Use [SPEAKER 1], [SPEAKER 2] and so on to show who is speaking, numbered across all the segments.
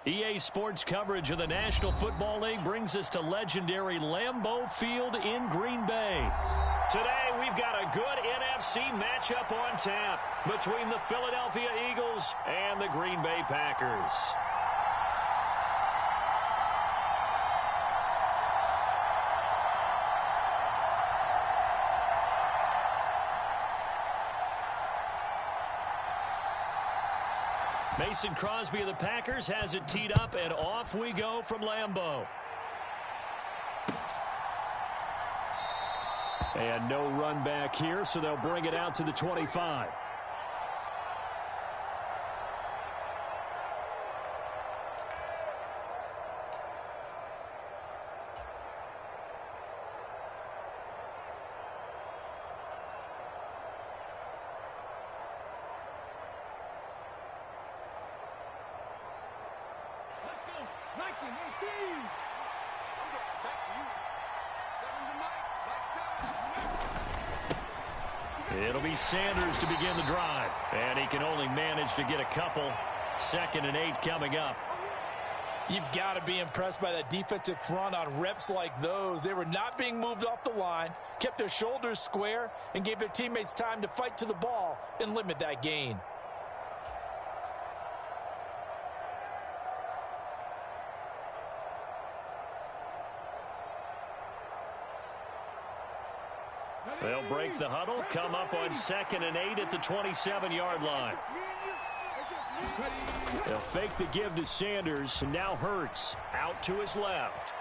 [SPEAKER 1] EA Sports coverage of the National Football League brings us to legendary Lambeau Field in Green Bay. Today, we've got a good NFC matchup on tap between the Philadelphia Eagles and the Green Bay Packers. Mason Crosby of the Packers has it teed up, and off we go from Lambeau. And no run back here, so they'll bring it out to the 25. It'll be Sanders to begin the drive. And he can only manage to get a couple. 2nd and 8 coming up.
[SPEAKER 2] You've got to be impressed by that defensive front on reps like those. They were not being moved off the line, kept their shoulders square, and gave their teammates time to fight to the ball and limit that gain.
[SPEAKER 1] They'll break the huddle, come up on 2nd and 8 at the 27-yard line. They'll fake the give to Sanders, and now Hurts out to his left.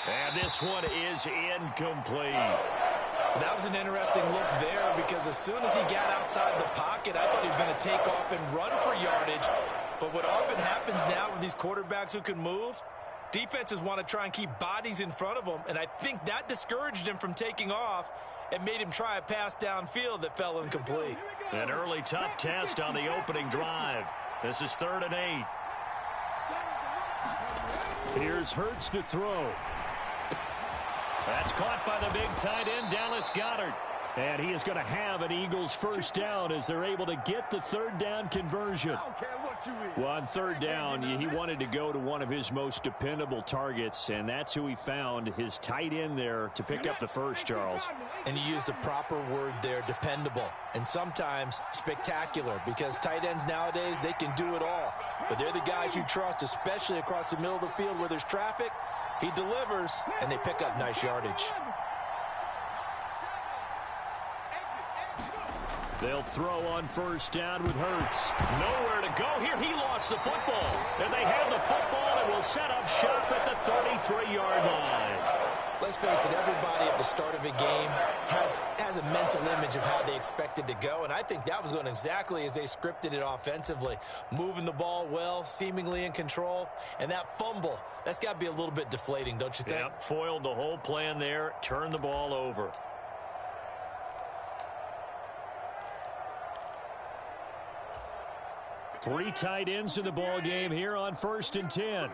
[SPEAKER 1] And this one is incomplete.
[SPEAKER 2] That was an interesting look there because as soon as he got outside the pocket, I thought he was going to take off and run for yardage. But what often happens now with these quarterbacks who can move, defenses want to try and keep bodies in front of them, and I think that discouraged him from taking off and made him try a pass downfield that fell incomplete.
[SPEAKER 1] An early tough test on the opening drive. This is 3rd and 8. Here's Hurts to throw. That's caught by the big tight end, Dallas Goedert. And he is going to have an Eagles first down as they're able to get the 3rd down conversion. Well, on 3rd down, he wanted to go to one of his most dependable targets, and that's who he found, his tight end there, to pick up the first, Charles.
[SPEAKER 2] And you used the proper word there, dependable, and sometimes spectacular, because tight ends nowadays, they can do it all. But they're the guys you trust, especially across the middle of the field where there's traffic. He delivers, and they pick up nice yardage.
[SPEAKER 1] They'll throw on first down with Hurts. Nowhere to go here. He lost the football. And they have the football and will set up shop at the 33-yard line.
[SPEAKER 2] Let's face it, everybody at the start of a game has a mental image of how they expect it to go, and I think that was going exactly as they scripted it offensively. Moving the ball well, seemingly in control, and that fumble, that's got to be a little bit deflating, don't you think?
[SPEAKER 1] Yep, foiled the whole plan there, turned the ball over. Three tight ends in the ball game here on 1st and 10.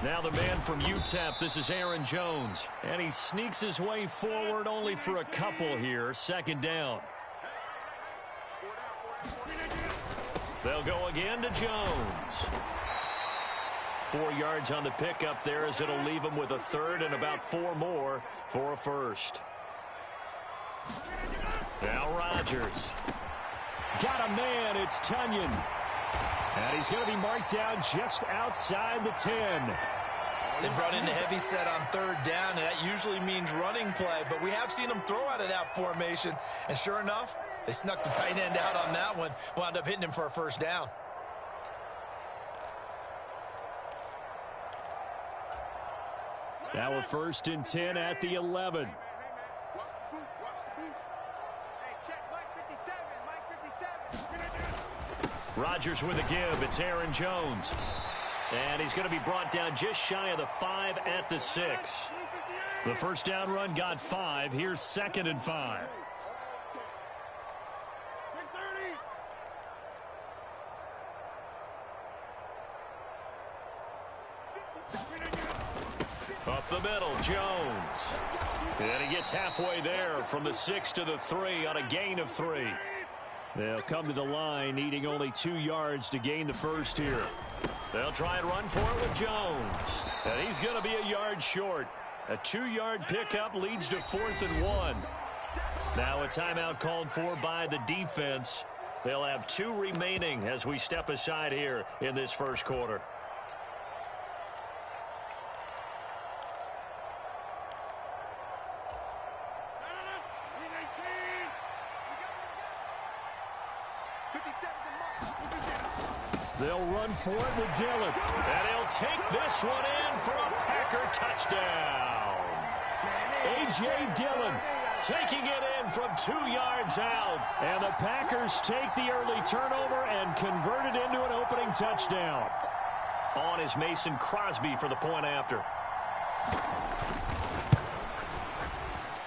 [SPEAKER 1] Now the man from UTEP, this is Aaron Jones. And he sneaks his way forward only for a couple here. 2nd down. They'll go again to Jones. 4 yards on the pickup there as it'll leave him with a 3rd and about 4 more for a first. Now Rodgers. Got a man, it's Tunyon. And he's going to be marked down just outside the 10.
[SPEAKER 2] They brought in a heavy set on 3rd down, and that usually means running play. But we have seen them throw out of that formation. And sure enough, they snuck the tight end out on that one. Wound up hitting him for a first down.
[SPEAKER 1] Now a 1st and 10 at the 11. Rodgers with a give. It's Aaron Jones. And he's going to be brought down just shy of the 5 at the 6. The first down run got 5. Here's 2nd and 5. Up the middle, Jones. And he gets halfway there from the 6 to the 3 on a gain of 3. They'll come to the line needing only 2 yards to gain the first here. They'll try and run for it with Jones. And he's going to be a yard short. A 2-yard pickup leads to 4th and 1. Now a timeout called for by the defense. They'll have 2 remaining as we step aside here in this first quarter. They'll run for it with Dillon. And he'll take this one in for a Packer touchdown. A.J. Dillon taking it in from 2 yards out. And the Packers take the early turnover and convert it into an opening touchdown. On is Mason Crosby for the point after.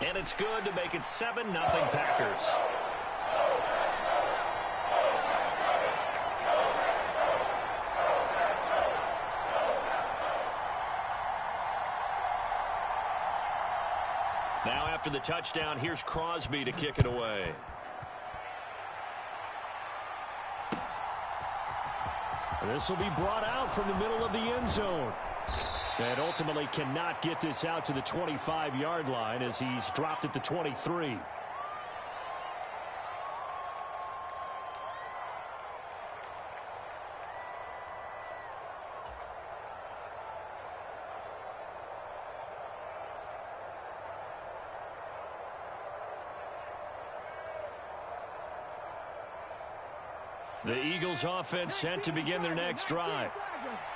[SPEAKER 1] And it's good to make it 7-0 Packers. Now after the touchdown, here's Crosby to kick it away. This will be brought out from the middle of the end zone. And ultimately cannot get this out to the 25-yard line as he's dropped at the 23. The Eagles offense set to begin their next drive.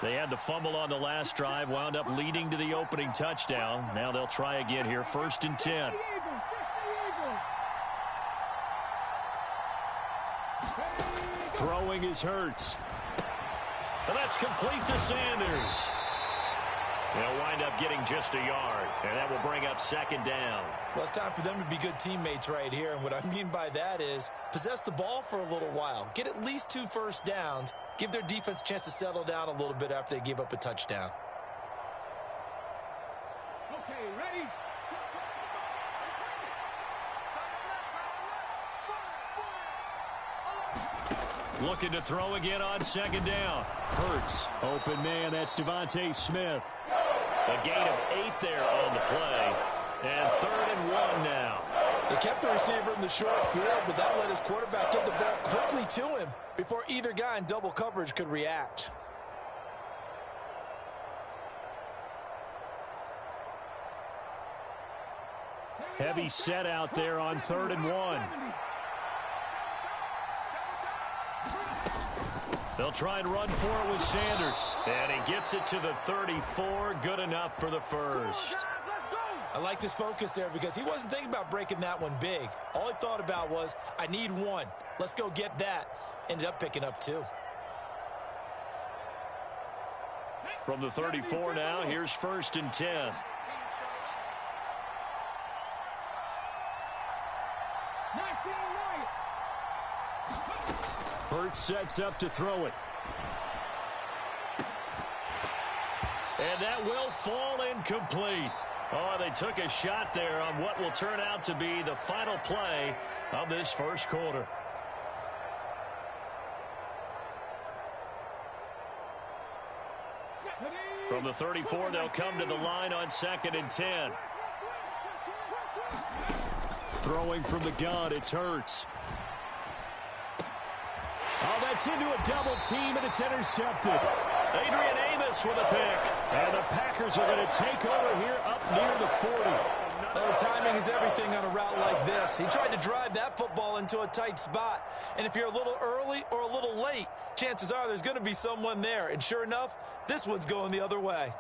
[SPEAKER 1] They had the fumble on the last drive, wound up leading to the opening touchdown. Now they'll try again here, 1st and 10. Throwing is Hurts. And that's complete to Sanders. They'll wind up getting just a yard, and that will bring up 2nd down.
[SPEAKER 2] Well, it's time for them to be good teammates right here, and what I mean by that is possess the ball for a little while, get at least 2 first downs, give their defense a chance to settle down a little bit after they give up a touchdown.
[SPEAKER 3] Okay, ready?
[SPEAKER 1] Looking to throw again on 2nd down. Hurts. Open man, that's Devontae Smith. A gain of 8 there on the play. And 3rd and 1 now.
[SPEAKER 4] They kept the receiver in the short field, but that let his quarterback get the ball quickly to him before either guy in double coverage could react.
[SPEAKER 1] Heavy set out there on 3rd and 1. They'll try and run for it with Sanders. And he gets it to the 34. Good enough for the first.
[SPEAKER 2] I like this focus there because he wasn't thinking about breaking that one big. All he thought about was, I need 1. Let's go get that. Ended up picking up 2.
[SPEAKER 1] From the 34 now, here's 1st and 10. Hurts sets up to throw it. And that will fall incomplete. Oh, they took a shot there on what will turn out to be the final play of this first quarter. From the 34, they'll come to the line on 2nd and 10. Throwing from the gun, it's Hurts. Oh, that's into a double team, and it's intercepted. Adrian Amos with a pick. And the Packers are going to take over here up near the 40.
[SPEAKER 2] Oh, timing is everything on a route like this. He tried to drive that football into a tight spot. And if you're a little early or a little late, chances are there's going to be someone there. And sure enough, this one's going the other way.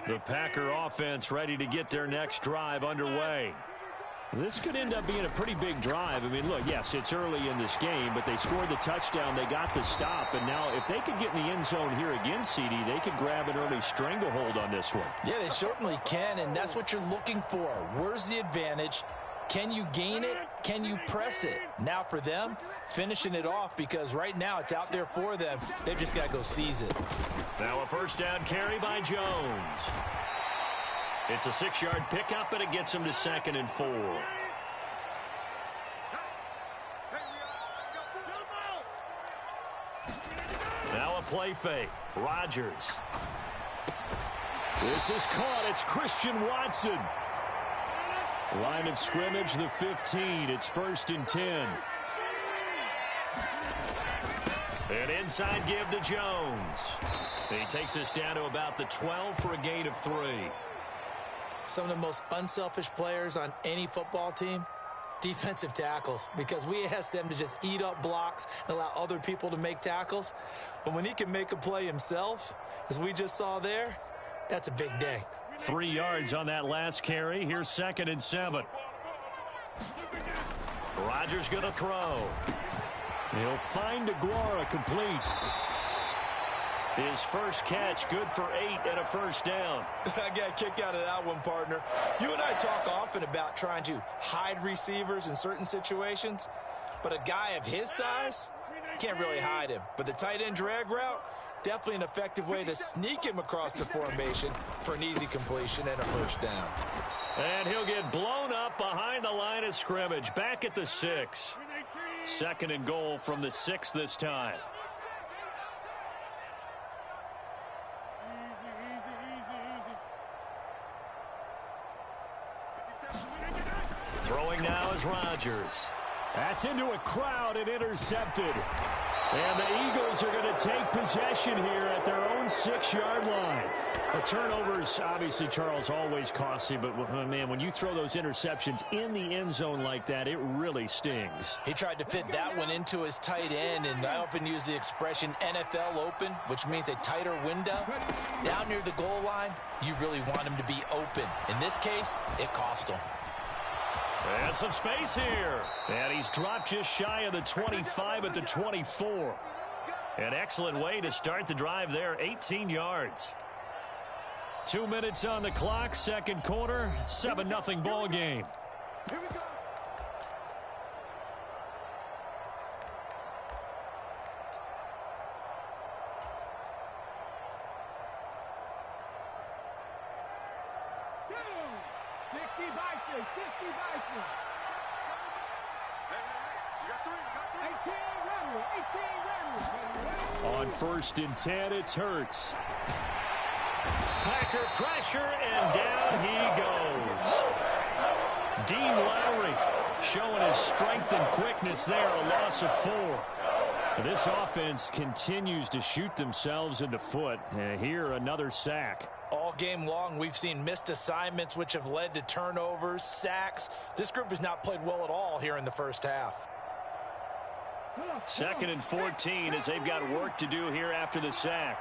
[SPEAKER 1] The Packer offense ready to get their next drive underway. This could end up being a pretty big drive. I mean, look, yes, it's early in this game, but they scored the touchdown. They got the stop. And now if they could get in the end zone here again, CD, they could grab an early stranglehold on this one.
[SPEAKER 4] Yeah, they certainly can, and that's what you're looking for. Where's the advantage? Can you gain it? Can you press it? Now for them, finishing it off, because right now it's out there for them. They've just got to go seize it.
[SPEAKER 1] Now a first down carry by Jones. It's a 6-yard pickup, and it gets him to 2nd and 4. Now a play fake. Rodgers. This is caught. It's Christian Watson. Line of scrimmage, the 15. It's 1st and 10. An inside give to Jones. He takes us down to about the 12 for a gain of 3.
[SPEAKER 2] Some of the most unselfish players on any football team, defensive tackles, because we ask them to just eat up blocks and allow other people to make tackles. But when he can make a play himself, as we just saw there, that's a big day.
[SPEAKER 1] 3 yards on that last carry. Here's 2nd and 7. Rodgers going to throw. He'll find Aguara complete. His first catch, good for 8 and a first down.
[SPEAKER 2] I got a kick out of that one, partner. You and I talk often about trying to hide receivers in certain situations, but a guy of his size can't really hide him. But the tight end drag route, definitely an effective way to sneak him across the formation for an easy completion and a first down.
[SPEAKER 1] And he'll get blown up behind the line of scrimmage, back at the 6. 2nd and goal from the 6 this time. Throwing now is Rodgers. That's into a crowd and intercepted. And the Eagles are going to take possession here at their own 6-yard line. The turnovers, obviously, Charles, always costly, but, man, when you throw those interceptions in the end zone like that, it really stings.
[SPEAKER 4] He tried to fit that one into his tight end, and I often use the expression NFL open, which means a tighter window. Down near the goal line, you really want him to be open. In this case, it cost him.
[SPEAKER 1] And some space here. And he's dropped just shy of the 25 at the 24. An excellent way to start the drive there, 18 yards. 2 minutes on the clock, second quarter, 7-0 ball game.
[SPEAKER 3] Here we go.
[SPEAKER 1] On 1st and 10, it's Hurts. Packer pressure, and down he goes. Dean Lowry showing his strength and quickness there, a loss of 4. This offense continues to shoot themselves in the foot. Here, another sack.
[SPEAKER 4] All game long, we've seen missed assignments, which have led to turnovers, sacks. This group has not played well at all here in the first half.
[SPEAKER 1] 2nd and 14 as they've got work to do here after the sack.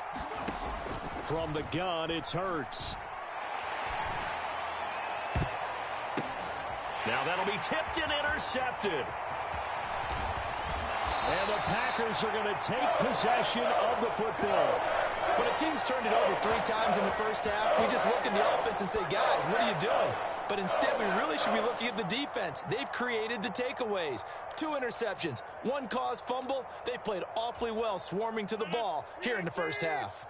[SPEAKER 1] From the gun, it's Hurts. Now that'll be tipped and intercepted. And the Packers are going to take possession of the football.
[SPEAKER 2] When a team's turned it over 3 times in the first half, we just look at the offense and say, guys, what are you doing? But instead, we really should be looking at the defense. They've created the takeaways. 2 interceptions, 1 caused fumble. They played awfully well swarming to the ball here in the first half.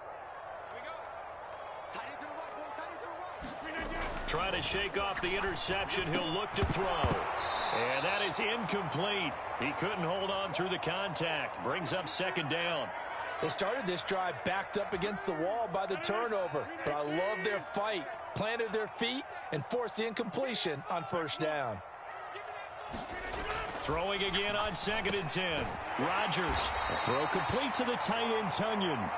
[SPEAKER 1] Trying to shake off the interception. He'll look to throw. And that is incomplete. He couldn't hold on through the contact. Brings up 2nd down.
[SPEAKER 4] They started this drive backed up against the wall by the turnover, but I love their fight. Planted their feet and forced the incompletion on 1st down.
[SPEAKER 1] Throwing again on 2nd and 10. Rodgers. A throw complete to the tight end, Tunyon.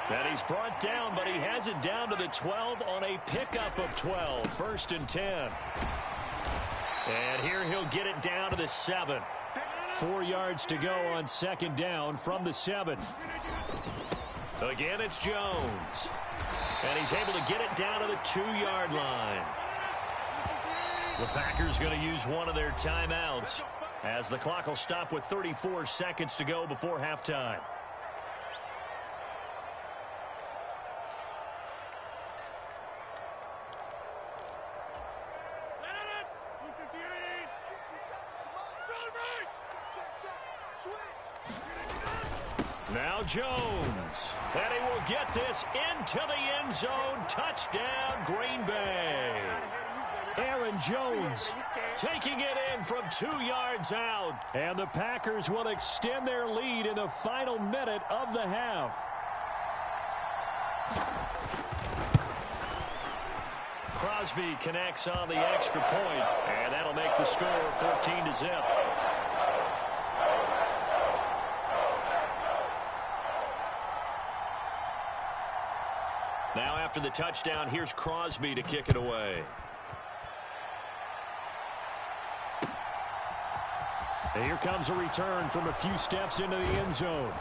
[SPEAKER 1] And he's brought down, but he has it down to the 12 on a pickup of 12. 1st and 10. And here he'll get it down to the 7. 4 yards to go on 2nd down from the 7. Again, it's Jones. And he's able to get it down to the 2-yard line. The Packers going to use one of their timeouts as the clock will stop with 34 seconds to go before halftime. Now Jones. And he will get this into the end zone. Touchdown, Green Bay. Aaron Jones taking it in from 2 yards out. And the Packers will extend their lead in the final minute of the half. Crosby connects on the extra point, and that'll make the score 14-0. Now after the touchdown, here's Crosby to kick it away. And here comes a return from a few steps into the end zone.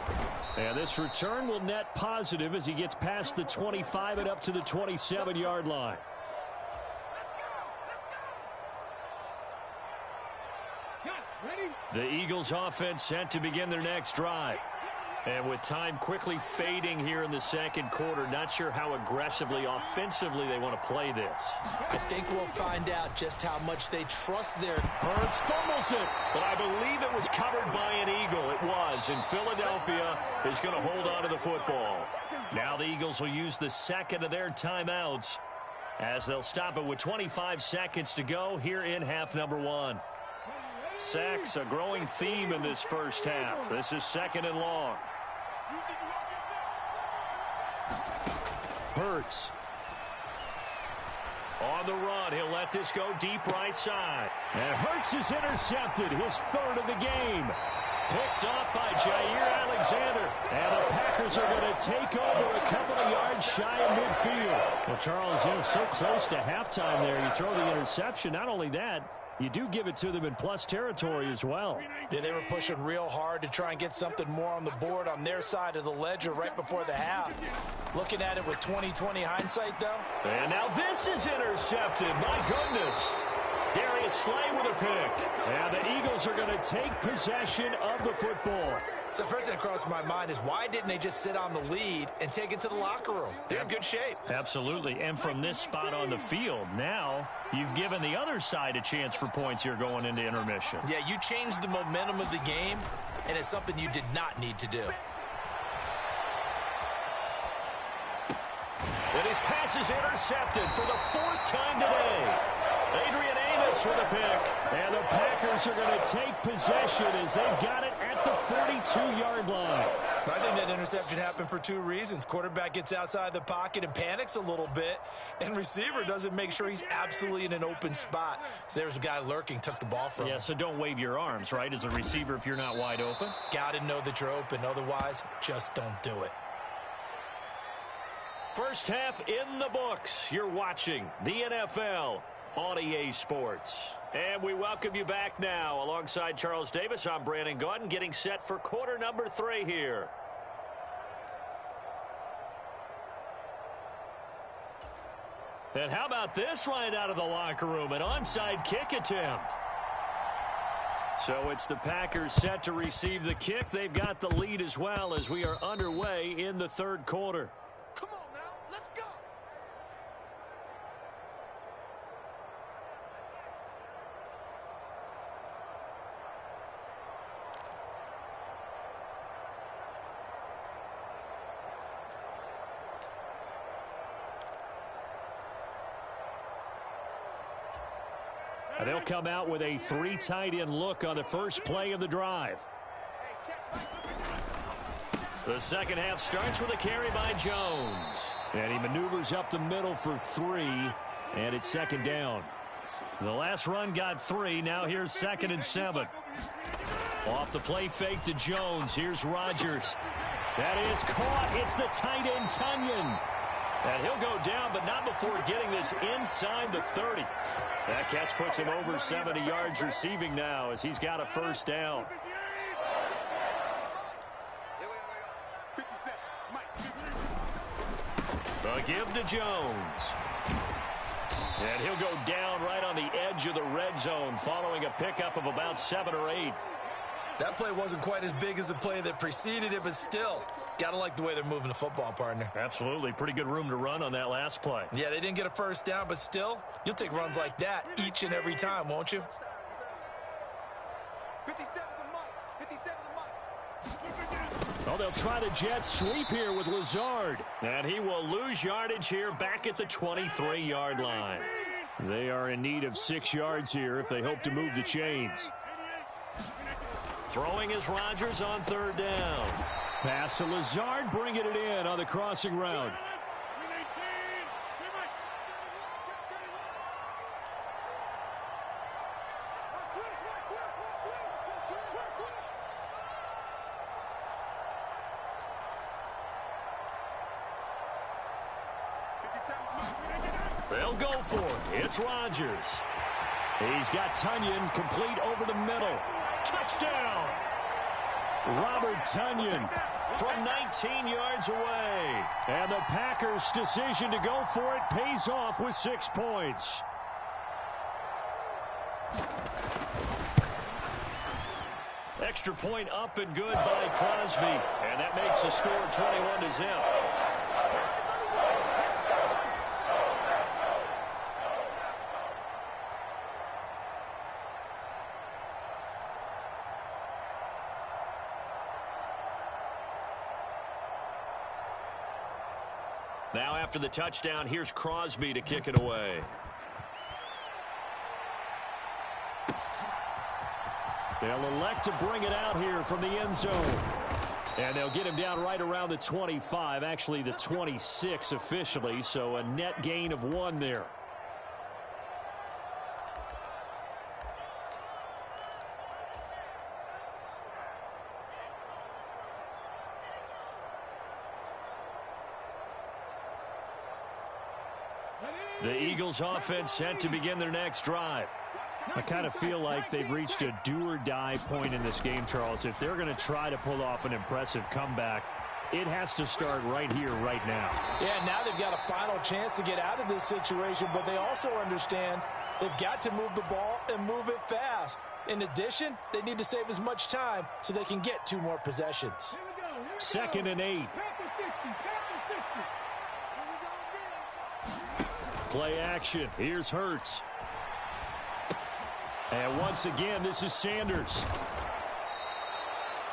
[SPEAKER 1] And this return will net positive as he gets past the 25 and up to the 27-yard line. The Eagles offense set to begin their next drive. And with time quickly fading here in the second quarter, not sure how aggressively, offensively they want to play this.
[SPEAKER 2] I think we'll find out just how much they trust their...
[SPEAKER 1] Hurts fumbles it, but I believe it was covered by an Eagle. It was, and Philadelphia is going to hold on to the football. Now the Eagles will use the second of their timeouts as they'll stop it with 25 seconds to go here in half number one. Sacks, a growing theme in this first half. This is second and long. Hurts. On the run, he'll let this go deep right side. And Hurts is intercepted, his third of the game. Picked off by Jair Alexander. And the Packers are going to take over a couple of yards shy of midfield. Well, Charles, so close to halftime there. You throw the interception. Not only that, you do give it to them in plus territory as well.
[SPEAKER 2] Yeah, they were pushing real hard to try and get something more on the board on their side of the ledger right before the half. Looking at it with 20/20 hindsight, though.
[SPEAKER 1] And now this is intercepted. My goodness. Darius Slay with a pick. And the Eagles are going to take possession of the football.
[SPEAKER 2] So first thing that crossed my mind is why didn't they just sit on the lead and take it to the locker room? They're in good shape.
[SPEAKER 1] Absolutely. And from this spot on the field, now you've given the other side a chance for points here going into intermission.
[SPEAKER 2] Yeah, you changed the momentum of the game, and it's something you did not need to do.
[SPEAKER 1] And his pass is intercepted for the fourth time today. Adrian Amos with a pick. And the Packers are going to take possession as they've got it at the 42-yard line.
[SPEAKER 2] I think that interception happened for two reasons. Quarterback gets outside the pocket and panics a little bit, and receiver doesn't make sure he's absolutely in an open spot. So there's a guy lurking, took the ball from him.
[SPEAKER 1] Yeah, so don't wave your arms, right, as a receiver if you're not wide open.
[SPEAKER 2] Got to know that you're open. Otherwise, just don't do it.
[SPEAKER 1] First half in the books. You're watching the NFL on EA Sports. And we welcome you back now. Alongside Charles Davis, I'm Brandon Gaudin, getting set for quarter number 3 here. And how about this right out of the locker room? An onside kick attempt. So it's the Packers set to receive the kick. They've got the lead as well as we are underway in the third quarter.
[SPEAKER 3] Come on now, let's go.
[SPEAKER 1] They'll come out with a 3 tight end look on the first play of the drive. The second half starts with a carry by Jones. And he maneuvers up the middle for 3, and it's second down. The last run got 3. Now here's 2nd and 7. Off the play fake to Jones. Here's Rodgers. That is caught. It's the tight end, Tunyon. And he'll go down, but not before getting this inside the 30. That catch puts him over 70 yards receiving now as he's got a first down. The give to Jones. And he'll go down right on the edge of the red zone following a pickup of about 7 or 8.
[SPEAKER 2] That play wasn't quite as big as the play that preceded it, but still, got to like the way they're moving the football, partner.
[SPEAKER 1] Absolutely. Pretty good room to run on that last play.
[SPEAKER 2] Yeah, they didn't get a first down, but still, you'll take runs like that each and every time, won't you?
[SPEAKER 3] 57 the mark. 57 the mark.
[SPEAKER 1] Oh, they'll try the jet sweep here with Lazard. And he will lose yardage here back at the 23-yard line. They are in need of 6 yards here if they hope to move the chains. Throwing is Rodgers on 3rd down. Pass to Lazard, bringing it in on the crossing route. They'll go for it. It's Rodgers. He's got Tonyan complete over the middle. Touchdown! Robert Tonyan from 19 yards away. And the Packers' decision to go for it pays off with 6 points. Extra point up and good by Crosby. And that makes the score 21-0. Now after the touchdown, here's Crosby to kick it away. They'll elect to bring it out here from the end zone. And they'll get him down right around the 25, actually the 26 officially, so a net gain of 1 there. The Eagles offense set to begin their next drive. I kind of feel like they've reached a do-or-die point in this game, Charles. If they're going to try to pull off an impressive comeback, it has to start right here, right now.
[SPEAKER 2] Yeah, now they've got a final chance to get out of this situation, but they also understand they've got to move the ball and move it fast. In addition, they need to save as much time so they can get 2 more possessions.
[SPEAKER 1] 2nd and 8. Play action. Here's Hurts. And once again, this is Sanders.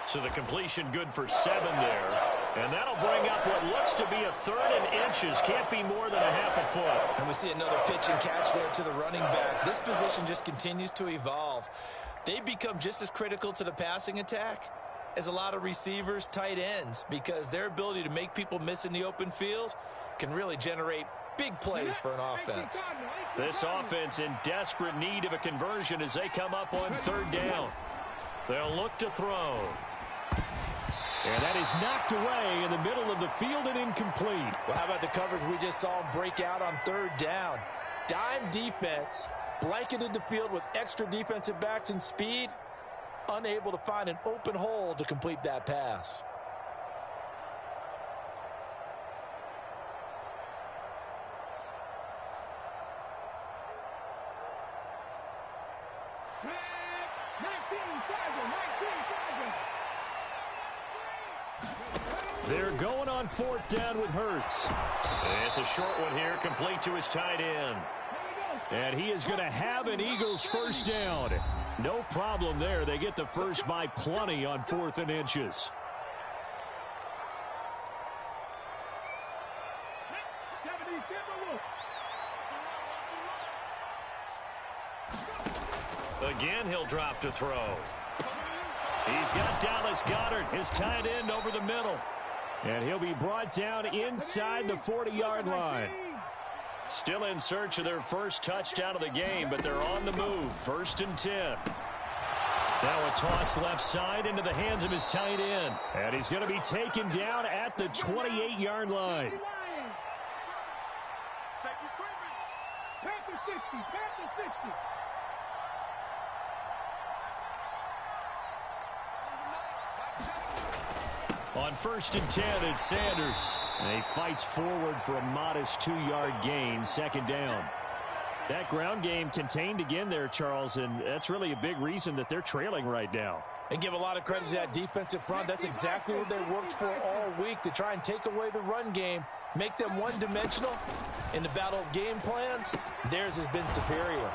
[SPEAKER 1] So the completion good for 7 there. And that'll bring up what looks to be a 3rd and inches. Can't be more than a half a foot.
[SPEAKER 2] And we see another pitch and catch there to the running back. This position just continues to evolve. They become just as critical to the passing attack as a lot of receivers, tight ends, because their ability to make people miss in the open field can really generate big plays for an offense.
[SPEAKER 1] This offense in desperate need of a conversion as they come up on 3rd down. They'll look to throw. And that is knocked away in the middle of the field and incomplete.
[SPEAKER 2] Well, how about the coverage we just saw him break out on 3rd down? Dime defense, blanketed the field with extra defensive backs and speed, unable to find an open hole to complete that pass.
[SPEAKER 1] They're going on 4th down with Hurts. It's a short one here, complete to his tight end. And he is going to have an Eagles 1st down. No problem there. They get the first by plenty on 4th and inches. Again, he'll drop to throw. He's got Dallas Goedert, his tight end, over the middle. And he'll be brought down inside the 40-yard line. Still in search of their first touchdown of the game, but they're on the move. 1st and 10. Now a toss left side into the hands of his tight end. And he's going to be taken down at the 28-yard line. On 1st and 10, it's Sanders. And he fights forward for a modest 2-yard gain, 2nd down. That ground game contained again there, Charles, and that's really a big reason that they're trailing right now.
[SPEAKER 2] And give a lot of credit to that defensive front. That's exactly what they worked for all week, to try and take away the run game, make them one-dimensional. In the battle of game plans, theirs has been superior.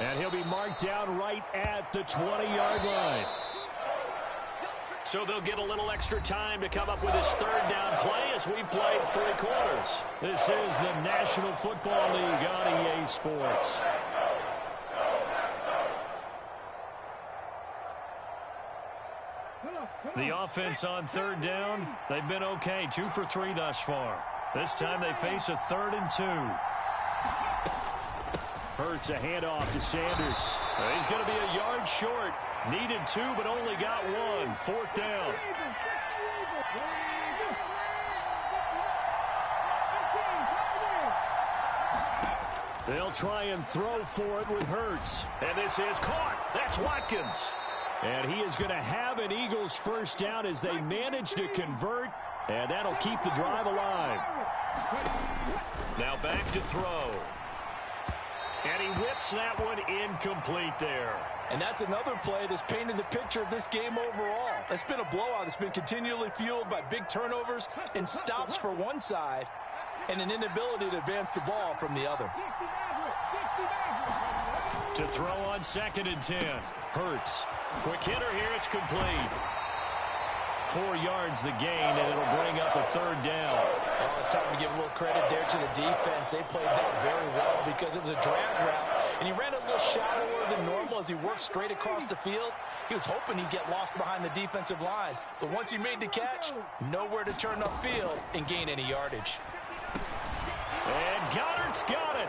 [SPEAKER 1] And he'll be marked down right at the 20-yard line. So they'll get a little extra time to come up with his third down play as we played 3 quarters. This is the National Football League on EA Sports. The offense on third down, they've been okay. 2 for 3 thus far. This time they face a 3rd and 2. Hurts a handoff to Sanders. He's going to be a yard short. Needed 2, but only got 1. 4th down. They'll try and throw for it with Hurts. And this is caught. That's Watkins. And he is going to have an Eagles first down as they manage to convert. And that'll keep the drive alive. Now back to throw. And he whips that one incomplete there.
[SPEAKER 4] And that's another play that's painted the picture of this game overall. It's been a blowout. It's been continually fueled by big turnovers and stops for one side and an inability to advance the ball from the other.
[SPEAKER 1] To throw on 2nd and 10. Hurts. Quick hitter here. It's complete. 4 yards the gain, and it'll bring up a 3rd down.
[SPEAKER 4] Well, it's time to give a little credit there to the defense. They played that very well because it was a drag route, and he ran a little shallower than normal as he worked straight across the field. He was hoping he'd get lost behind the defensive line. But once he made the catch, nowhere to turn upfield and gain any yardage.
[SPEAKER 1] And Goddard's got it.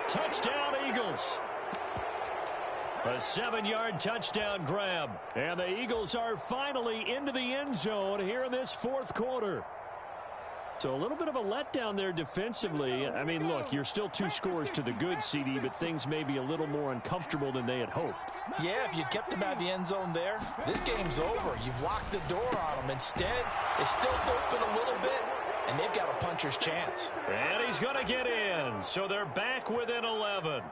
[SPEAKER 1] Touchdown, Eagles. A 7-yard touchdown grab. And the Eagles are finally into the end zone here in this 4th quarter. So a little bit of a letdown there defensively. I mean, look, you're still 2 scores to the good, CD, but things may be a little more uncomfortable than they had hoped.
[SPEAKER 4] Yeah, if you kept them out of the end zone there, this game's over. You've locked the door on them. Instead, it's still open a little bit, and they've got a puncher's chance.
[SPEAKER 1] And he's going to get in. So they're back within 11.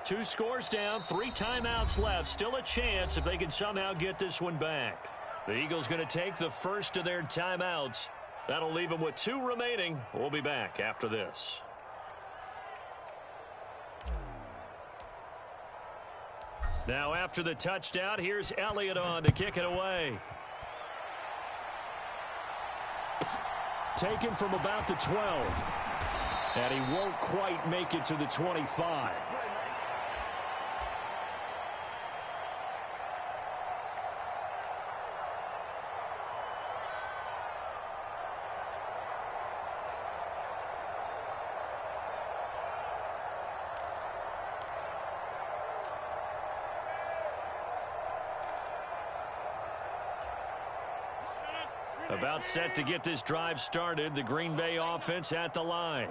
[SPEAKER 1] 2 scores down, 3 timeouts left. Still a chance if they can somehow get this one back. The Eagles going to take the first of their timeouts. That'll leave them with 2 remaining. We'll be back after this. Now after the touchdown, here's Elliott on to kick it away. Taken from about the 12. And he won't quite make it to the 25. About set to get this drive started. The Green Bay offense at the line.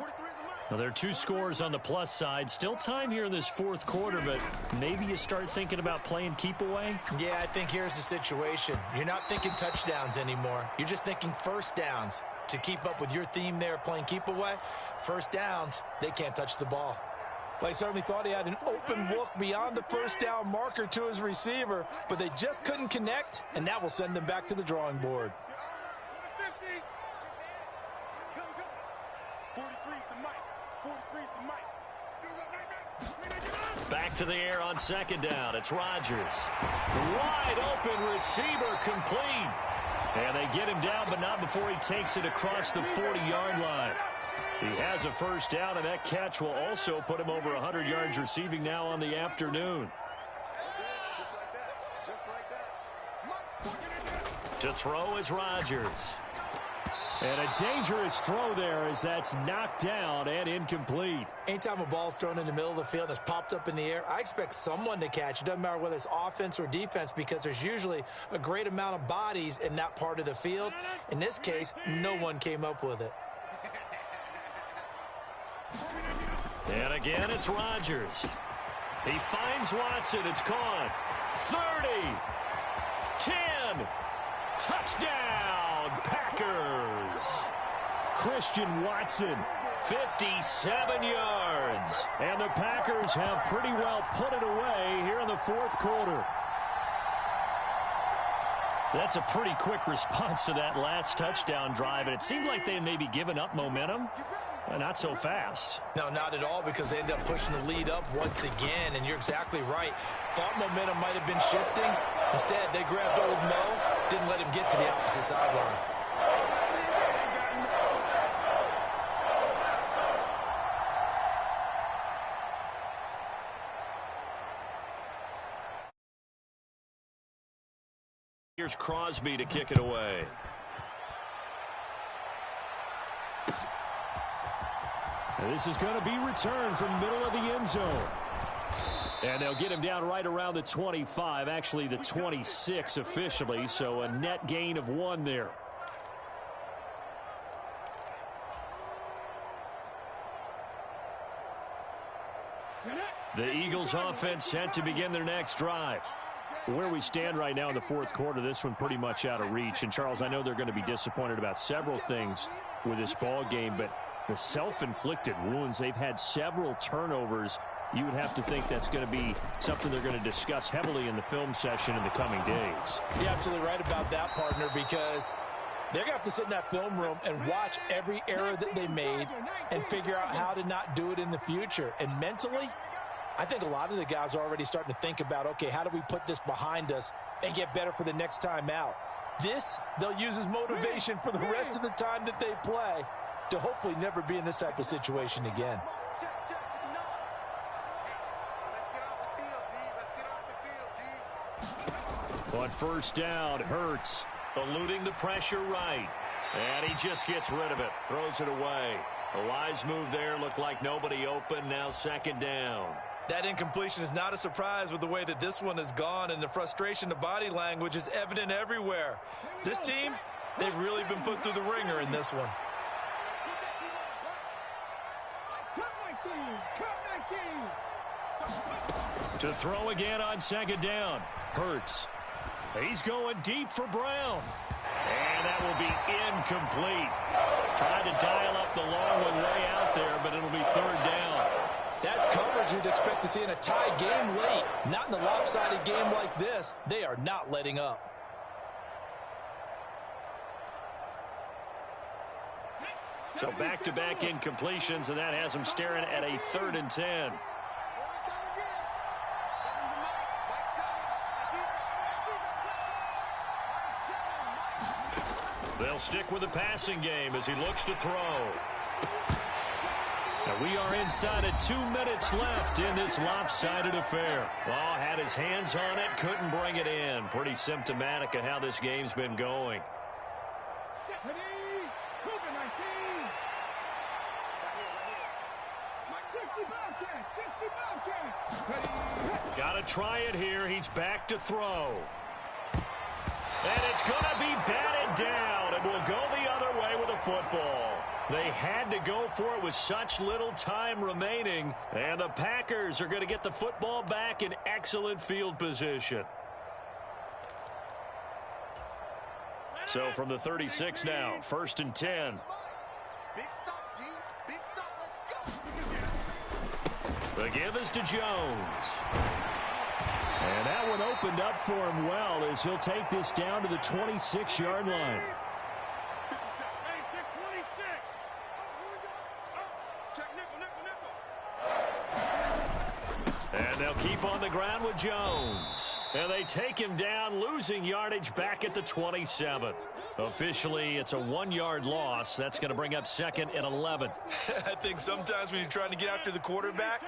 [SPEAKER 1] Now, there are 2 scores on the plus side. Still time here in this 4th quarter, but maybe you start thinking about playing keep away?
[SPEAKER 2] Yeah, I think here's the situation. You're not thinking touchdowns anymore. You're just thinking first downs. To keep up with your theme there, playing keep away, first downs, they can't touch the ball.
[SPEAKER 4] They certainly thought he had an open look beyond the first down marker to his receiver, but they just couldn't connect, and that will send them back to the drawing board.
[SPEAKER 3] 43's the mic. 43's the mic.
[SPEAKER 1] Back to the air on 2nd down. It's Rodgers. Wide open receiver complete. And they get him down, but not before he takes it across the 40-yard line. He has a first down, and that catch will also put him over 100 yards receiving now on the afternoon.
[SPEAKER 3] Just like that. Just like that.
[SPEAKER 1] To throw is Rodgers. And a dangerous throw there as that's knocked down and incomplete.
[SPEAKER 2] Anytime a ball's thrown in the middle of the field and it's popped up in the air, I expect someone to catch. It doesn't matter whether it's offense or defense because there's usually a great amount of bodies in that part of the field. In this case, no one came up with it.
[SPEAKER 1] And again, it's Rodgers. He finds Watson. It's caught. 30. 10. Touchdown, Packers. Christian Watson, 57 yards. And the Packers have pretty well put it away here in the 4th quarter. That's a pretty quick response to that last touchdown drive, and it seemed like they had maybe given up momentum. Well, not so fast.
[SPEAKER 2] No, not at all, because they end up pushing the lead up once again, and you're exactly right. Thought momentum might have been shifting. Instead, they grabbed Old Mo Didn't let him get to the opposite sideline.
[SPEAKER 1] Here's Crosby to kick it away. And this is going to be returned from middle of the end zone. And they'll get him down right around the 25, actually the 26 officially, so a net gain of 1 there. The Eagles offense set to begin their next drive. Where we stand right now in the fourth quarter, this one pretty much out of reach. And, Charles, I know they're going to be disappointed about several things with this ball game, but the self-inflicted wounds, they've had several turnovers. You would have to think that's going to be something they're going to discuss heavily in the film session in the coming days.
[SPEAKER 2] You're absolutely right about that, partner, because they're going to have to sit in that film room and watch every error that they made and figure out how to not do it in the future. And mentally, I think a lot of the guys are already starting to think about, okay, how do we put this behind us and get better for the next time out? This, they'll use as motivation for the rest of the time that they play to hopefully never be in this type of situation again.
[SPEAKER 1] On first down, Hurts eluding the pressure right. And he just gets rid of it, throws it away. A wise move there, looked like nobody open, now second down.
[SPEAKER 2] That incompletion is not a surprise with the way that this one has gone, and the frustration, the body language is evident everywhere. This team, they've really been put through the ringer in this one.
[SPEAKER 1] To throw again on second down, Hurts. He's going deep for Brown. And that will be incomplete. Tried to dial up the long one way out there, but it'll be third down.
[SPEAKER 2] That's coverage you'd expect to see in a tie game late. Not in a lopsided game like this. They are not letting up.
[SPEAKER 1] So back-to-back incompletions, and that has them staring at a 3rd and 10. They'll stick with the passing game as he looks to throw. Now we are inside of 2 minutes left in this lopsided affair. Oh, had his hands on it, couldn't bring it in. Pretty symptomatic of how this game's been going. Got to try it here. He's back to throw. And it's going to be batted down, and will go the other way with the football. They had to go for it with such little time remaining, and the Packers are going to get the football back in excellent field position. So from the 36 now, 1st and 10.
[SPEAKER 3] Big stop, D. Big stop. Let's go.
[SPEAKER 1] The give is to Jones. And that one opened up for him well as he'll take this down to the 26-yard line. And they'll keep on the ground with Jones. And they take him down, losing yardage back at the 27. Officially, it's a 1-yard loss. That's going to bring up 2nd and 11.
[SPEAKER 2] I think sometimes when you're trying to get after the quarterback,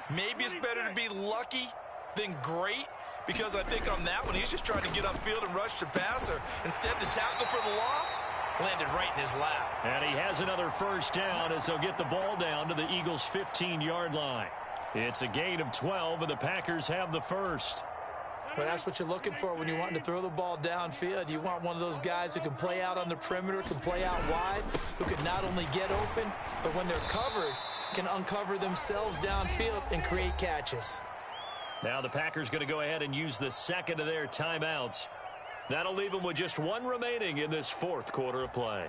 [SPEAKER 2] maybe it's better to be lucky than great, because I think on that one, he's just trying to get upfield and rush the passer. Instead, the tackle for the loss landed right in his lap.
[SPEAKER 1] And he has another first down as they'll get the ball down to the Eagles' 15-yard line. It's a gain of 12, and the Packers have the first.
[SPEAKER 2] Well, that's what you're looking for when you want to throw the ball downfield. You want one of those guys who can play out on the perimeter, can play out wide, who can not only get open, but when they're covered, can uncover themselves downfield and create catches.
[SPEAKER 1] Now the Packers going to go ahead and use the second of their timeouts. That'll leave them with just 1 remaining in this 4th quarter of play.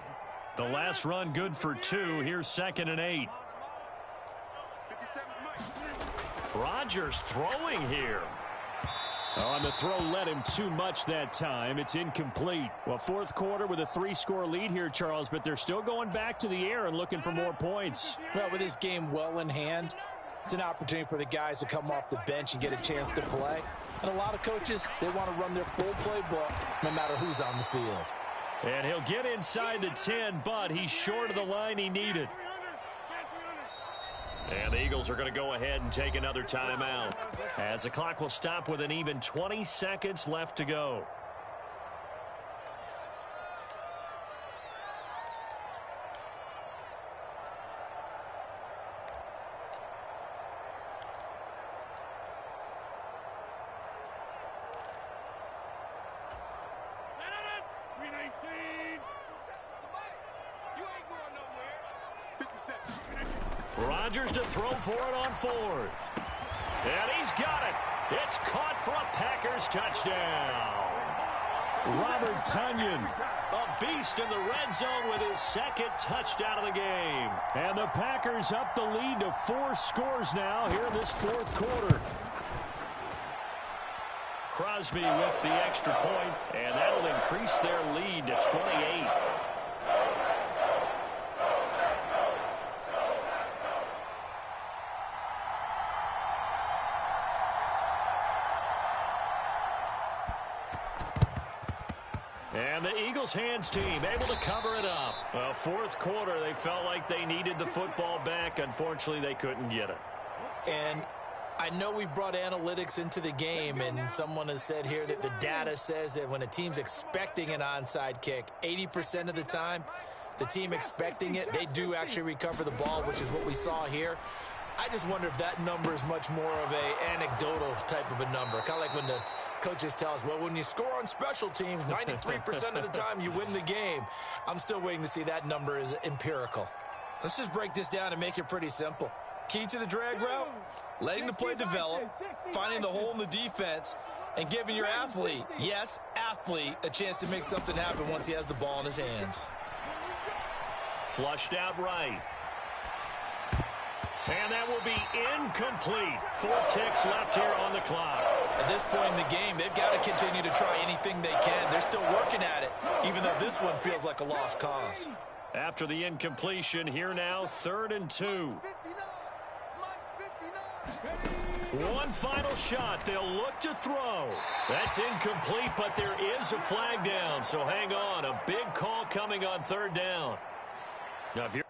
[SPEAKER 1] The last run good for 2. Here's 2nd and 8. Rodgers throwing here. Oh, and the throw led him too much that time. It's incomplete. Well, 4th quarter with a 3-score lead here, Charles, but they're still going back to the air and looking for more points.
[SPEAKER 2] Well, with this game well in hand,
[SPEAKER 4] It's an opportunity for the guys to come off the bench and get a chance to play. And a lot of coaches, they want to run their full playbook no matter who's on the field.
[SPEAKER 1] And he'll get inside the 10, but he's short of the line he needed. And the Eagles are going to go ahead and take another timeout, as the clock will stop with an even 20 seconds left to go. Rodgers to throw for it on fourth. And he's got it. It's caught for a Packers touchdown. Robert Tonyan, a beast in the red zone with his second touchdown of the game. And the Packers up the lead to 4 scores now here in this fourth quarter. Crosby with the extra point, and that'll increase their lead to 28. And the Eagles hands team able to cover it up. Well, fourth quarter, they felt like they needed the football back. Unfortunately, they couldn't get it.
[SPEAKER 4] And I know we brought analytics into the game, and someone has said here that the data says that when a team's expecting an onside kick, 80% of the time, the team expecting it, they do actually recover the ball, which is what we saw here. I just wonder if that number is much more of a anecdotal type of a number. Kind of like when the coaches tell us, well, when you score on special teams, 93% of the time you win the game. I'm still waiting to see that number is empirical. Let's just break this down and make it pretty simple. Key to the drag route, letting the play develop, finding the hole in the defense, and giving your athlete, yes, athlete, a chance to make something happen once he has the ball in his hands.
[SPEAKER 1] Flushed out right. And that will be incomplete. 4 ticks left here on the clock.
[SPEAKER 4] At this point in the game, they've got to continue to try anything they can. They're still working at it, even though this one feels like a lost cause.
[SPEAKER 1] After the incompletion, here now, 3rd and 2. One final shot. They'll look to throw. That's incomplete, but there is a flag down, so hang on. A big call coming on 3rd down. Now, if you're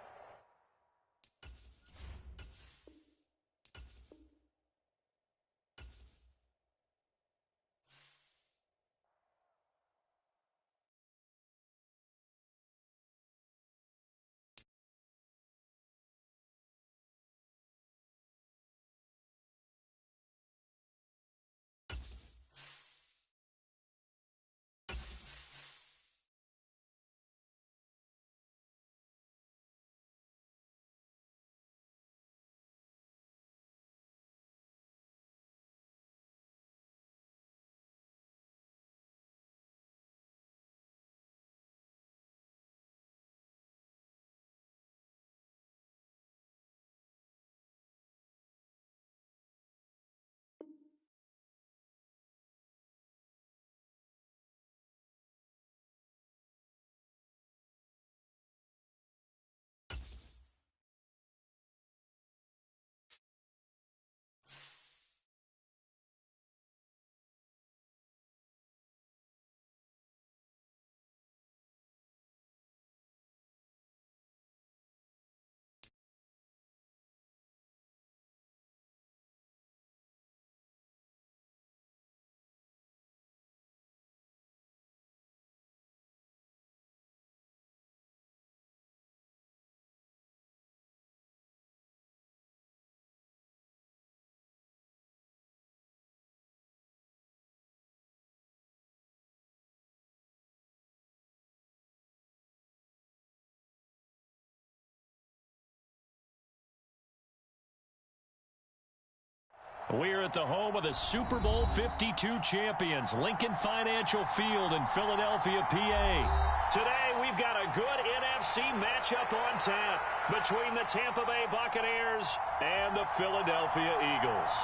[SPEAKER 1] We're at the home of the Super Bowl 52 champions, Lincoln Financial Field in Philadelphia, PA. Today, we've got a good NFC matchup on tap between the Tampa Bay Buccaneers and the Philadelphia Eagles.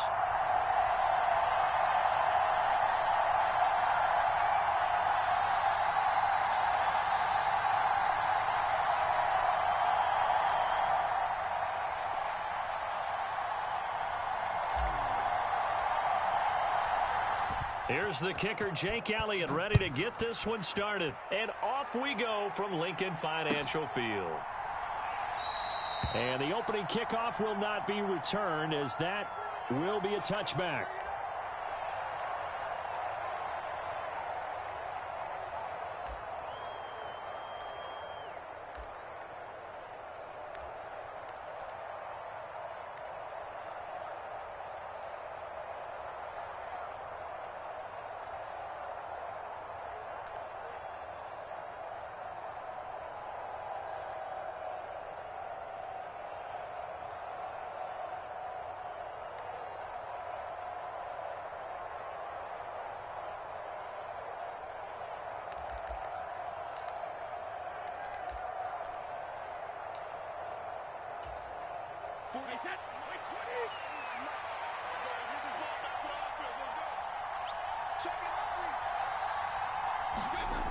[SPEAKER 1] Here's the kicker, Jake Elliott, ready to get this one started. And off we go from Lincoln Financial Field. And the opening kickoff will not be returned, as that will be a touchback.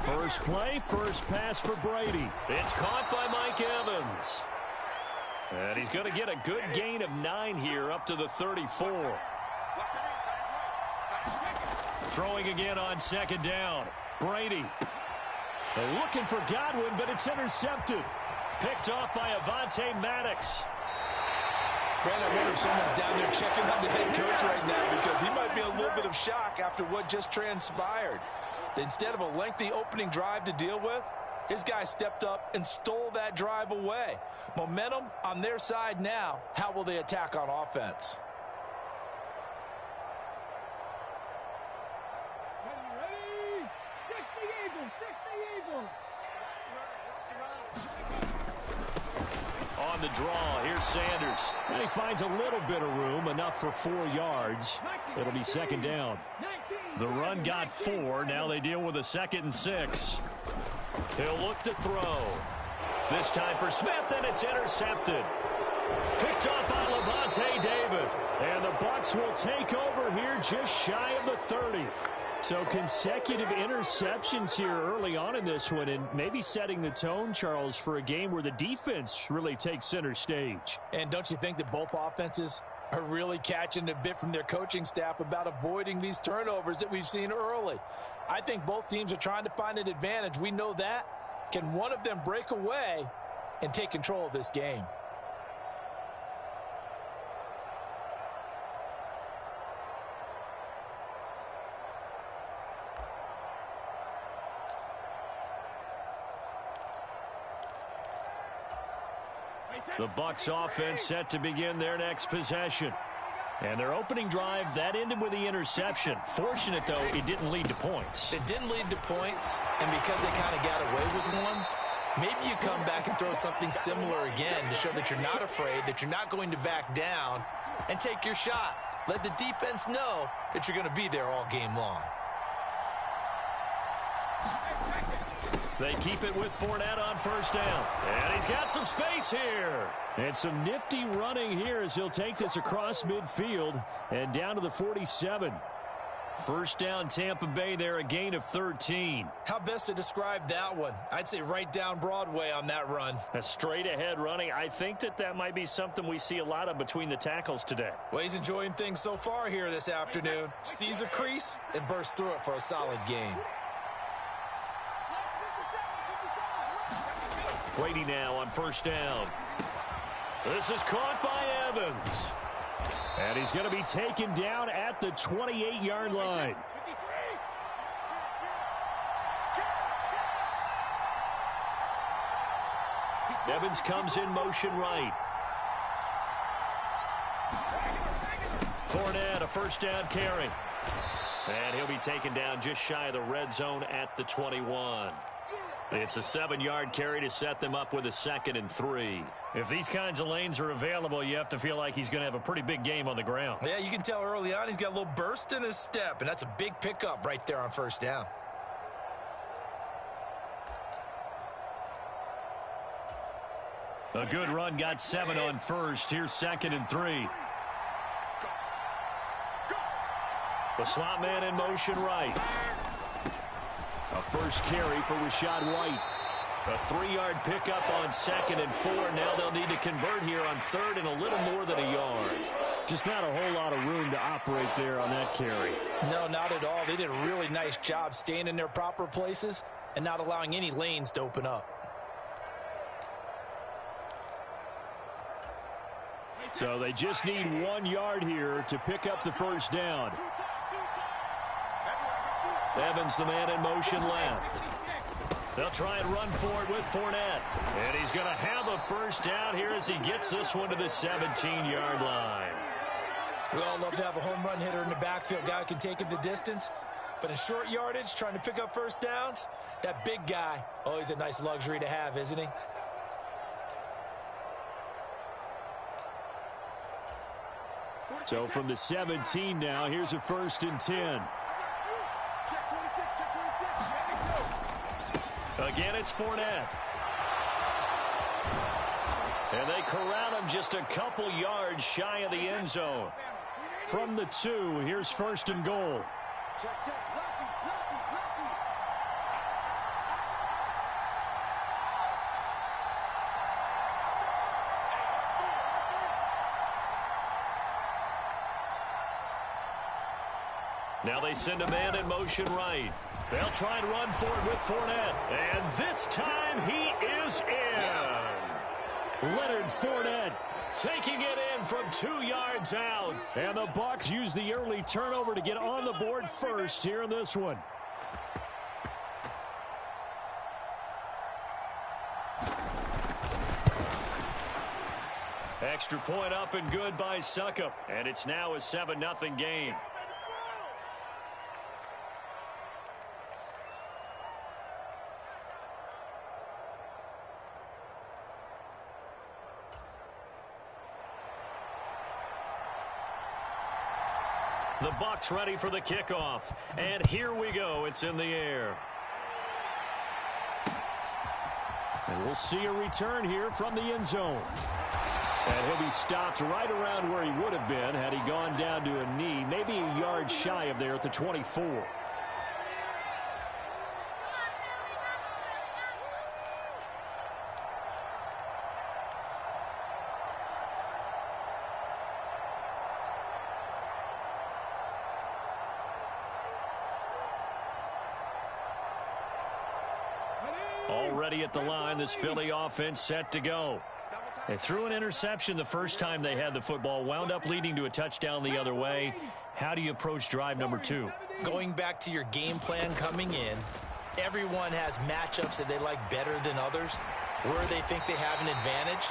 [SPEAKER 1] First play, first pass for Brady. It's caught by Mike Evans. And he's going to get a good gain of 9 here up to the 34. Throwing again on second down. Brady. They're looking for Godwin, but it's intercepted. Picked off by Avonte Maddox.
[SPEAKER 2] Brandon, I wonder if someone's down there checking on the head coach right now, because he might be a little bit of shock after what just transpired. Instead of a lengthy opening drive to deal with, his guy stepped up and stole that drive away. Momentum on their side now. How will they attack on offense?
[SPEAKER 5] Ready? 60 Eagles.
[SPEAKER 1] On the draw, here's Sanders. And he finds a little bit of room, enough for 4 yards. It'll be second down. The run got 4. Now they deal with a 2nd and 6. He'll look to throw. This time for Smith, and it's intercepted. Picked up by Lavonte David. And the Bucs will take over here just shy of the 30. So consecutive interceptions here early on in this one, and maybe setting the tone, Charles, for a game where the defense really takes center stage.
[SPEAKER 2] And don't you think that both offenses are really catching a bit from their coaching staff about avoiding these turnovers that we've seen early? I think both teams are trying to find an advantage. We know that. Can one of them break away and take control of this game?
[SPEAKER 1] The Bucs offense set to begin their next possession. And their opening drive, that ended with the interception. Fortunate, though, it didn't lead to points.
[SPEAKER 2] It didn't lead to points, and because they kind of got away with one, maybe you come back and throw something similar again to show that you're not afraid, that you're not going to back down, and take your shot. Let the defense know that you're going to be there all game long.
[SPEAKER 1] They keep it with Fournette on first down. And he's got some space here. And some nifty running here as he'll take this across midfield and down to the 47. First down, Tampa Bay there, a gain of 13.
[SPEAKER 2] How best to describe that one? I'd say right down Broadway on that run.
[SPEAKER 1] A straight ahead running. I think that might be something we see a lot of between the tackles today.
[SPEAKER 2] Well, he's enjoying things so far here this afternoon. Sees a crease and bursts through it for a solid gain.
[SPEAKER 1] Brady now on first down. This is caught by Evans. And he's going to be taken down at the 28-yard line. Evans comes in motion right. Fournette, a first down carry. And he'll be taken down just shy of the red zone at the 21. It's a 7-yard carry to set them up with a 2nd and 3. If these kinds of lanes are available, you have to feel like he's going to have a pretty big game on the ground.
[SPEAKER 2] Yeah, you can tell early on he's got a little burst in his step, and that's a big pickup right there on first down.
[SPEAKER 1] A good run, got 7 on first. Here's 2nd and 3. The slot man in motion right. A first carry for Rachaad White. A 3-yard pickup on 2nd and 4. Now they'll need to convert here on 3rd and a little more than a yard. Just not a whole lot of room to operate there on that carry.
[SPEAKER 4] No, not at all. They did a really nice job staying in their proper places and not allowing any lanes to open up.
[SPEAKER 1] So they just need 1 yard here to pick up the first down. Evans, the man in motion left. They'll try and run for it with Fournette. And he's going to have a first down here as he gets this one to the 17-yard line.
[SPEAKER 2] We all love to have a home run hitter in the backfield. Guy who can take it the distance. But in short yardage, trying to pick up first downs, that big guy, always a nice luxury to have, isn't he?
[SPEAKER 1] So from the 17 now, here's a 1st and 10. Again, it's Fournette. And they corral him just a couple yards shy of the end zone. From the 2, here's 1st and goal. Now they send a man in motion right. They'll try and run for it with Fournette. And this time he is in. Yes. Leonard Fournette taking it in from 2 yards out. And the Bucs use the early turnover to get on the board first here in this one. Extra point up and good by Succop. And it's now a 7-0 game. The Bucs ready for the kickoff. And here we go. It's in the air. And we'll see a return here from the end zone. And he'll be stopped right around where he would have been had he gone down to a knee, maybe a yard shy of there at the 24. Already at the line, this Philly offense set to go. They threw an interception the first time they had the football, wound up leading to a touchdown the other way. How do you approach drive number 2?
[SPEAKER 2] Going back to your game plan coming in, everyone has matchups that they like better than others. Where they think they have an advantage,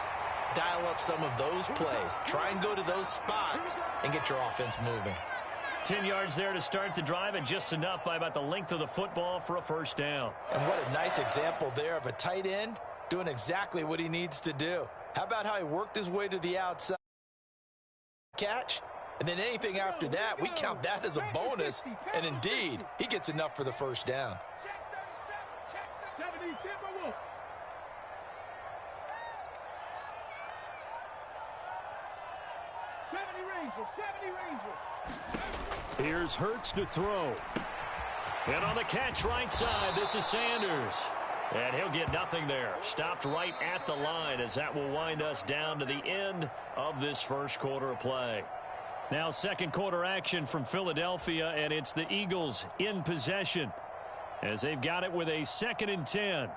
[SPEAKER 2] dial up some of those plays. Try and go to those spots and get your offense moving.
[SPEAKER 1] 10 yards there to start the drive, and just enough by about the length of the football for a first down.
[SPEAKER 2] And what a nice example there of a tight end doing exactly what he needs to do. How about how he worked his way to the outside catch? And then anything after that, we count that as a bonus. And indeed, he gets enough for the first down.
[SPEAKER 1] Here's Hurts to throw. And on the catch right side, this is Sanders. And he'll get nothing there. Stopped right at the line as that will wind us down to the end of this first quarter of play. Now second quarter action from Philadelphia, and it's the Eagles in possession as they've got it with a 2nd and 10.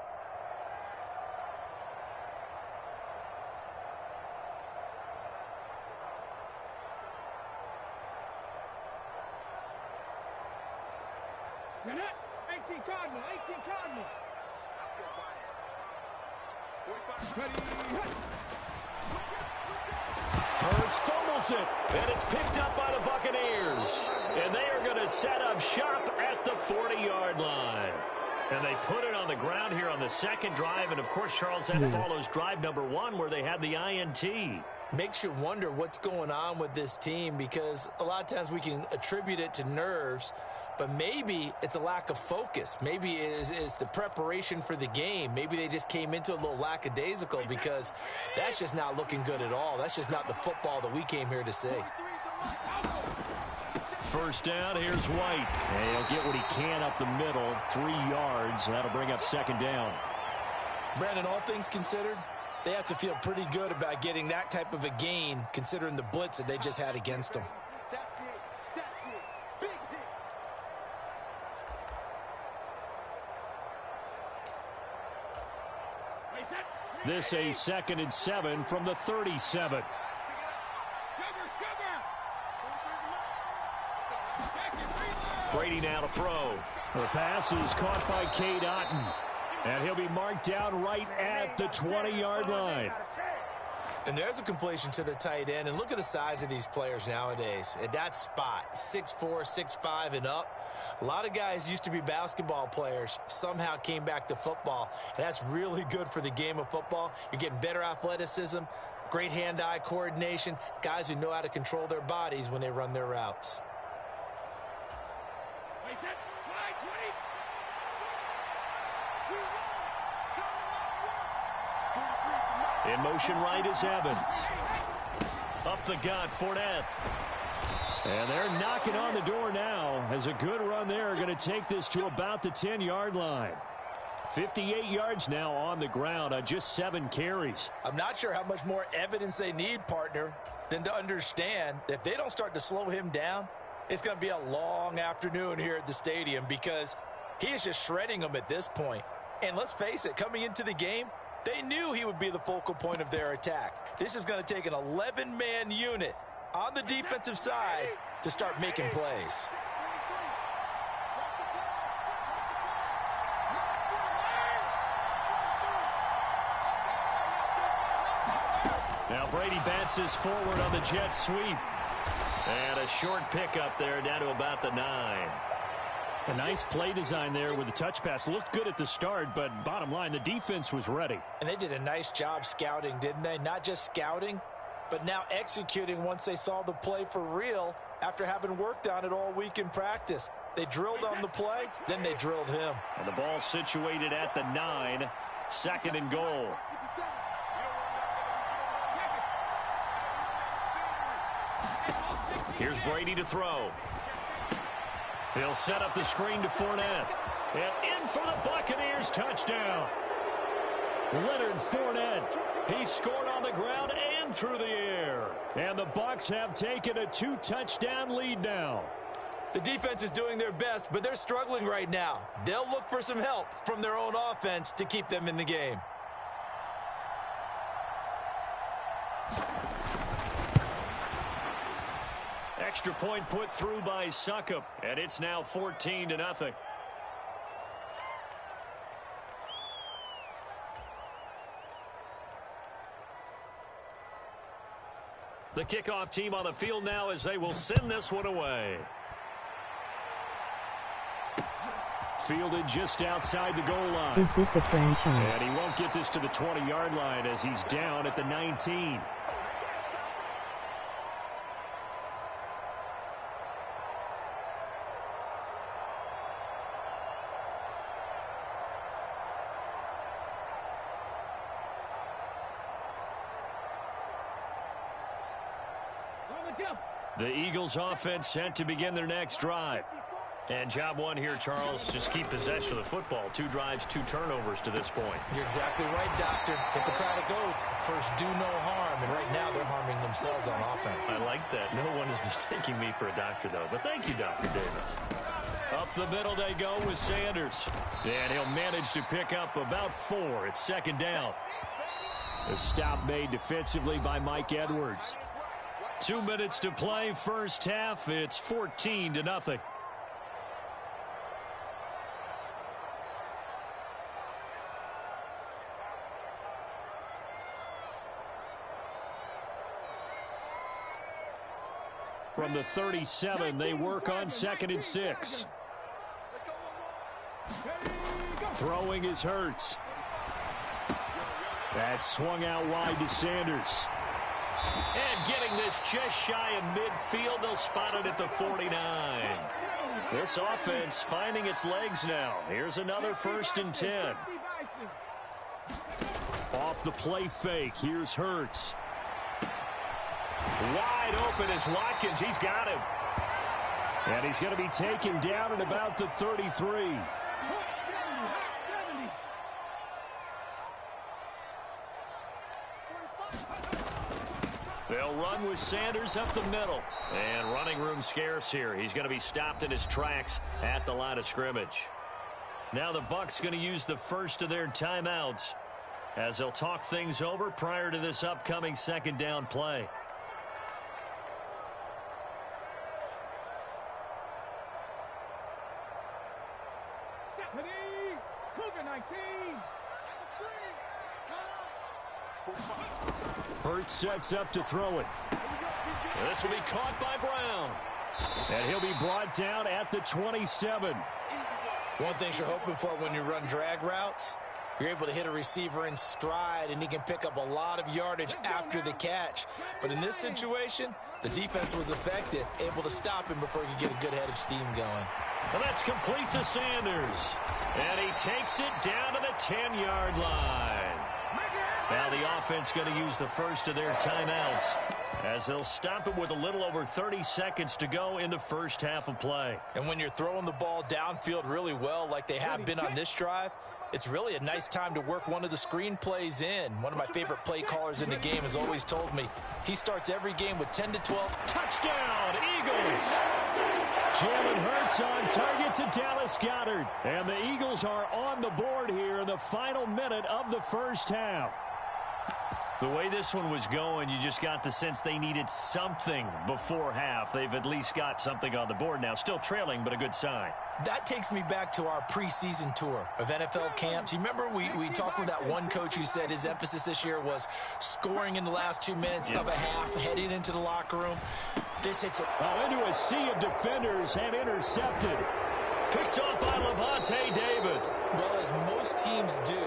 [SPEAKER 1] Hurts fumbles it, and it's picked up by the Buccaneers. And they are going to set up shop at the 40-yard line. And they put it on the ground here on the second drive. And, of course, Charles, that follows drive number 1 where they had the INT.
[SPEAKER 2] Makes you wonder what's going on with this team, because a lot of times we can attribute it to nerves, but maybe it's a lack of focus. Maybe it is the preparation for the game. Maybe they just came into a little lackadaisical, because that's just not looking good at all. That's just not the football that we came here to see.
[SPEAKER 1] First down, here's White. And he'll get what he can up the middle, 3 yards. That'll bring up second down.
[SPEAKER 2] Brandon, all things considered, They have to feel pretty good about getting that type of a gain, considering the blitz that they just had against them.
[SPEAKER 3] That's it. That's it. Big hit.
[SPEAKER 1] This a 2nd and 7 from the 37. Brady now to throw. The pass is caught by Cade Otton. And he'll be marked down right at the 20-yard line.
[SPEAKER 2] And there's a completion to the tight end. And look at the size of these players nowadays. At that spot, 6'4", 6'5", and up. A lot of guys used to be basketball players, somehow came back to football. And that's really good for the game of football. You're getting better athleticism, great hand-eye coordination, guys who know how to control their bodies when they run their routes.
[SPEAKER 1] In motion right is Evans. Up the gut, Fournette. And they're knocking on the door now as a good run there. Going to take this to about the 10-yard line. 58 yards now on the ground on just 7 carries.
[SPEAKER 4] I'm not sure how much more evidence they need, partner, than to understand that if they don't start to slow him down, it's going to be a long afternoon here at the stadium because he is just shredding them at this point. And let's face it, coming into the game, they knew he would be the focal point of their attack. This is going to take an 11-man unit on the defensive side to start making plays.
[SPEAKER 1] Now Brady bounces forward on the jet sweep. And a short pickup there down to about the 9. A nice play design there with the touch pass. Looked good at the start, but bottom line, the defense was ready.
[SPEAKER 4] And they did a nice job scouting, didn't they? Not just scouting, but now executing once they saw the play for real after having worked on it all week in practice. They drilled on the play, then they drilled him.
[SPEAKER 1] And the ball situated at the 9, 2nd and goal. Here's Brady to throw. He'll set up the screen to Fournette. And in for the Buccaneers touchdown. Leonard Fournette. He scored on the ground and through the air. And the Bucs have taken a 2-touchdown lead now.
[SPEAKER 2] The defense is doing their best, but they're struggling right now. They'll look for some help from their own offense to keep them in the game.
[SPEAKER 1] Extra point put through by Succop, and it's now 14-0. The kickoff team on the field now as they will send this one away. Fielded just outside the goal line.
[SPEAKER 6] Is this a franchise?
[SPEAKER 1] And he won't get this to the 20-yard line as he's down at the 19. The Eagles offense set to begin their next drive. And job one here, Charles, just keep possession of the football. 2 drives, 2 turnovers to this point.
[SPEAKER 2] You're exactly right, Doctor. Hippocratic oath. First, do no harm. And right now, they're harming themselves on offense.
[SPEAKER 1] I like that. No one is mistaking me for a doctor, though. But thank you, Dr. Davis. Up the middle they go with Sanders. And he'll manage to pick up about 4. It's 2nd down. A stop made defensively by Mike Edwards. 2 minutes to play, first half. It's 14-0. From the 37, they work on 2nd and 6. Throwing is Hurts. That's swung out wide to Sanders. And getting this just shy of midfield, they'll spot it at the 49. This offense finding its legs now. Here's another 1st and 10. Off the play fake, here's Hurts. Wide open is Watkins. He's got him. And he's going to be taken down at about the 33. They'll run with Sanders up the middle. And running room scarce here. He's going to be stopped in his tracks at the line of scrimmage. Now the Bucs going to use the first of their timeouts as they'll talk things over prior to this upcoming second down play. Hurts sets up to throw it. This will be caught by Brown. And he'll be brought down at the 27.
[SPEAKER 2] One thing you're hoping for when you run drag routes, you're able to hit a receiver in stride, and he can pick up a lot of yardage after the catch. But in this situation, the defense was effective, able to stop him before he could get a good head of steam going.
[SPEAKER 1] And that's complete to Sanders. And he takes it down to the 10-yard line. Now the offense going to use the first of their timeouts as they'll stop it with a little over 30 seconds to go in the first half of play.
[SPEAKER 4] And when you're throwing the ball downfield really well like they have been on this drive, it's really a nice time to work one of the screen plays in. One of my favorite play callers in the game has always told me he starts every game with 10 to 12.
[SPEAKER 1] Touchdown, Eagles! Jalen Hurts on target to Dallas Goedert. And the Eagles are on the board here in the final minute of the first half. The way this one was going, you just got the sense they needed something before half. They've at least got something on the board now. Still trailing, but a good sign.
[SPEAKER 2] That takes me back to our preseason tour of NFL camps. You remember we talked with that one coach who said his emphasis this year was scoring in the last 2 minutes of a half, heading into the locker room. This hits it.
[SPEAKER 1] Into a sea of defenders and intercepted. Picked up by Lavonte David.
[SPEAKER 2] Well, as most teams do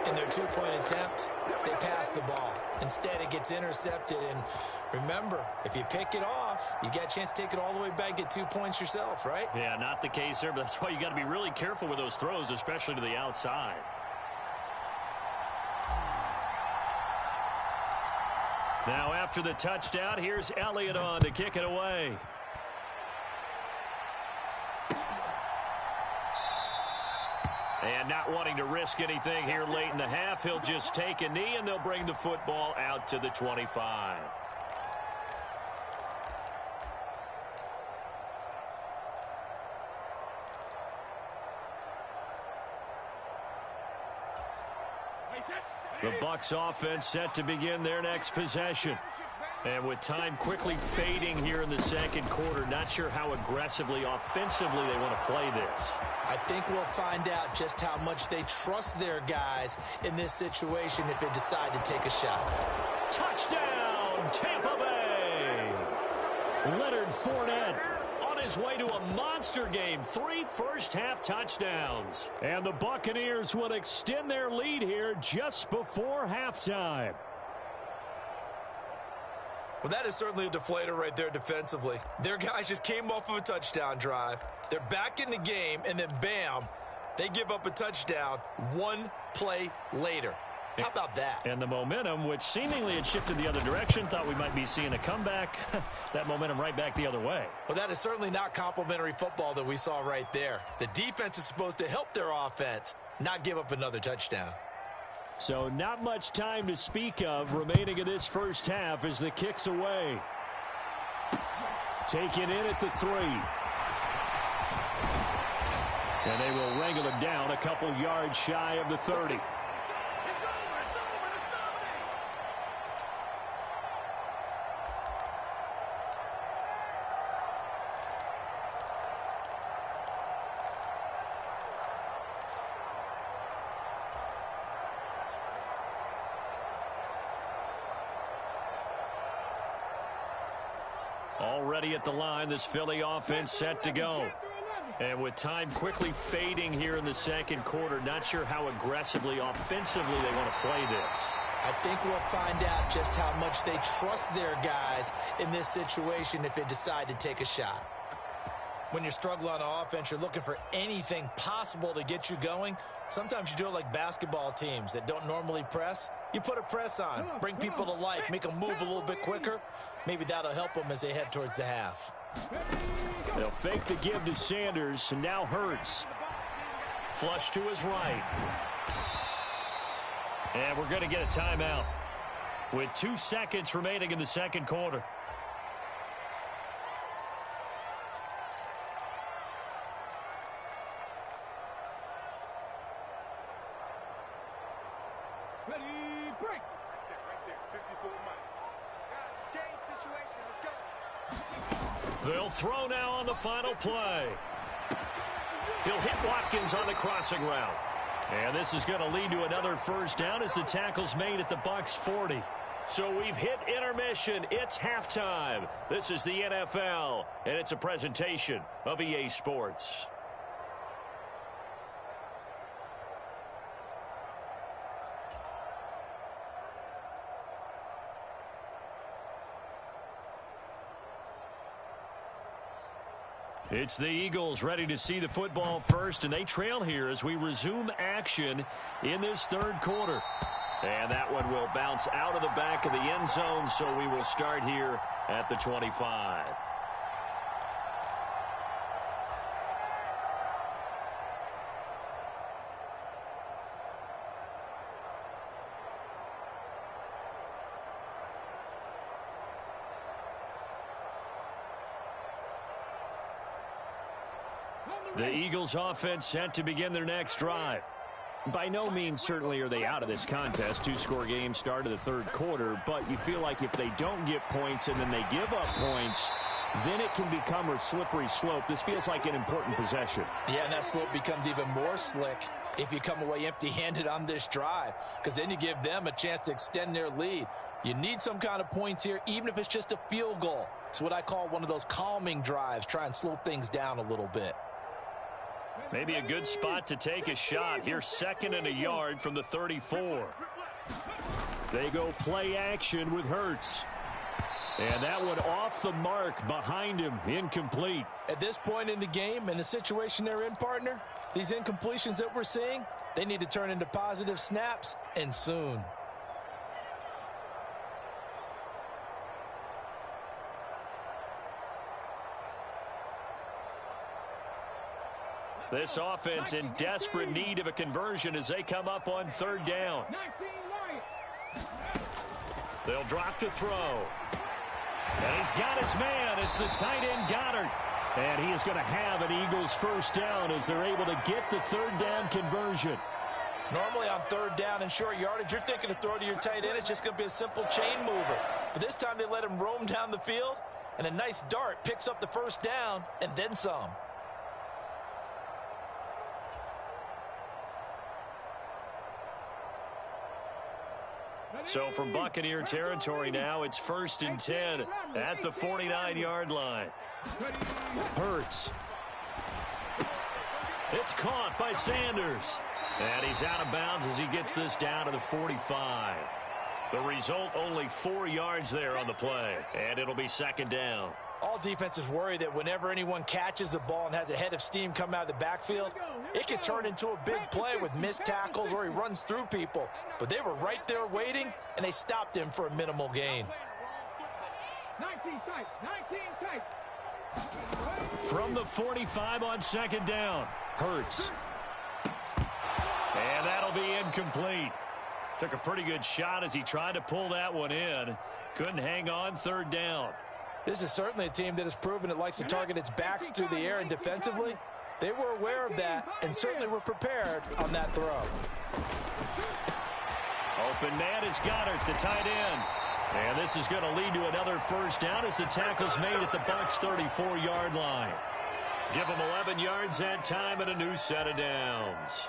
[SPEAKER 2] in their two-point attempt, they pass the ball. Instead, it gets intercepted. And remember, if you pick it off, you got a chance to take it all the way back, get 2 points yourself, right?
[SPEAKER 1] Yeah, not the case there, but that's why you got to be really careful with those throws, especially to the outside. Now, after the touchdown, here's Elliott on to kick it away. And not wanting to risk anything here late in the half, he'll just take a knee, and they'll bring the football out to the 25. The Bucs offense set to begin their next possession. And with time quickly fading here in the second quarter, not sure how aggressively, offensively they want to play this.
[SPEAKER 2] I think we'll find out just how much they trust their guys in this situation if they decide to take a shot.
[SPEAKER 1] Touchdown, Tampa Bay! Leonard Fournette on his way to a monster game. 3 first-half touchdowns. And the Buccaneers will extend their lead here just before halftime.
[SPEAKER 2] Well, that is certainly a deflator right there defensively. Their guys just came off of a touchdown drive. They're back in the game, and then bam, they give up a touchdown 1 play later. How about that?
[SPEAKER 1] And the momentum, which seemingly had shifted the other direction, thought we might be seeing a comeback. That momentum right back the other way.
[SPEAKER 2] Well, that is certainly not complimentary football that we saw right there. The defense is supposed to help their offense, not give up another touchdown.
[SPEAKER 1] So not much time to speak of remaining in this first half as the kick's away. Taken in at the 3. And they will wrangle him down a couple yards shy of the 30. Already at the line, this Philly offense set to go. And with time quickly fading here in the second quarter, not sure how aggressively, offensively they want to play this.
[SPEAKER 2] I think we'll find out just how much they trust their guys in this situation if they decide to take a shot. When you're struggling on offense, you're looking for anything possible to get you going. Sometimes you do it like basketball teams that don't normally press. You put a press on, bring people to life, make them move a little bit quicker. Maybe that'll help them as they head towards the half.
[SPEAKER 1] They'll fake the give to Sanders, and now Hurts. Flush to his right. And we're going to get a timeout. with 2 seconds remaining in the second quarter.
[SPEAKER 5] Ready, break.
[SPEAKER 3] Right there, 54 Mike. Guys, it's game situation. Let's go.
[SPEAKER 1] They'll throw now on the final play. He'll hit Watkins on the crossing route. And this is going to lead to another first down as the tackle's made at the Bucs 40. So we've hit intermission. It's halftime. This is the NFL, and it's a presentation of EA Sports. It's the Eagles ready to see the football first, and they trail here as we resume action in this third quarter. And that one will bounce out of the back of the end zone, so we will start here at the 25. The Eagles offense set to begin their next drive. By no means certainly are they out of this contest. 2-score game start of the third quarter, but you feel like if they don't get points and then they give up points, then it can become a slippery slope. This feels like an important possession.
[SPEAKER 4] Yeah, and that slope becomes even more slick if you come away empty-handed on this drive, because then you give them a chance to extend their lead. You need some kind of points here, even if it's just a field goal. It's what I call one of those calming drives. Try and slow things down a little bit.
[SPEAKER 1] Maybe a good spot to take a shot. Here's 2nd and a yard from the 34. They go play action with Hurts. And that one off the mark behind him, incomplete.
[SPEAKER 4] At this point in the game, in the situation they're in, partner, these incompletions that we're seeing, they need to turn into positive snaps, and soon.
[SPEAKER 1] This offense in desperate need of a conversion as they come up on 3rd down. They'll drop to throw. And he's got his man. It's the tight end Goddard. And he is going to have an Eagles first down as they're able to get the 3rd down conversion.
[SPEAKER 4] Normally on 3rd down and short yardage, you're thinking to throw to your tight end. It's just going to be a simple chain mover. But this time they let him roam down the field, and a nice dart picks up the first down and then some.
[SPEAKER 1] So from Buccaneer territory now, it's 1st and 10 at the 49-yard line. Hurts. It's caught by Sanders. And he's out of bounds as he gets this down to the 45. The result, only 4 yards there on the play. And it'll be 2nd down.
[SPEAKER 4] All defenses worry that whenever anyone catches the ball and has a head of steam come out of the backfield, it could turn into a big play with missed tackles or he runs through people. But they were right there waiting, and they stopped him for a minimal gain.
[SPEAKER 5] 19 tight, 19 tight.
[SPEAKER 1] From the 45 on 2nd down, Hurts. And that'll be incomplete. Took a pretty good shot as he tried to pull that one in. Couldn't hang on 3rd down.
[SPEAKER 4] This is certainly a team that has proven it likes to target its backs through the air, and defensively, they were aware of that and certainly were prepared on that throw.
[SPEAKER 1] Open man is Goddard, the tight end. And this is going to lead to another first down as the tackle's made at the Bucs 34-yard line. Give them 11 yards that time and a new set of downs.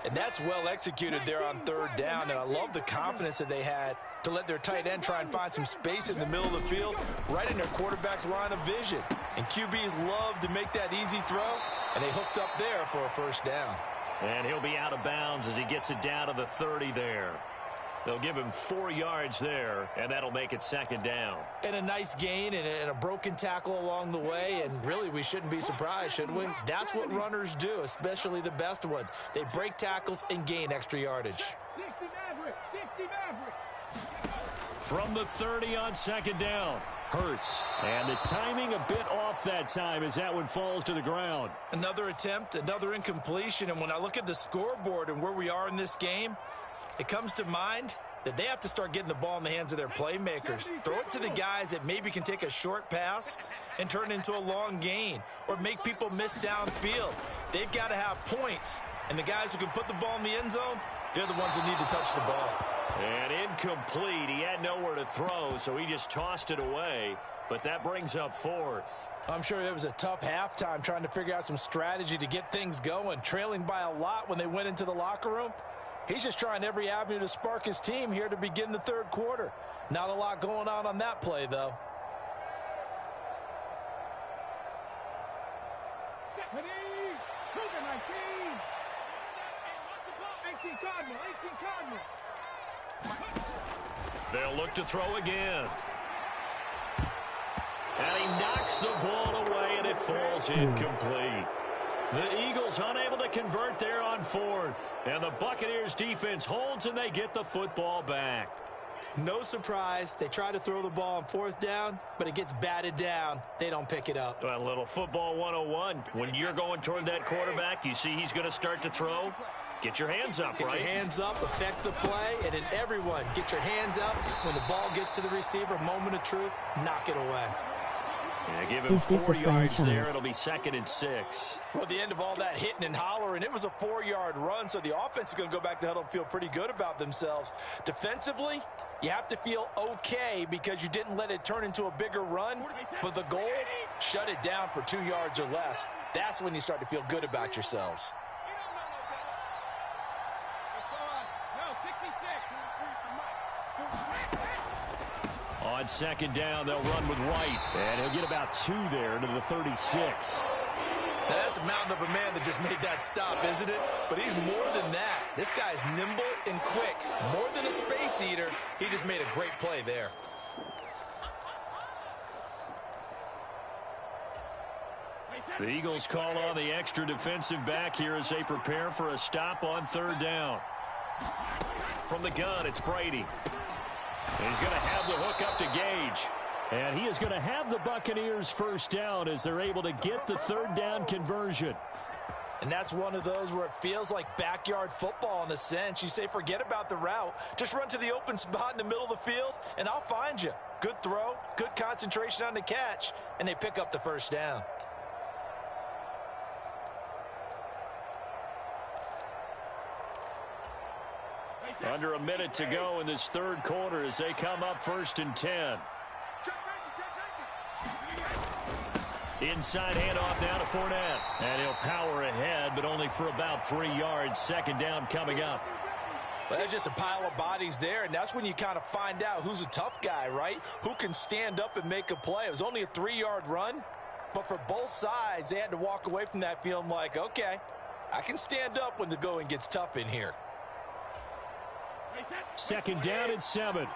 [SPEAKER 4] And that's well executed there on 3rd down, and I love the confidence that they had to let their tight end try and find some space in the middle of the field, right in their quarterback's line of vision. And QBs love to make that easy throw, and they hooked up there for a first down.
[SPEAKER 1] And he'll be out of bounds as he gets it down to the 30 there. They'll give him 4 yards there, and that'll make it 2nd down.
[SPEAKER 4] And a nice gain and a broken tackle along the way, and really we shouldn't be surprised, should we? That's what runners do, especially the best ones. They break tackles and gain extra yardage.
[SPEAKER 5] 60 Maverick, 60 Maverick.
[SPEAKER 1] From the 30 on 2nd down, Hurts. And the timing a bit off that time as that one falls to the ground.
[SPEAKER 4] Another attempt, another incompletion, and when I look at the scoreboard and where we are in this game, it comes to mind
[SPEAKER 2] that they have to start getting the ball in the hands of their playmakers. Throw it to the guys that maybe can take a short pass and turn it into a long gain or make people miss downfield. They've got to have points, and the guys who can put the ball in the end zone, they're the ones that need to touch the ball.
[SPEAKER 1] And incomplete. He had nowhere to throw, so he just tossed it away. But that brings up fourth.
[SPEAKER 4] I'm sure it was a tough halftime trying to figure out some strategy to get things going, trailing by a lot when they went into the locker room. He's just trying every avenue to spark his team here to begin the third quarter. Not a lot going on that play, though.
[SPEAKER 5] Ready? Cougar 19. 18 Cardinal. 18 Cardinal.
[SPEAKER 1] They'll look to throw again. And he knocks the ball away, and it falls incomplete. The Eagles unable to convert there on fourth. And the Buccaneers defense holds, and they get the football back.
[SPEAKER 2] No surprise. They try to throw the ball on fourth down, but it gets batted down. They don't pick it up.
[SPEAKER 1] A little football 101. When you're going toward that quarterback, you see he's going to start to throw. Get your hands up, right?
[SPEAKER 2] Get your hands up, affect the play, and then everyone get your hands up. When the ball gets to the receiver, moment of truth, knock it away.
[SPEAKER 1] Yeah, give him 4 yards there. It'll be 2nd and 6.
[SPEAKER 4] Well, at the end of all that hitting and hollering, it was a 4-yard run, so the offense is going to go back to huddle and feel pretty good about themselves. Defensively, you have to feel okay because you didn't let it turn into a bigger run, but the goal, shut it down for 2 yards or less. That's when you start to feel good about yourselves.
[SPEAKER 1] On 2nd down, they'll run with White. And he'll get about 2 there to the 36.
[SPEAKER 2] Now, that's a mountain of a man that just made that stop, isn't it? But he's more than that. This guy's nimble and quick. More than a space eater, he just made a great play there.
[SPEAKER 1] The Eagles call on the extra defensive back here as they prepare for a stop on 3rd down. From the gun, it's Brady. He's going to have the hook up to Gage. And he is going to have the Buccaneers first down as they're able to get the 3rd down conversion.
[SPEAKER 4] And that's one of those where it feels like backyard football in a sense. You say, forget about the route. Just run to the open spot in the middle of the field, and I'll find you. Good throw, good concentration on the catch, and they pick up the first down.
[SPEAKER 1] Under a minute to go in this 3rd quarter as they come up 1st and 10. Inside handoff now to Fournette. And he'll power ahead, but only for about 3 yards. 2nd down coming up.
[SPEAKER 4] Well, there's just a pile of bodies there, and that's when you kind of find out who's a tough guy, right? Who can stand up and make a play. It was only a 3-yard run, but for both sides, they had to walk away from that feeling like, okay, I can stand up when the going gets tough in here.
[SPEAKER 1] 2nd down and 7.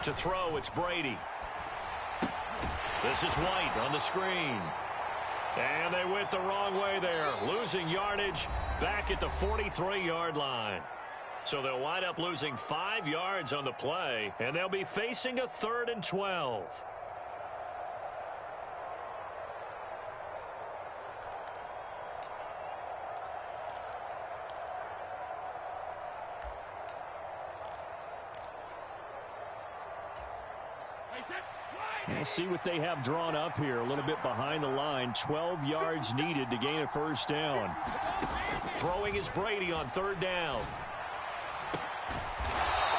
[SPEAKER 1] To throw, it's Brady. This is White on the screen. And they went the wrong way there, losing yardage back at the 43-yard line. So they'll wind up losing 5 yards on the play, and they'll be facing a 3rd and 12. We'll see what they have drawn up here. A little bit behind the line. 12 yards needed to gain a first down. Throwing is Brady on 3rd down.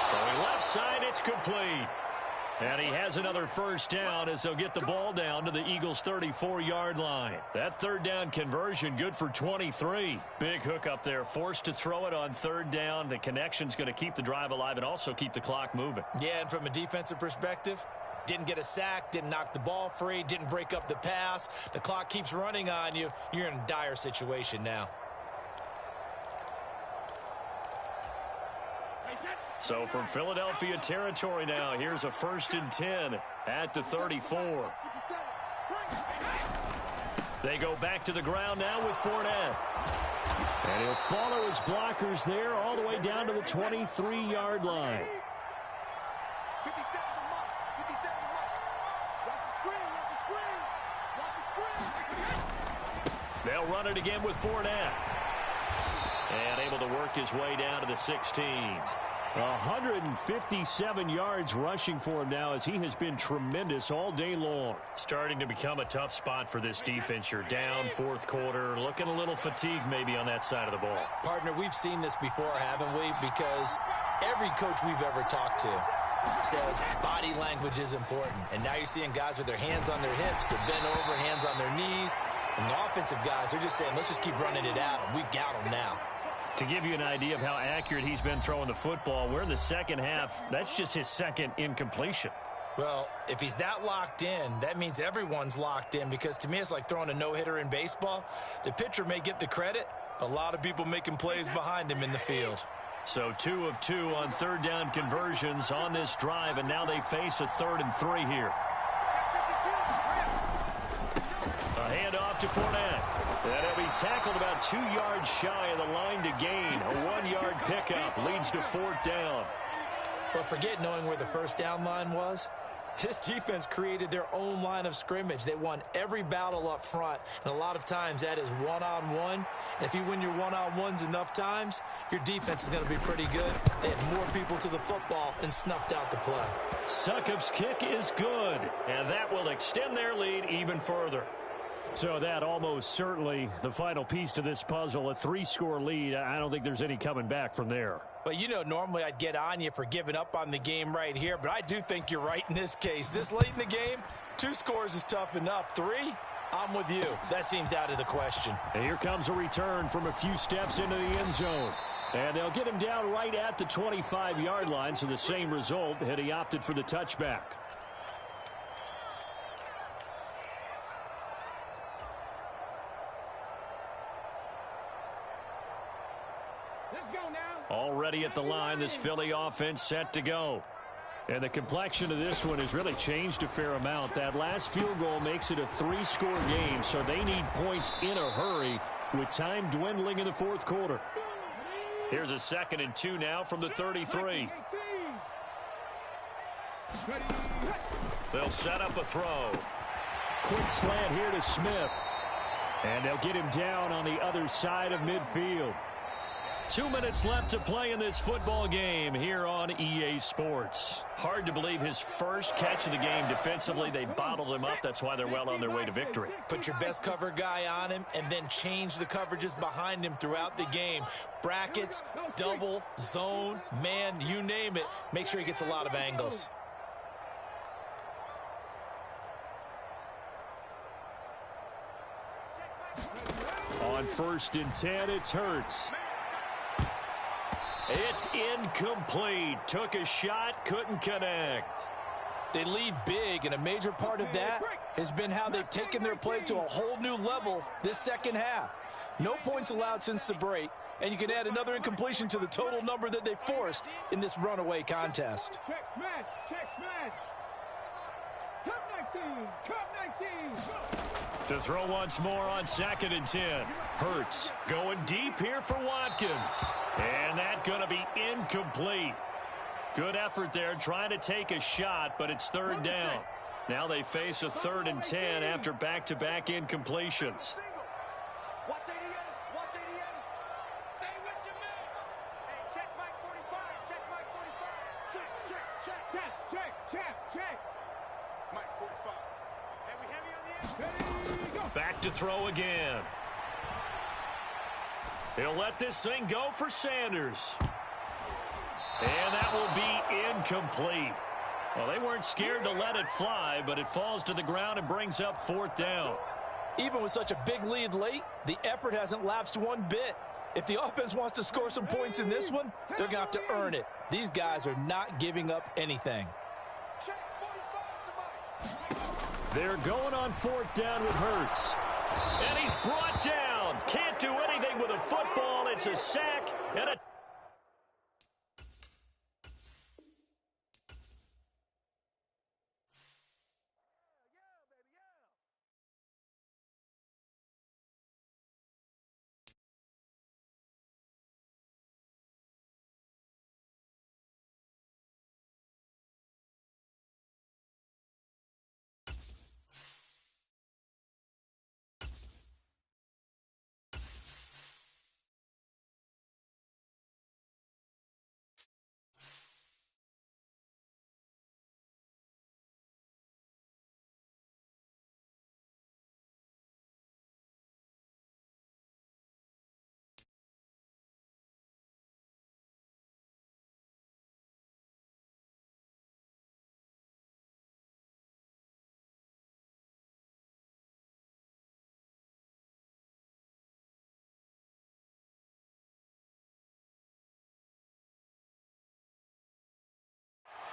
[SPEAKER 1] Throwing left side, it's complete. And he has another first down as they'll get the ball down to the Eagles' 34-yard line. That 3rd down conversion good for 23. Big hook up there. Forced to throw it on 3rd down. The connection's going to keep the drive alive and also keep the clock moving.
[SPEAKER 2] Yeah, and from a defensive perspective, didn't get a sack, didn't knock the ball free, didn't break up the pass. The clock keeps running on you. You're in a dire situation now.
[SPEAKER 1] So from Philadelphia territory now, here's a 1st and 10 at the 34. They go back to the ground now with Fournette. And he'll follow his blockers there all the way down to the 23-yard line. They'll They'll run it again with Fournette. And able to work his way down to the 16. 157 yards rushing for him now as he has been tremendous all day long. Starting to become a tough spot for this defense. You're down fourth quarter, looking a little fatigued maybe on that side of the ball.
[SPEAKER 2] Partner, we've seen this before, haven't we? Because every coach we've ever talked to says body language is important. And now you're seeing guys with their hands on their hips, they're bent over, hands on their knees. And the offensive guys are just saying, let's just keep running it at them. We've got them now.
[SPEAKER 1] To give you an idea of how accurate he's been throwing the football, we're in the second half. That's just his second incompletion.
[SPEAKER 2] Well, if he's that locked in, that means everyone's locked in, because to me it's like throwing a no-hitter in baseball. The pitcher may get the credit, a lot of people making plays behind him in the field.
[SPEAKER 1] So 2 of 2 on third down conversions on this drive, and now they face a 3rd and 3 here. A handoff to Fournette. And he'll be tackled about 2 yards shy of the line to gain. A 1-yard pickup leads to 4th down.
[SPEAKER 2] But forget knowing where the first down line was. This defense created their own line of scrimmage. They won every battle up front, and a lot of times that is one-on-one. And if you win your one-on-ones enough times, your defense is going to be pretty good. They had more people to the football and snuffed out the play.
[SPEAKER 1] Succop's kick is good, and that will extend their lead even further. So that almost certainly the final piece to this puzzle, a 3-score lead. I don't think there's any coming back from there.
[SPEAKER 2] Well, you know, normally I'd get on you for giving up on the game right here, but I do think you're right in this case. This late in the game, 2 scores is tough enough. 3, I'm with you. That seems out of the question.
[SPEAKER 1] And here comes a return from a few steps into the end zone. And they'll get him down right at the 25-yard line, so the same result had he opted for the touchback. Already at the line, this Philly offense set to go. And the complexion of this one has really changed a fair amount. That last field goal makes it a 3-score game, so they need points in a hurry with time dwindling in the fourth quarter. Here's a 2nd and 2 now from the 33. They'll set up a throw. Quick slant here to Smith. And they'll get him down on the other side of midfield. 2 minutes left to play in this football game here on EA Sports. Hard to believe his first catch of the game defensively. They bottled him up. That's why they're well on their way to victory.
[SPEAKER 2] Put your best cover guy on him and then change the coverages behind him throughout the game. Brackets, double, zone, man, you name it. Make sure he gets a lot of angles.
[SPEAKER 1] On 1st and 10, it's Hurts. It's incomplete. Took a shot, couldn't connect.
[SPEAKER 2] They lead big, and a major part of that has been how they've taken their play to a whole new level this second half. No points allowed since the break, and you can add another incompletion to the total number that they forced in this runaway contest.
[SPEAKER 5] Check smash, check smash. Cup 19, cup 19.
[SPEAKER 1] To throw once more on 2nd and 10. Hurts going deep here for Watkins. And that's going to be incomplete. Good effort there trying to take a shot, but it's 3rd down. Now they face a 3rd and 10 after back-to-back incompletions.
[SPEAKER 3] Watch 88, watch 88. Stay with your man. Hey, check Mike 45, check Mike 45. Check, check, check.
[SPEAKER 5] Check, check, check, check.
[SPEAKER 3] Mike 45. Hey, we heavy on the edge.
[SPEAKER 5] Ready, go.
[SPEAKER 1] Back to throw again. He'll let this thing go for Sanders. And that will be incomplete. Well, they weren't scared to let it fly, but it falls to the ground and brings up 4th down.
[SPEAKER 2] Even with such a big lead late, the effort hasn't lapsed one bit. If the offense wants to score some points in this one, they're going to have to earn it. These guys are not giving up anything.
[SPEAKER 3] Check 45 to Mike.
[SPEAKER 1] They're going on 4th down with Hurts. And he's brought down. Can't do anything with a football. It's a sack and a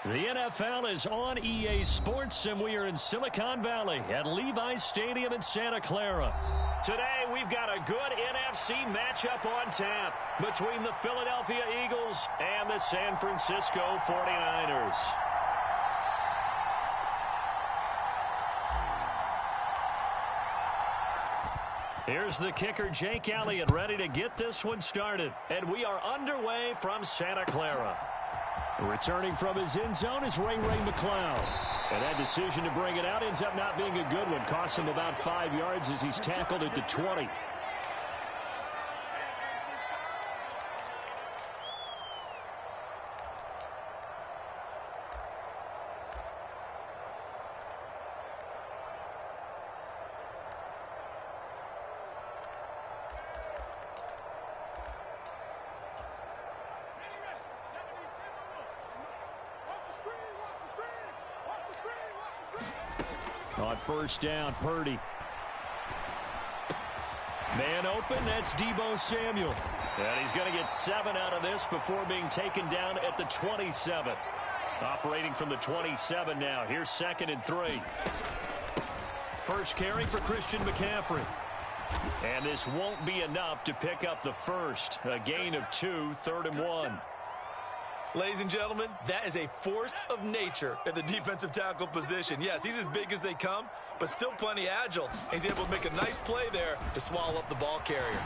[SPEAKER 1] The NFL is on EA Sports, and we are in Silicon Valley at Levi's Stadium in Santa Clara. Today, we've got a good NFC matchup on tap between the Philadelphia Eagles and the San Francisco 49ers. Here's the kicker, Jake Elliott, ready to get this one started. And we are underway from Santa Clara. Returning from his end zone is Ray McCloud. And that decision to bring it out ends up not being a good one. Costs him about 5 yards as he's tackled at the 20. On first down, Purdy. Man open, that's Deebo Samuel. And he's going to get 7 out of this before being taken down at the 27. Operating from the 27 now. Here's 2nd and 3. First carry for Christian McCaffrey. And this won't be enough to pick up the first. A gain of 2, 3rd and 1.
[SPEAKER 2] Ladies and gentlemen, that is a force of nature at the defensive tackle position. Yes, he's as big as they come, but still plenty agile. He's able to make a nice play there to swallow up the ball carrier.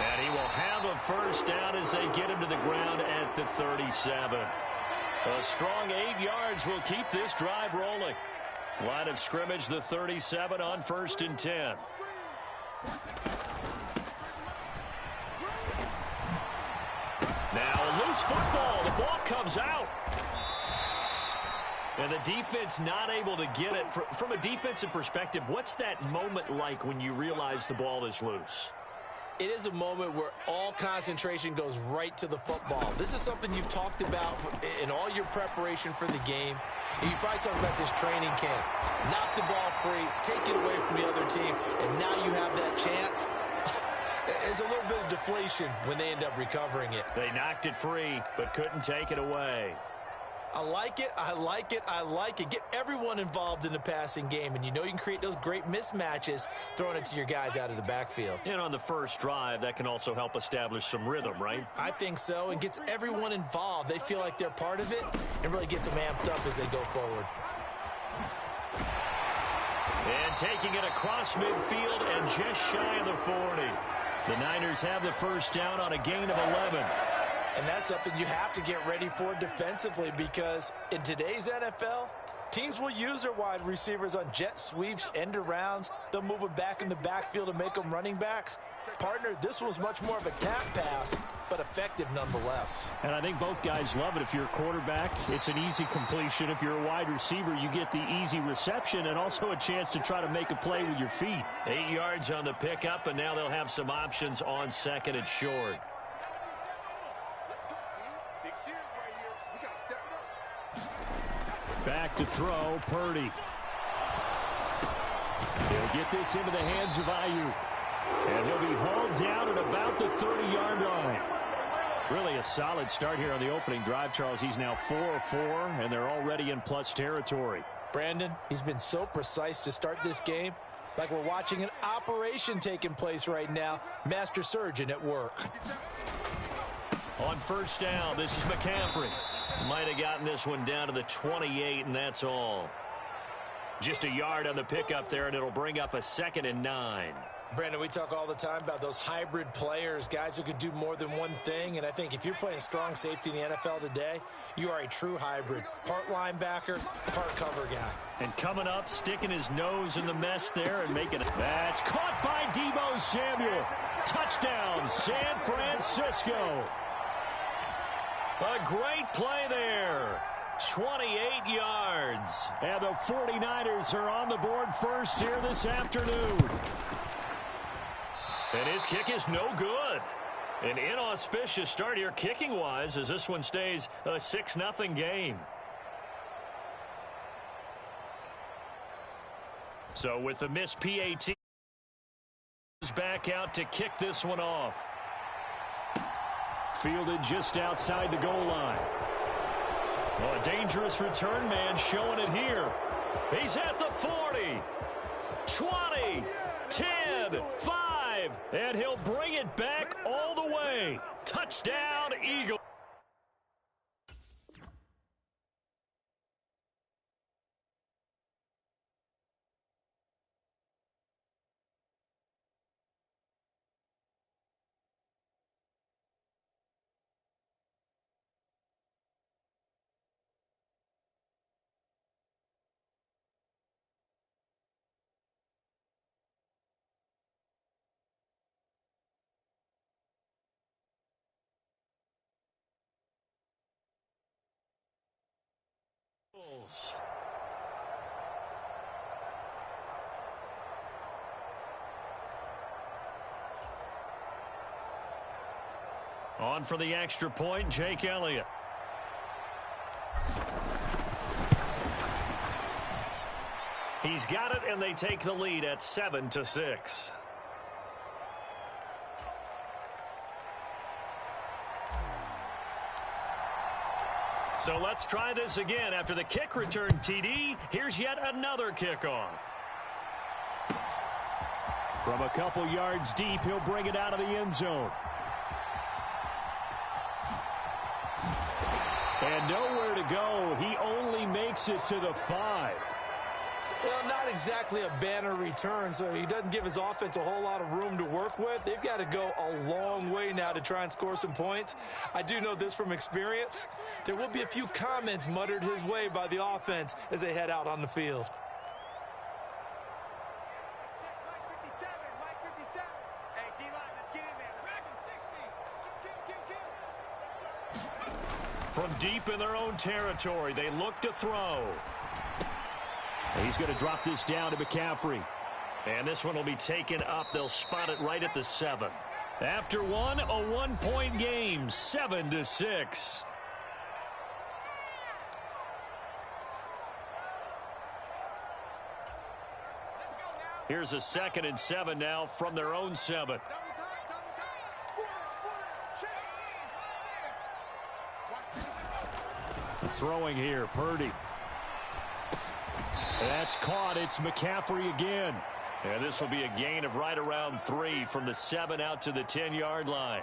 [SPEAKER 1] And he will have a first down as they get him to the ground at the 37. A strong 8 yards will keep this drive rolling. Line of scrimmage, the 37 on 1st and 10. Now a loose football. The ball comes out. And the defense not able to get it. From a defensive perspective, what's that moment like when you realize the ball is loose?
[SPEAKER 2] It is a moment where all concentration goes right to the football. This is something you've talked about in all your preparation for the game. And you probably talked about this training camp. Knock the ball free, take it away from the other team, and now you have that chance. There's a little bit of deflation when they end up recovering it.
[SPEAKER 1] They knocked it free, but couldn't take it away.
[SPEAKER 2] I like it, I like it, I like it. Get everyone involved in the passing game, and you know you can create those great mismatches throwing it to your guys out of the backfield.
[SPEAKER 1] And on the first drive, that can also help establish some rhythm, right?
[SPEAKER 2] I think so, and gets everyone involved. They feel like they're part of it and really gets them amped up as they go forward.
[SPEAKER 1] And taking it across midfield and just shy of the 40. The Niners have the first down on a gain of 11.
[SPEAKER 2] And that's something you have to get ready for defensively, because in today's NFL, teams will use their wide receivers on jet sweeps, end arounds. They'll move them back in the backfield and make them running backs. Partner, this was much more of a tap pass, but effective nonetheless.
[SPEAKER 1] And I think both guys love it. If you're a quarterback, it's an easy completion. If you're a wide receiver, you get the easy reception and also a chance to try to make a play with your feet. 8 yards on the pickup, and now they'll have some options on 2nd and short. Back to throw, Purdy. He'll get this into the hands of Ayuk. And he'll be hauled down at about the 30-yard line. Really a solid start here on the opening drive, Charles. He's now 4 of 4, and they're already in plus territory.
[SPEAKER 2] Brandon, he's been so precise to start this game. Like we're watching an operation taking place right now. Master surgeon at work.
[SPEAKER 1] On first down, this is McCaffrey. Might have gotten this one down to the 28, and that's all. Just a yard on the pickup there, and it'll bring up a 2nd and 9.
[SPEAKER 2] Brandon, we talk all the time about those hybrid players, guys who can do more than one thing. And I think if you're playing strong safety in the NFL today, you are a true hybrid. Part linebacker, part cover guy.
[SPEAKER 1] And coming up, sticking his nose in the mess there and making it. That's caught by Deebo Samuel. Touchdown, San Francisco. A great play there. 28 yards. And the 49ers are on the board first here this afternoon. And his kick is no good. An inauspicious start here kicking-wise as this one stays a 6-0 game. So with the missed PAT, back out to kick this one off. Fielded just outside the goal line. Well, a dangerous return man showing it here. He's at the 40, 20, 10, 5, and he'll bring it back all the way. Touchdown, Eagles. On for the extra point, Jake Elliott. He's got it, and they take the lead at 7-6. So let's try this again. After the kick return TD, here's yet another kickoff. From a couple yards deep, he'll bring it out of the end zone. And nowhere to go. He only makes it to the 5.
[SPEAKER 2] Well, not exactly a banner return, so he doesn't give his offense a whole lot of room to work with. They've got to go a long way now to try and score some points. I do know this from experience. There will be a few comments muttered his way by the offense as they head out on the field.
[SPEAKER 3] Check Mike 57, Mike 57. Hey, D-line, let's get in there. Dragon 60.
[SPEAKER 1] From deep in their own territory, they look to throw. He's going to drop this down to McCaffrey. And this one will be taken up. They'll spot it right at the 7. After one, a 1-point game, 7-6. Here's a 2nd and 7 now from their own 7. Throwing here, Purdy. That's caught. It's McCaffrey again. And this will be a gain of right around 3 from the 7 out to the 10-yard line.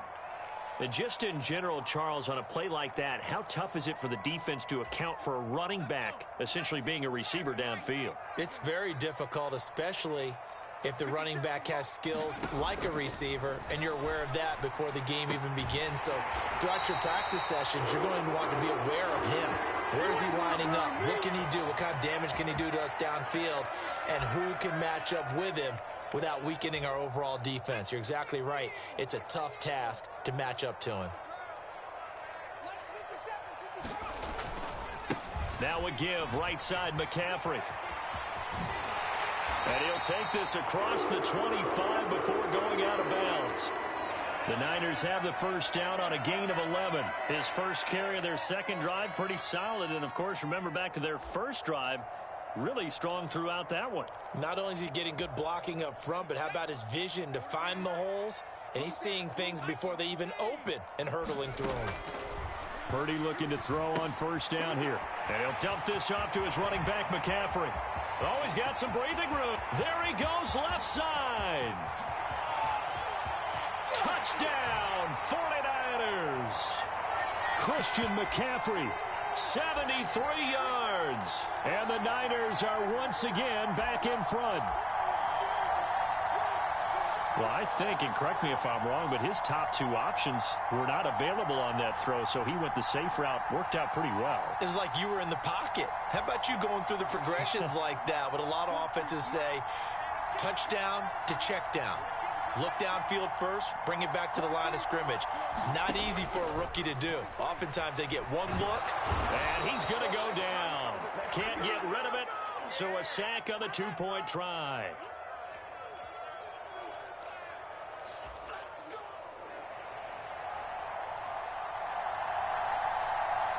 [SPEAKER 1] And just in general, Charles, on a play like that, how tough is it for the defense to account for a running back essentially being a receiver downfield?
[SPEAKER 2] It's very difficult, especially if the running back has skills like a receiver, and you're aware of that before the game even begins. So throughout your practice sessions, you're going to want to be aware of him. Where is he lining up? What can he do? What kind of damage can he do to us downfield? And who can match up with him without weakening our overall defense? You're exactly right. It's a tough task to match up to him.
[SPEAKER 1] Now a give, right side McCaffrey. And he'll take this across the 25 before going out of bounds. The Niners have the first down on a gain of 11. His first carry of their second drive, pretty solid. And, of course, remember back to their first drive, really strong throughout that one.
[SPEAKER 2] Not only is he getting good blocking up front, but how about his vision to find the holes? And he's seeing things before they even open and hurtling through them.
[SPEAKER 1] Purdy looking to throw on first down here. And he'll dump this off to his running back, McCaffrey. Oh, he's got some breathing room. There he goes, left side. Touchdown, 49ers. Christian McCaffrey, 73 yards. And the Niners are once again back in front. Well, I think, and correct me if I'm wrong, but his top 2 options were not available on that throw, so he went the safe route. Worked out pretty well.
[SPEAKER 2] It was like you were in the pocket. How about you going through the progressions like that? What a lot of offenses say, touchdown to check down. Look downfield first, bring it back to the line of scrimmage. Not easy for a rookie to do. Oftentimes they get one look.
[SPEAKER 1] And he's going to go down. Can't get rid of it, so a sack on the 2-point try.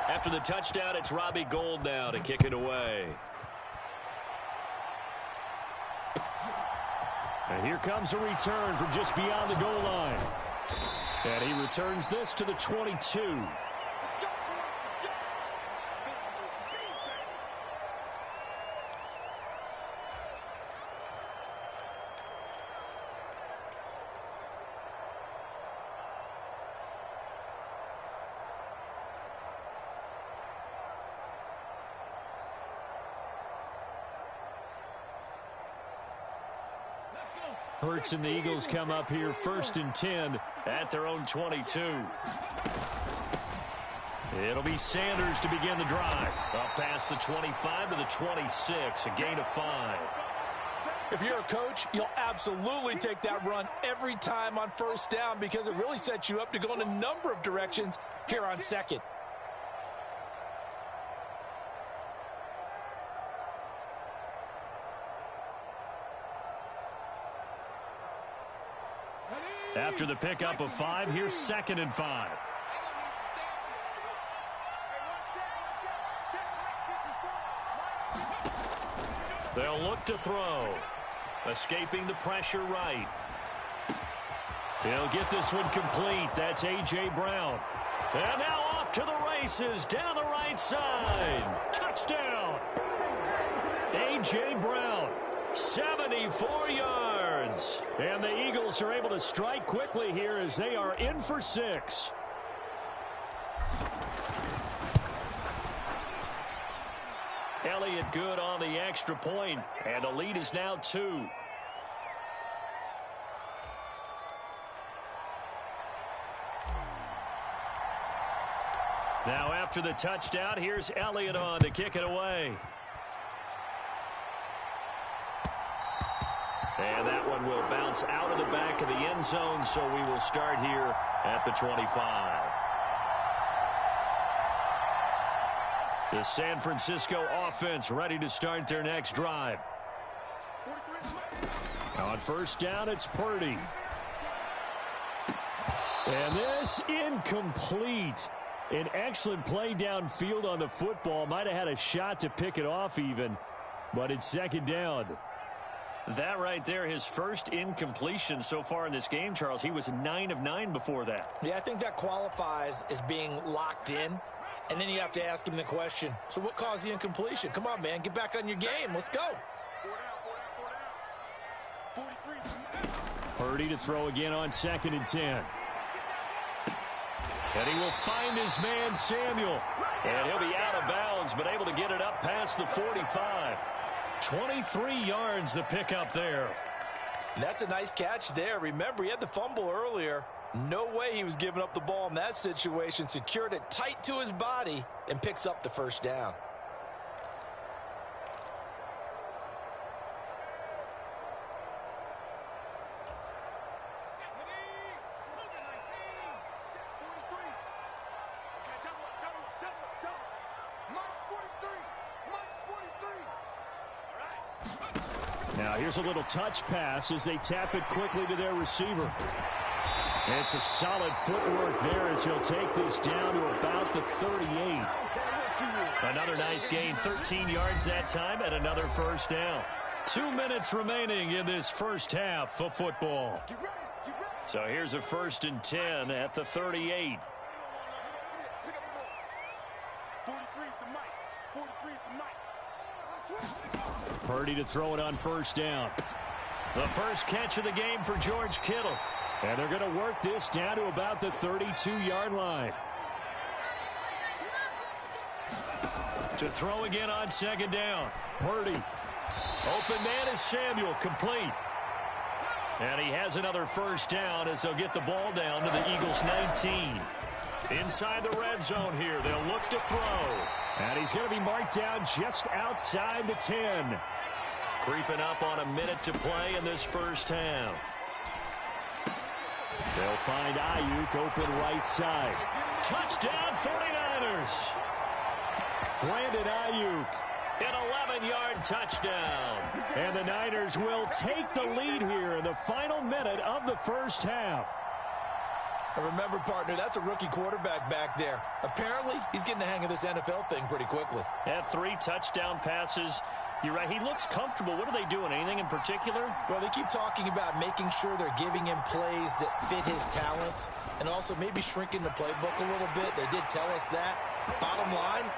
[SPEAKER 1] After the touchdown, it's Robbie Gould now to kick it away. And here comes a return from just beyond the goal line. And he returns this to the 22. Hurts and the Eagles come up here 1st and 10 at their own 22. It'll be Sanders to begin the drive. Up past the 25 to the 26, a gain of 5.
[SPEAKER 4] If you're a coach, you'll absolutely take that run every time on 1st down because it really sets you up to go in a number of directions here on 2nd.
[SPEAKER 1] After the pickup of 5, here's 2nd and 5. They'll look to throw. Escaping the pressure right. He'll get this one complete. That's A.J. Brown. And now off to the races down the right side. Touchdown. A.J. Brown, 74 yards. And the Eagles are able to strike quickly here as they are in for 6. Elliott good on the extra point, and the lead is now 2. Now after the touchdown, here's Elliott on to kick it away. And that one will bounce out of the back of the end zone, so we will start here at the 25. The San Francisco offense ready to start their next drive. On 1st down, it's Purdy. And this incomplete. An excellent play downfield on the football. Might have had a shot to pick it off even, but it's 2nd down. That right there, his first incompletion so far in this game, Charles. He was 9 of 9 before that.
[SPEAKER 2] Yeah, I think that qualifies as being locked in. And then you have to ask him the question, so what caused the incompletion? Come on, man, get back on your game. Let's go.
[SPEAKER 1] Purdy to throw again on 2nd and 10. And he will find his man, Samuel. And he'll be out of bounds, but able to get it up past the 45. 23 yards the pickup there.
[SPEAKER 4] That's a nice catch there. Remember, he had the fumble earlier. No way he was giving up the ball in that situation. Secured it tight to his body and picks up the 1st down.
[SPEAKER 1] Now here's a little touch pass as they tap it quickly to their receiver. And some solid footwork there as he'll take this down to about the 38. Another nice gain, 13 yards that time, and another 1st down. 2 minutes remaining in this first half of football. So here's a 1st and 10 at the 38.
[SPEAKER 3] 43's the mic. 43's the mic.
[SPEAKER 1] Purdy to throw it on 1st down. The first catch of the game for George Kittle. And they're going to work this down to about the 32-yard line. To throw again on 2nd down. Purdy. Open man is Samuel, complete. And he has another 1st down as they'll get the ball down to the Eagles' 19. Inside the red zone here, they'll look to throw. And he's going to be marked down just outside the 10. Creeping up on a minute to play in this first half. They'll find Ayuk open right side. Touchdown 49ers. Brandon Ayuk, an 11-yard touchdown. And the Niners will take the lead here in the final minute of the first half.
[SPEAKER 2] And remember, partner, that's a rookie quarterback back there. Apparently, he's getting the hang of this NFL thing pretty quickly.
[SPEAKER 1] Had 3 touchdown passes. You're right, he looks comfortable. What are they doing? Anything in particular?
[SPEAKER 2] Well, they keep talking about making sure they're giving him plays that fit his talents and also maybe shrinking the playbook a little bit. They did tell us that. Bottom line,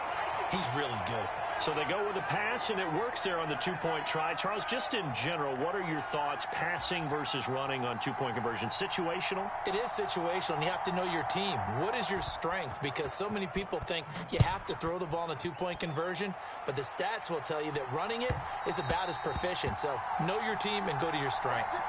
[SPEAKER 2] he's really good.
[SPEAKER 1] So they go with a pass, and it works there on the 2-point try. Charles, just in general, what are your thoughts passing versus running on 2-point conversion? Situational?
[SPEAKER 2] It is situational, and you have to know your team. What is your strength? Because so many people think you have to throw the ball in a 2-point conversion, but the stats will tell you that running it is about as proficient. So know your team and go to your strength.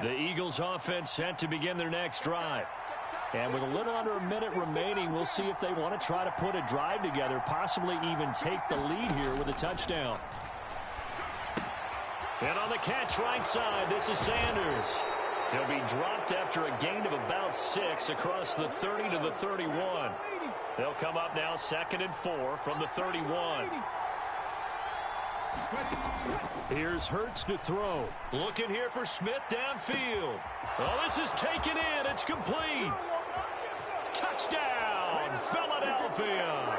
[SPEAKER 1] The Eagles offense set to begin their next drive. And with a little under a minute remaining, we'll see if they want to try to put a drive together, possibly even take the lead here with a touchdown. And on the catch right side, this is Sanders. He'll be dropped after a gain of about 6 across the 30 to the 31. They'll come up now 2nd and 4 from the 31. Here's Hurts to throw. Looking here for Smith downfield. Oh, this is taken in. It's complete. Touchdown, Philadelphia.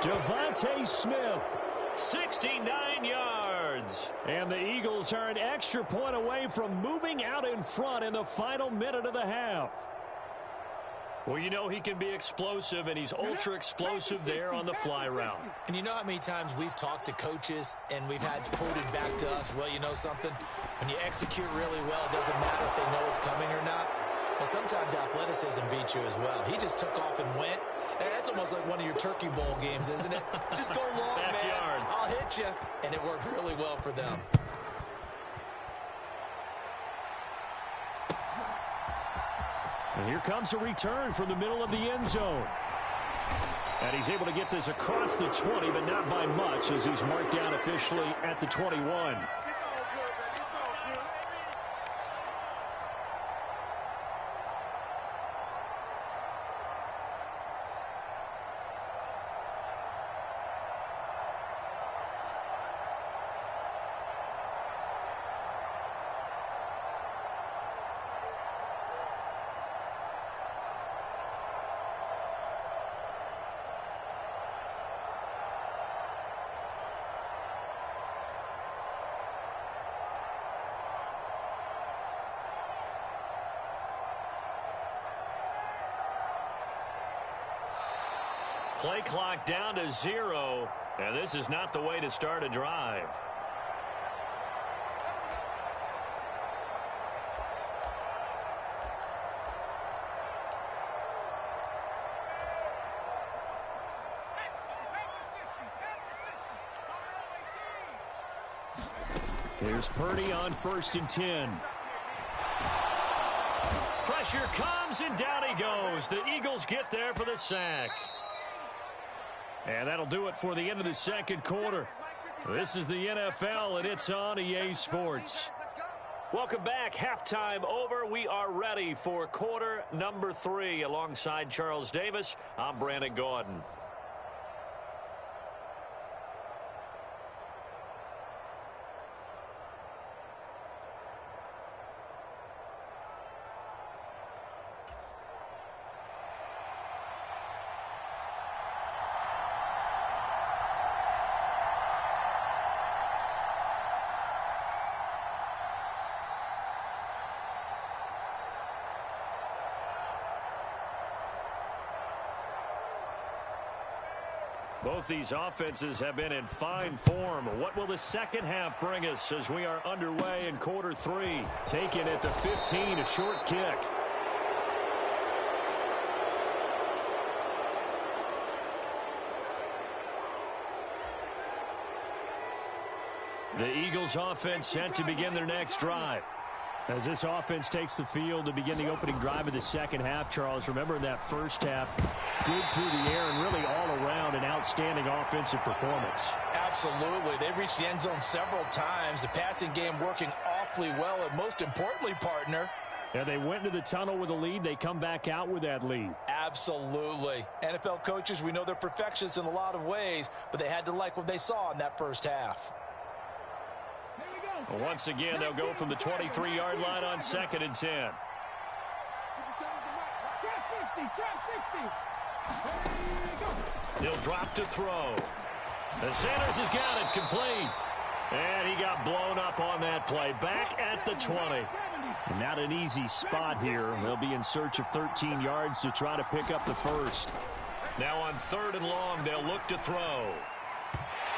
[SPEAKER 1] Devontae Smith, 69 yards. And the Eagles are an extra point away from moving out in front in the final minute of the half. Well, you know he can be explosive, and he's ultra-explosive there on the fly route.
[SPEAKER 2] And you know how many times we've talked to coaches and we've had quoted back to us, well, you know something? When you execute really well, it doesn't matter if they know it's coming or not. Well, sometimes athleticism beats you as well. He just took off and went. That's almost like one of your Turkey Bowl games, isn't it? Just go long,
[SPEAKER 1] Backyard.
[SPEAKER 2] man. I'll hit you. And it worked really well for them.
[SPEAKER 1] And here comes a return from the middle of the end zone. And he's able to get this across the 20, but not by much, as he's marked down officially at the 21. Play clock down to 0, and this is not the way to start a drive. Here's Purdy on 1st and 10. Pressure comes, and down he goes. The Eagles get there for the sack. And that'll do it for the end of the second quarter. This is the NFL, and it's on EA Sports. Welcome back. Halftime over. We are ready for quarter number 3. Alongside Charles Davis, I'm Brandon Gaudin. Both these offenses have been in fine form. What will the second half bring us as we are underway in quarter 3? Taken at the 15, a short kick. The Eagles offense set to begin their next drive. As this offense takes the field to begin the opening drive of the second half, Charles, remember in that first half, good through the air and really all around an outstanding offensive performance.
[SPEAKER 4] Absolutely. They've reached the end zone several times. The passing game working awfully well, and most importantly, partner,
[SPEAKER 1] and they went into the tunnel with a lead. They come back out with that lead.
[SPEAKER 4] Absolutely. NFL coaches, we know they're perfectionists in a lot of ways, but they had to like what they saw in that first half.
[SPEAKER 1] Well, once again, they'll go from the 23-yard line on 2nd and 10. He'll drop to throw. And Sanders has got it complete. And he got blown up on that play. Back at the 20. Not an easy spot here. They'll be in search of 13 yards to try to pick up the first. Now on 3rd and long, they'll look to throw.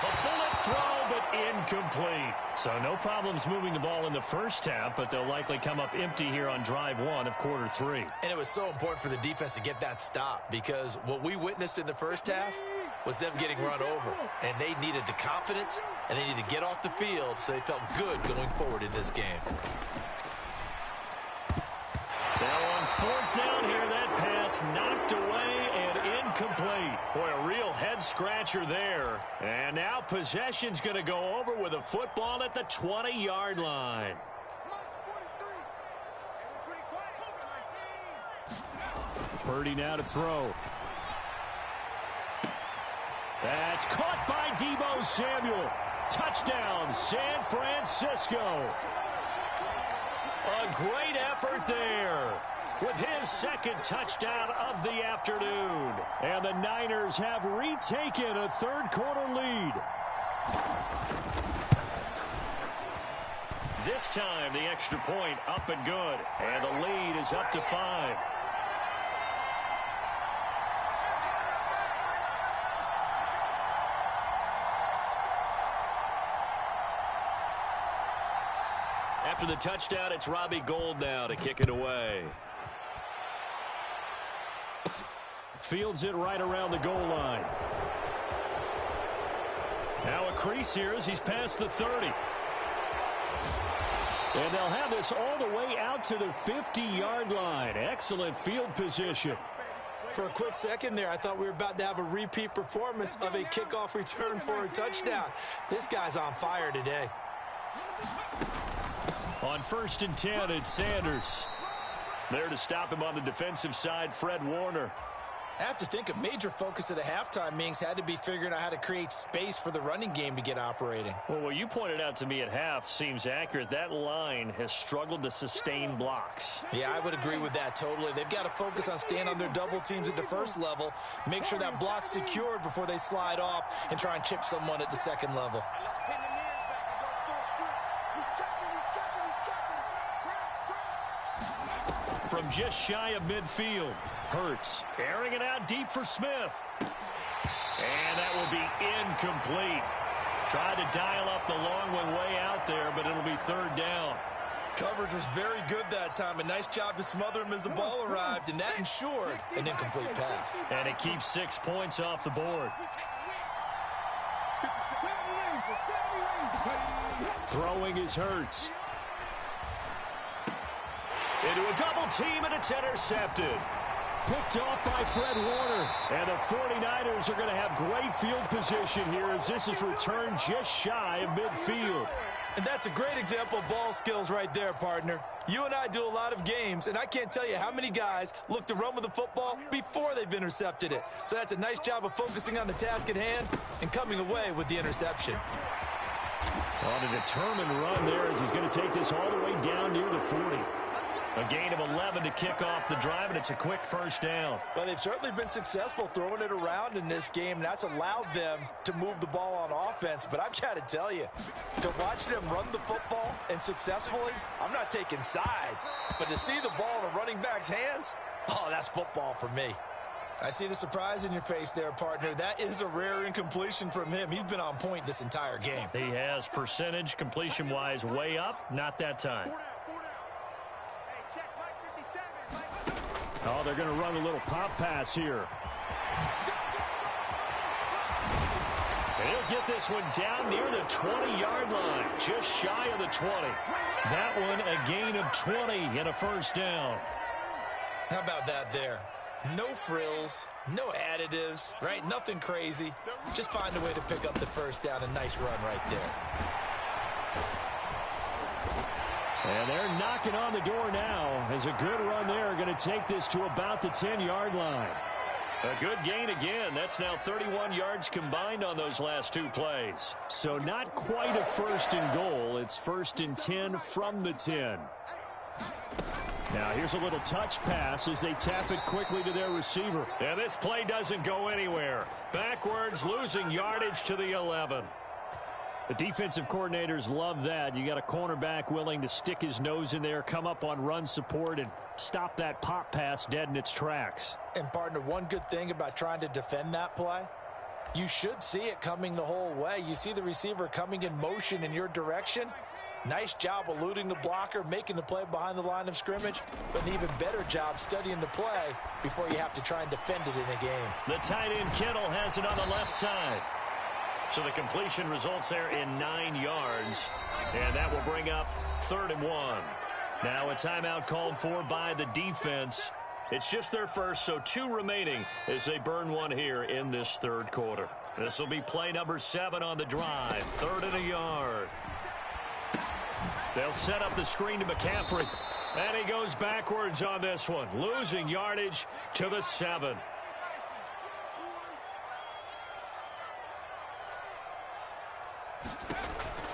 [SPEAKER 1] A bullet throw, but incomplete. So no problems moving the ball in the first half, but they'll likely come up empty here on drive 1 of quarter 3.
[SPEAKER 2] And it was so important for the defense to get that stop, because what we witnessed in the first half was them getting run over. And they needed the confidence, and they needed to get off the field so they felt good going forward in this game.
[SPEAKER 1] fourth down here. That pass knocked away and incomplete. Boy, a real head-scratcher there. And now possession's going to go over with a football at the 20-yard line. Purdy now to throw. That's caught by Deebo Samuel. Touchdown, San Francisco. A great effort there with his second touchdown of the afternoon. And the Niners have retaken a third-quarter lead. This time, the extra point up and good. And the lead is up to 5. After the touchdown, it's Robbie Gould now to kick it away. Fields it right around the goal line. Now a crease here as he's past the 30. And they'll have this all the way out to the 50-yard line. Excellent field position.
[SPEAKER 2] For a quick second there, I thought we were about to have a repeat performance of a kickoff return for a touchdown. This guy's on fire today.
[SPEAKER 1] On 1st and 10, it's Sanders. There to stop him on the defensive side, Fred Warner.
[SPEAKER 2] I have to think a major focus of the halftime meetings had to be figuring out how to create space for the running game to get operating.
[SPEAKER 1] Well, what you pointed out to me at half seems accurate. That line has struggled to sustain blocks.
[SPEAKER 2] Yeah, I would agree with that totally. They've got to focus on staying on their double teams at the first level, make sure that block's secured before they slide off and try and chip someone at the second level.
[SPEAKER 1] From just shy of midfield, Hurts airing it out deep for Smith. And that will be incomplete. Tried to dial up the long one way out there, but it'll be third down.
[SPEAKER 2] Coverage was very good that time. A nice job to smother him as the ball arrived, and that ensured an incomplete pass.
[SPEAKER 1] And it keeps 6 points off the board. Throwing is Hurts. Into a double team, and it's intercepted. Picked off by Fred Warner. And the 49ers are going to have great field position here as this is returned just shy of midfield.
[SPEAKER 2] And that's a great example of ball skills right there, partner. You and I do a lot of games, and I can't tell you how many guys look to run with the football before they've intercepted it. So that's a nice job of focusing on the task at hand and coming away with the interception.
[SPEAKER 1] On a determined run there as he's going to take this all the way down near the 40. A gain of 11 to kick off the drive, and it's a quick first down.
[SPEAKER 2] Well, they've certainly been successful throwing it around in this game, and that's allowed them to move the ball on offense. But I've got to tell you, to watch them run the football and successfully, I'm not taking sides. But to see the ball in a running back's hands, oh, that's football for me. I see the surprise in your face there, partner. That is a rare incompletion from him. He's been on point this entire game.
[SPEAKER 1] He has percentage completion-wise way up, not that time. Oh, they're going to run a little pop pass here. And he'll get this one down near the 20-yard line, just shy of the 20. That one a gain of 20 and a first down.
[SPEAKER 2] How about that there? No frills, no additives, right? Nothing crazy. Just find a way to pick up the first down. A nice run right there.
[SPEAKER 1] And they're knocking on the door now as a good run there. Going to take this to about the 10-yard line. A good gain again. That's now 31 yards combined on those last two plays. So not quite a first and goal. It's 1st and 10 from the 10. Now here's a little touch pass as they tap it quickly to their receiver. And this play doesn't go anywhere. Backwards, losing yardage to the 11. The defensive coordinators love that. You got a cornerback willing to stick his nose in there, come up on run support, and stop that pop pass dead in its tracks.
[SPEAKER 4] And, partner, one good thing about trying to defend that play, you should see it coming the whole way. You see the receiver coming in motion in your direction. Nice job eluding the blocker, making the play behind the line of scrimmage, but an even better job studying the play before you have to try and defend it in a game.
[SPEAKER 1] The tight end Kittle has it on the left side. So the completion results there in 9 yards. And that will bring up 3rd and 1. Now a timeout called for by the defense. It's just their first, so 2 remaining as they burn one here in this third quarter. This will be play number 7 on the drive. 3rd and a yard. They'll set up the screen to McCaffrey. And he goes backwards on this one, losing yardage to the 7.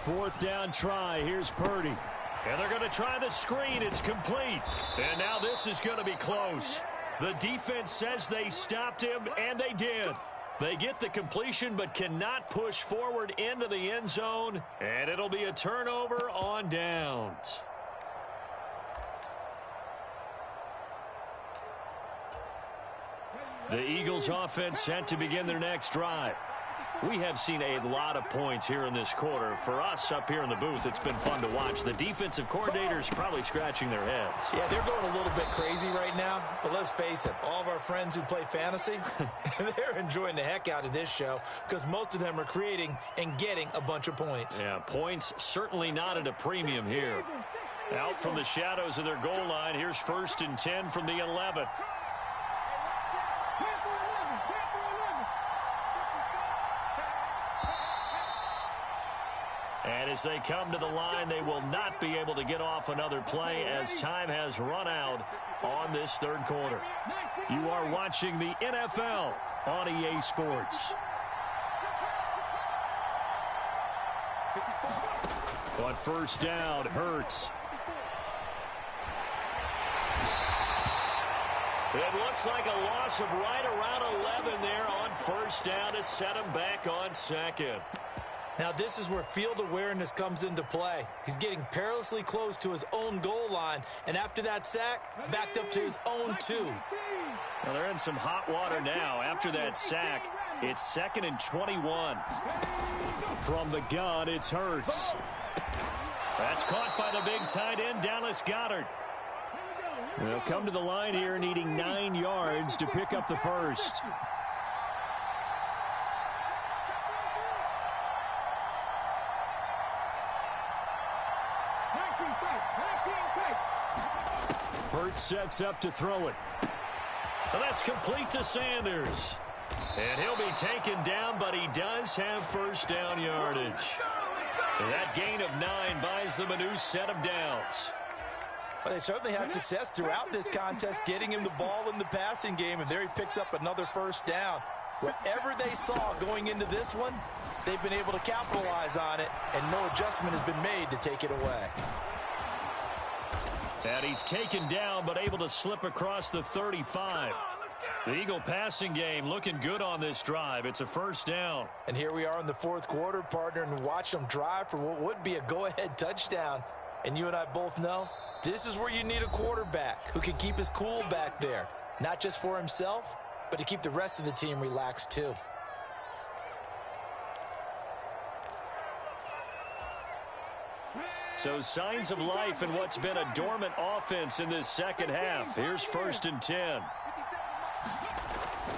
[SPEAKER 1] Fourth down try. Here's Purdy. And they're going to try the screen. It's complete. And now this is going to be close. The defense says they stopped him, and they did. They get the completion but cannot push forward into the end zone. And it'll be a turnover on downs. The Eagles offense set to begin their next drive. We have seen a lot of points here in this quarter. For us up here in the booth, it's been fun to watch. The defensive coordinators probably scratching their heads.
[SPEAKER 2] Yeah, they're going a little bit crazy right now. But let's face it, all of our friends who play fantasy, they're enjoying the heck out of this show because most of them are creating and getting a bunch of points.
[SPEAKER 1] Yeah, points certainly not at a premium here. Out from the shadows of their goal line, here's 1st and 10 from the 11. And as they come to the line, they will not be able to get off another play as time has run out on this third quarter. You are watching the NFL on EA Sports. On 1st down, Hurts. It looks like a loss of right around 11 there on 1st down to set him back on 2nd.
[SPEAKER 2] Now this is where field awareness comes into play. He's getting perilously close to his own goal line, and after that sack, backed up to his own 2.
[SPEAKER 1] Well, they're in some hot water now. After that sack, it's 2nd and 21. From the gun, it's Hurts. That's caught by the big tight end, Dallas Goedert. They'll come to the line here needing 9 yards to pick up the first. Hurts sets up to throw it. Well, that's complete to Sanders. And he'll be taken down, but he does have 1st down yardage. And that gain of 9 buys them a new set of downs.
[SPEAKER 2] Well, they certainly had success throughout this contest, getting him the ball in the passing game, and there he picks up another 1st down. Whatever they saw going into this one, they've been able to capitalize on it, and no adjustment has been made to take it away.
[SPEAKER 1] And he's taken down, but able to slip across the 35. The Eagle passing game looking good on this drive. It's a 1st down.
[SPEAKER 2] And here we are in the 4th quarter, partner, and watch them drive for what would be a go-ahead touchdown. And you and I both know this is where you need a quarterback who can keep his cool back there. Not just for himself, but to keep the rest of the team relaxed too.
[SPEAKER 1] So signs of life in what's been a dormant offense in this second half. Here's 1st and 10.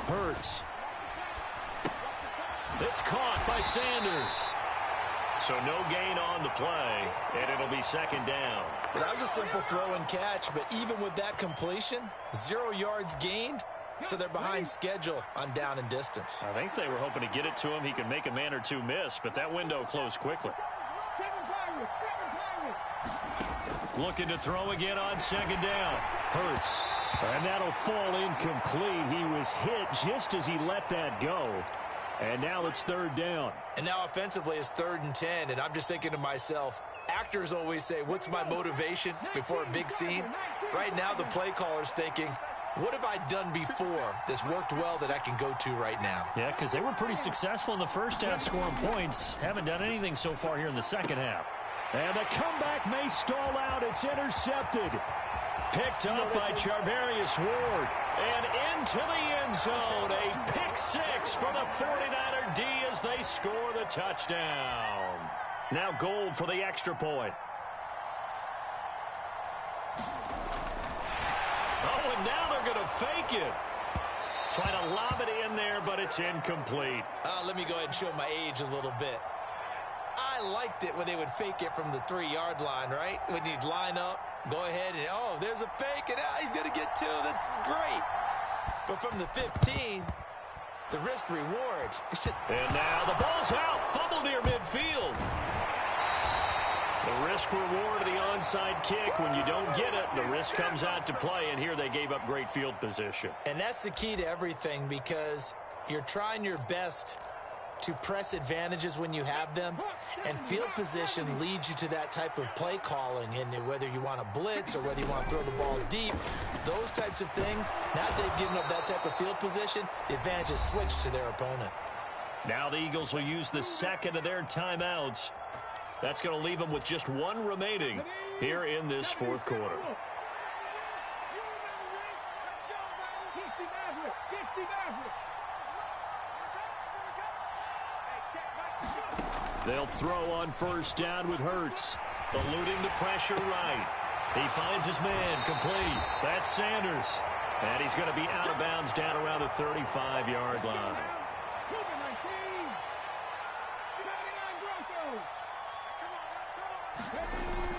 [SPEAKER 1] Hurts. It's caught by Sanders. So no gain on the play, and it'll be 2nd down.
[SPEAKER 2] Well, that was a simple throw and catch, but even with that completion, 0 yards gained, so they're behind schedule on down and distance.
[SPEAKER 1] I think they were hoping to get it to him. He could make a man or 2 miss, but that window closed quickly. Looking to throw again on 2nd down. Hurts. And that'll fall incomplete. He was hit just as he let that go. And now it's 3rd down.
[SPEAKER 2] And now offensively it's 3rd and 10. And I'm just thinking to myself, actors always say, what's my motivation before a big scene? Right now the play caller's thinking, what have I done before that's worked well that I can go to right now?
[SPEAKER 1] Yeah, because they were pretty successful in the first half scoring points. Haven't done anything so far here in the second half. And the comeback may stall out. It's intercepted. Picked up by Charvarius Ward. And into the end zone. A pick 6 for the 49er D as they score the touchdown. Now Gold for the extra point. Oh, and now they're going to fake it. Trying to lob it in there, but it's incomplete.
[SPEAKER 2] Let me go ahead and show my age a little bit. I liked it when they would fake it from the 3-yard line, right? When you'd line up Go ahead and, oh, there's a fake, and he's going to get two. That's great. But from the 15, the risk-reward.
[SPEAKER 1] And now the ball's out. Fumble near midfield. The risk-reward of the onside kick. When you don't get it, the risk comes out to play, and here they gave up great field position.
[SPEAKER 2] And that's the key to everything, because you're trying your best to press advantages when you have them, and field position leads you to that type of play calling. And whether you want to blitz or whether you want to throw the ball deep, those types of things, now that they've given up that type of field position, the advantage is switched to their opponent.
[SPEAKER 1] Now the Eagles will use the second of their timeouts. That's going to leave them with just one remaining here in this fourth quarter. They'll throw on first down with Hurts. Eluding the pressure right. He finds his man complete. That's Sanders. And he's going to be out of bounds down around the 35-yard line.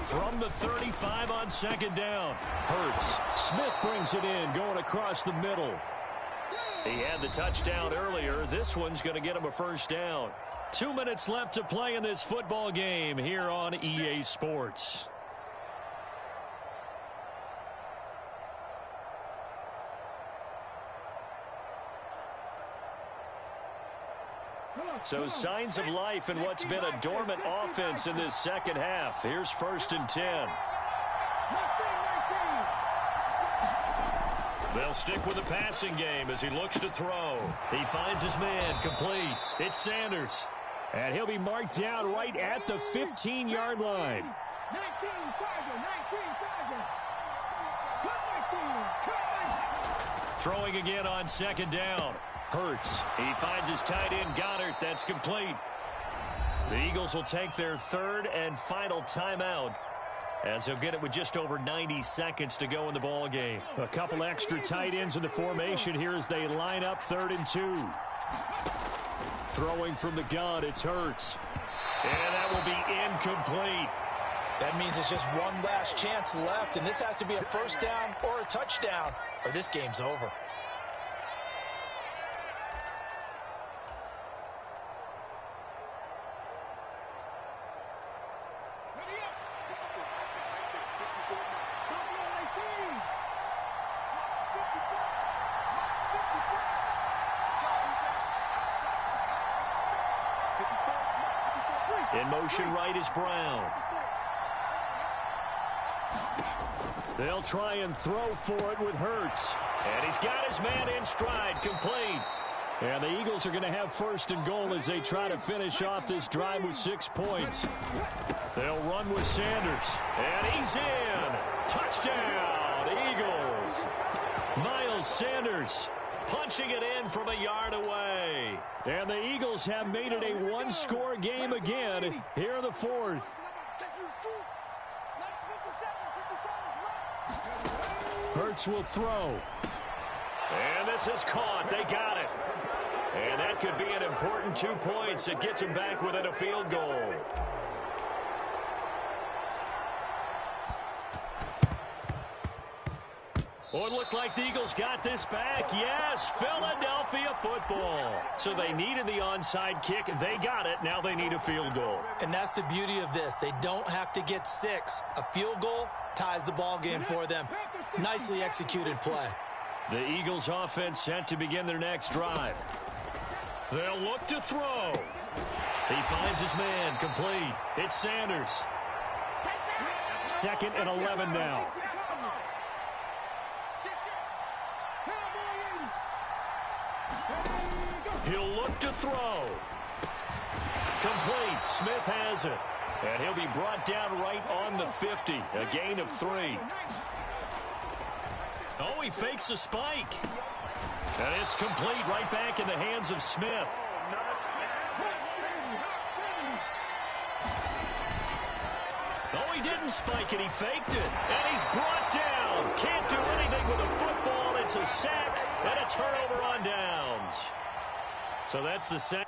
[SPEAKER 1] From the 35 on second down. Hurts. Smith brings it in, going across the middle. He had the touchdown earlier. This one's going to get him a first down. 2 minutes left to play in this football game here on EA Sports. So signs of life in what's been a dormant offense in this second half. Here's 1st and 10. They'll stick with the passing game as he looks to throw. He finds his man complete. It's Sanders. And he'll be marked down right at the 15-yard line. Throwing again on second down. Hurts. He finds his tight end, Goddard. That's complete. The Eagles will take their third and final timeout, as they'll get it with just over 90 seconds to go in the ball game. A couple extra tight ends in the formation here as they line up 3rd and 2. Throwing from the gun, it's Hurts. And that will be incomplete.
[SPEAKER 4] That means it's just one last chance left, and this has to be a first down or a touchdown, or this game's over.
[SPEAKER 1] In motion right is Brown. They'll try and throw for it with Hurts. And he's got his man in stride, complete. And the Eagles are going to have 1st and goal as they try to finish off this drive with 6 points. They'll run with Sanders. And he's in. Touchdown, Eagles. Miles Sanders punching it in from a yard away. And the Eagles have made it a one-score game again here in the fourth. Hurts will throw. And this is caught. They got it. And that could be an important 2 points. It gets them back within a field goal. Oh, it looked like the Eagles got this back. Yes, Philadelphia football. So they needed the onside kick. They got it. Now they need a field goal.
[SPEAKER 2] And that's the beauty of this. They don't have to get 6. A field goal ties the ball game for them. Nicely executed play.
[SPEAKER 1] The Eagles offense set to begin their next drive. They'll look to throw. He finds his man complete. It's Sanders. 2nd and 11 now. He'll look to throw. Complete. Smith has it. And he'll be brought down right on the 50. A gain of 3. Oh, he fakes a spike. And it's complete right back in the hands of Smith. Oh, he didn't spike it. He faked it. And he's brought down. Can't do anything with a football. It's a sack and a turnover on downs. So that's the sack.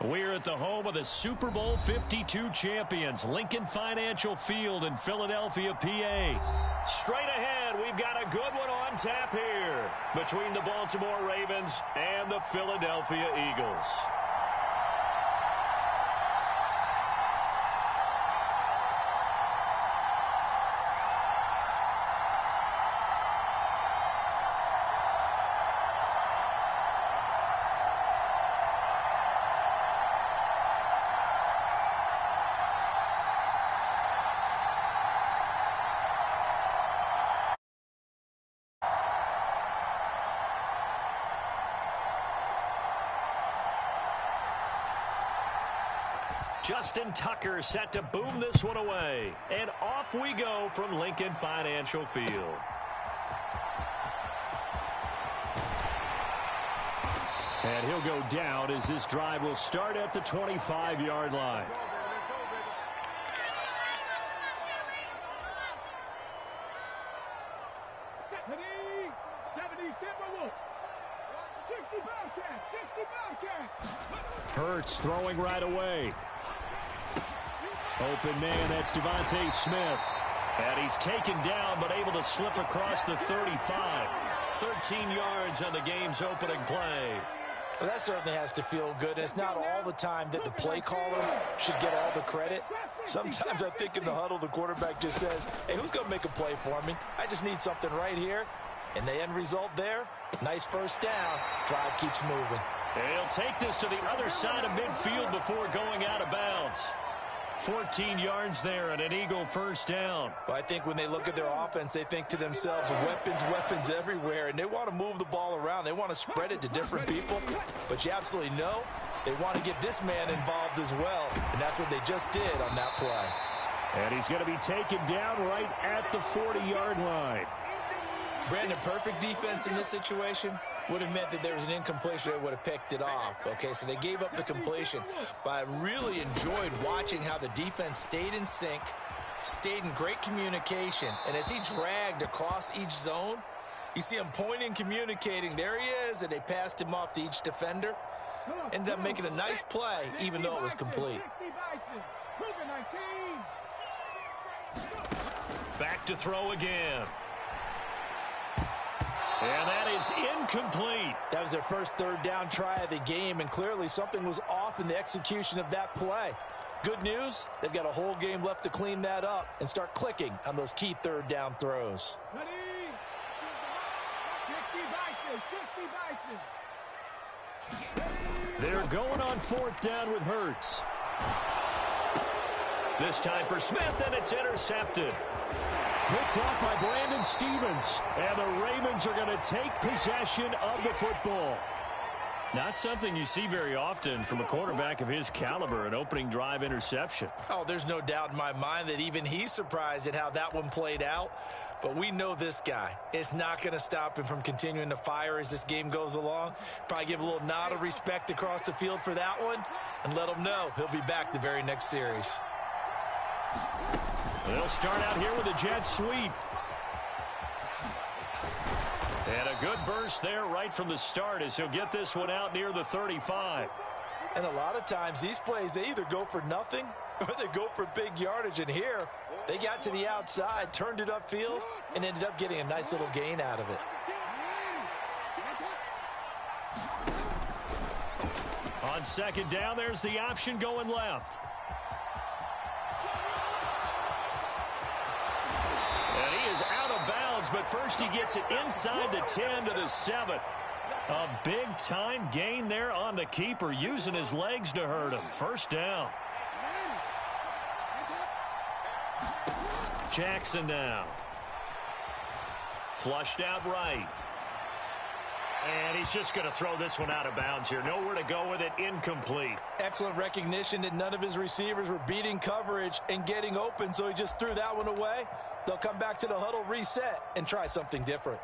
[SPEAKER 1] We're at the home of the Super Bowl 52 champions, Lincoln Financial Field in Philadelphia, PA. Straight ahead, we've got a good one on tap here between the Baltimore Ravens and the Philadelphia Eagles. Justin Tucker set to boom this one away. And off we go from Lincoln Financial Field. And he'll go down as this drive will start at the 25-yard line. Hurts throwing right away. Open man, that's Devontae Smith. And he's taken down, but able to slip across the 35. 13 yards on the game's opening play.
[SPEAKER 4] Well, that certainly has to feel good. It's not all the time that the play caller should get all the credit. Sometimes I think in the huddle, the quarterback just says, hey, who's going to make a play for me? I just need something right here. And the end result there, nice first down. Drive keeps moving.
[SPEAKER 1] And he'll take this to the other side of midfield before going out of bounds. 14 yards there and an Eagle first down.
[SPEAKER 4] Well, I think when they look at their offense, they think to themselves, weapons everywhere, and they want to move the ball around. They want to spread it to different people, but you absolutely know they want to get this man involved as well, and that's what they just did on that play.
[SPEAKER 1] And he's going to be taken down right at the 40-yard line.
[SPEAKER 2] Brandon, perfect defense in this situation would have meant that there was an incompletion that would have picked it off. Okay, so they gave up the completion. But I really enjoyed watching how the defense stayed in sync, stayed in great communication. And as he dragged across each zone, you see him pointing, communicating. There he is, and they passed him off to each defender. Ended up making a nice play, even though it was complete.
[SPEAKER 1] Back to throw again. And that is incomplete.
[SPEAKER 4] That was their first third down try of the game, and clearly something was off in the execution of that play. Good news, they've got a whole game left to clean that up and start clicking on those key third down throws.
[SPEAKER 1] They're going on fourth down with Hurts. This time for Smith, and it's intercepted. Picked off by Brandon Stephens. And the Ravens are going to take possession of the football. Not something you see very often from a quarterback of his caliber, an opening drive interception.
[SPEAKER 2] Oh, there's no doubt in my mind that even he's surprised at how that one played out. But we know this guy. It's not going to stop him from continuing to fire as this game goes along. Probably give a little nod of respect across the field for that one and let him know he'll be back the very next series.
[SPEAKER 1] They'll start out here with a jet sweep. And a good burst there right from the start as he'll get this one out near the 35.
[SPEAKER 4] And a lot of times these plays, they either go for nothing or they go for big yardage. And here, they got to the outside, turned it upfield, and ended up getting a nice little gain out of it.
[SPEAKER 1] On second down, there's the option going left. And he is out of bounds, but first he gets it inside the 10 to the 7. A big-time gain there on the keeper, using his legs to hurt him. First down. Jackson now. Flushed out right. And he's just going to throw this one out of bounds here. Nowhere to go with it. Incomplete.
[SPEAKER 2] Excellent recognition that none of his receivers were beating coverage and getting open, so he just threw that one away. They'll come back to the huddle, reset, and try something different.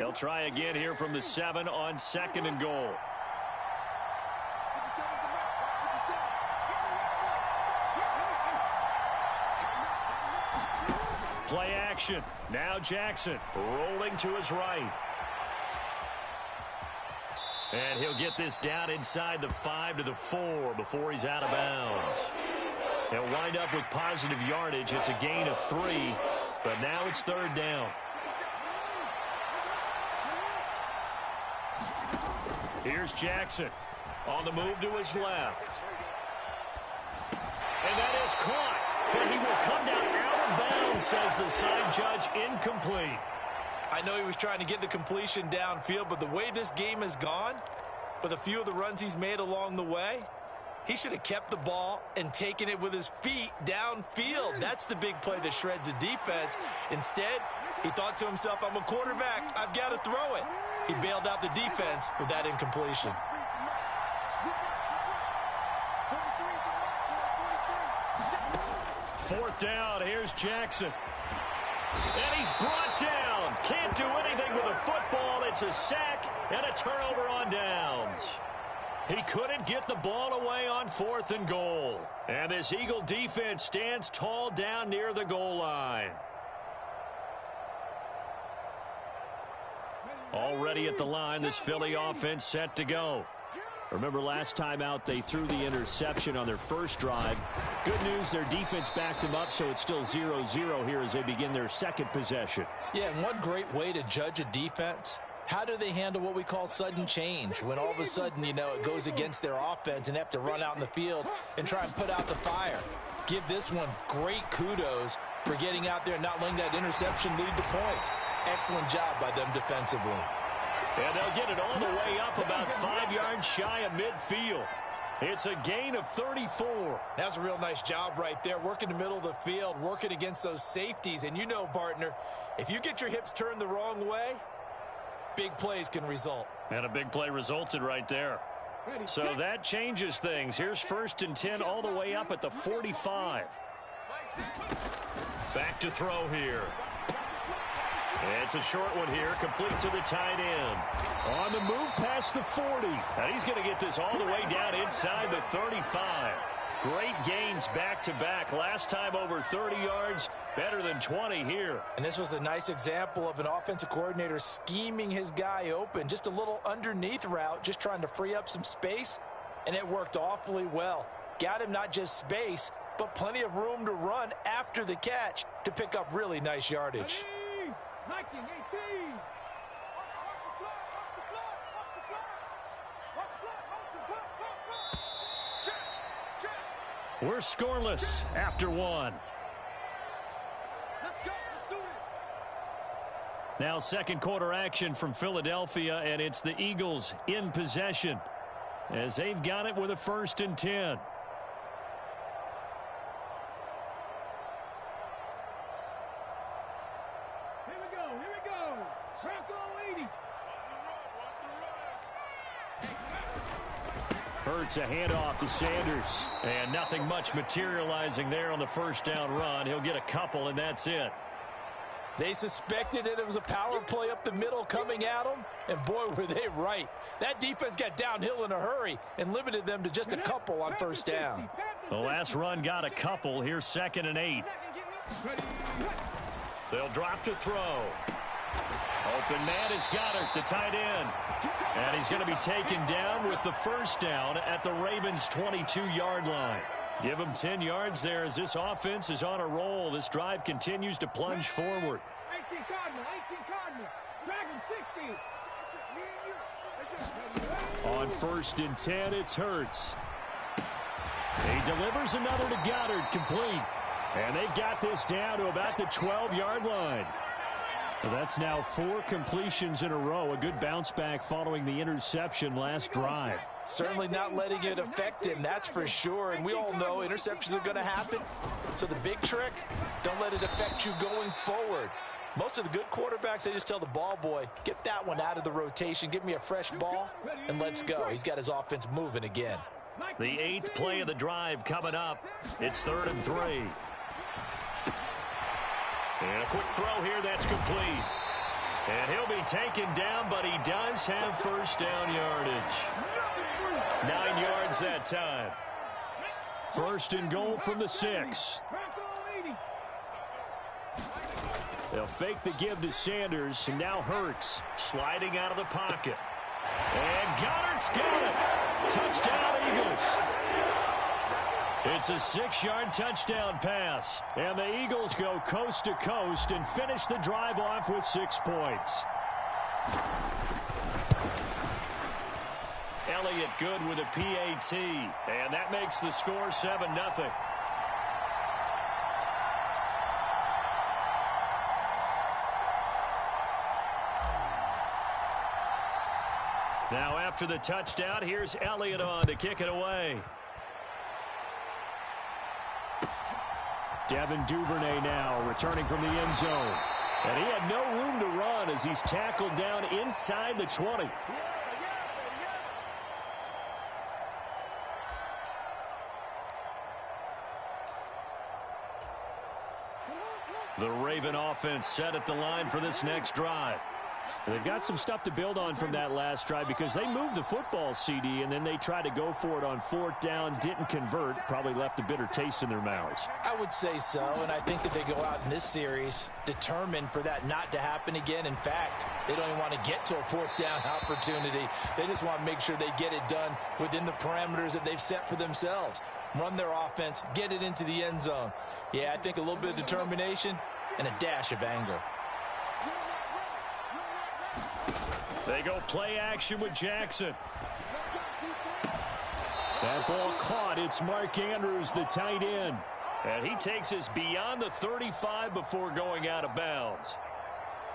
[SPEAKER 1] They'll try again here from the 7 on 2nd and goal. Play action. Now Jackson rolling to his right. And he'll get this down inside the 5 to the 4 before he's out of bounds. He'll wind up with positive yardage. It's a gain of 3, but now it's 3rd down. Here's Jackson on the move to his left. And that is caught. But he will come down out of bounds, says the side judge. Incomplete.
[SPEAKER 2] I know he was trying to get the completion downfield, but the way this game has gone, with a few of the runs he's made along the way, he should have kept the ball and taken it with his feet downfield. That's the big play that shreds a defense. Instead, he thought to himself, I'm a quarterback. I've got to throw it. He bailed out the defense with that incompletion.
[SPEAKER 1] Fourth down. Here's Jackson. And he's brought down. Can't do anything with a football. It's a sack and a turnover on downs. He couldn't get the ball away on 4th and goal. And this Eagle defense stands tall down near the goal line. Already at the line, this Philly offense set to go. Remember last time out, they threw the interception on their first drive. Good news, their defense backed them up, so it's still 0-0 here as they begin their second possession.
[SPEAKER 4] Yeah, and one great way to judge a defense, how do they handle what we call sudden change? When all of a sudden, you know, it goes against their offense and have to run out in the field and try and put out the fire. Give this one great kudos for getting out there and not letting that interception lead to points. Excellent job by them defensively.
[SPEAKER 1] And they'll get it all the way up about 5 yards shy of midfield. It's a gain of 34.
[SPEAKER 2] That's a real nice job right there, working the middle of the field, working against those safeties. And you know, partner, if you get your hips turned the wrong way, big plays can result.
[SPEAKER 1] And a big play resulted right there. So that changes things. Here's 1st and 10 all the way up at the 45. Back to throw here. It's a short one here, complete to the tight end. On the move past the 40. And he's going to get this all the way down inside the 35. Great gains back-to-back. Last time over 30 yards, better than 20 here.
[SPEAKER 4] And this was a nice example of an offensive coordinator scheming his guy open. Just a little underneath route, just trying to free up some space, and it worked awfully well. Got him not just space, but plenty of room to run after the catch to pick up really nice yardage.
[SPEAKER 5] 19, 18.
[SPEAKER 1] We're scoreless after 1.
[SPEAKER 3] Let's go. Let's do this.
[SPEAKER 1] Now 2nd quarter action from Philadelphia, and it's the Eagles in possession as they've got it with a 1st and 10. Hurts a handoff to Sanders. And nothing much materializing there on the 1st down run. He'll get a couple, and that's it.
[SPEAKER 4] They suspected it was a power play up the middle coming at them, and boy, were they right. That defense got downhill in a hurry and limited them to just a couple on 1st down.
[SPEAKER 1] The last run got a couple. Here's 2nd and 8. They'll drop to throw. Open man is Goddard, the tight end. And he's going to be taken down with the 1st down at the Ravens' 22-yard line. Give him 10 yards there as this offense is on a roll. This drive continues to plunge forward.
[SPEAKER 5] 18 Cardinal, 18 Cardinal. Dragon 60.
[SPEAKER 1] On 1st and 10, it's Hurts. He delivers another to Goddard, complete. And they've got this down to about the 12-yard line. So that's now 4 completions in a row. A good bounce back following the interception last drive.
[SPEAKER 4] Certainly not letting it affect him, that's for sure. And we all know interceptions are going to happen. So the big trick, don't let it affect you going forward. Most of the good quarterbacks, they just tell the ball boy, get that one out of the rotation, give me a fresh ball, and let's go. He's got his offense moving again.
[SPEAKER 1] The 8th play of the drive coming up. It's 3rd and 3. And a quick throw here that's complete. And he'll be taken down, but he does have first down yardage. 9 yards that time. First and goal from the 6. They'll fake the give to Sanders, and now Hurts sliding out of the pocket. And Goddard's got it. Touchdown, Eagles. It's a 6-yard touchdown pass. And the Eagles go coast to coast and finish the drive off with 6 points. Elliott good with a PAT. And that makes the score 7-0. Now after the touchdown, here's Elliott on to kick it away. Devin Duvernay now returning from the end zone. And he had no room to run as he's tackled down inside the 20. The Raven offense set at the line for this next drive. They've got some stuff to build on from that last drive because they moved the football, CD, and then they tried to go for it on 4th down, didn't convert, probably left a bitter taste in their mouths.
[SPEAKER 4] I would say so, and I think that they go out in this series determined for that not to happen again. In fact, they don't even want to get to a 4th down opportunity. They just want to make sure they get it done within the parameters that they've set for themselves. Run their offense, get it into the end zone. Yeah, I think a little bit of determination and a dash of anger.
[SPEAKER 1] They go play action with Jackson. That ball caught. It's Mark Andrews, the tight end. And he takes us beyond the 35 before going out of bounds.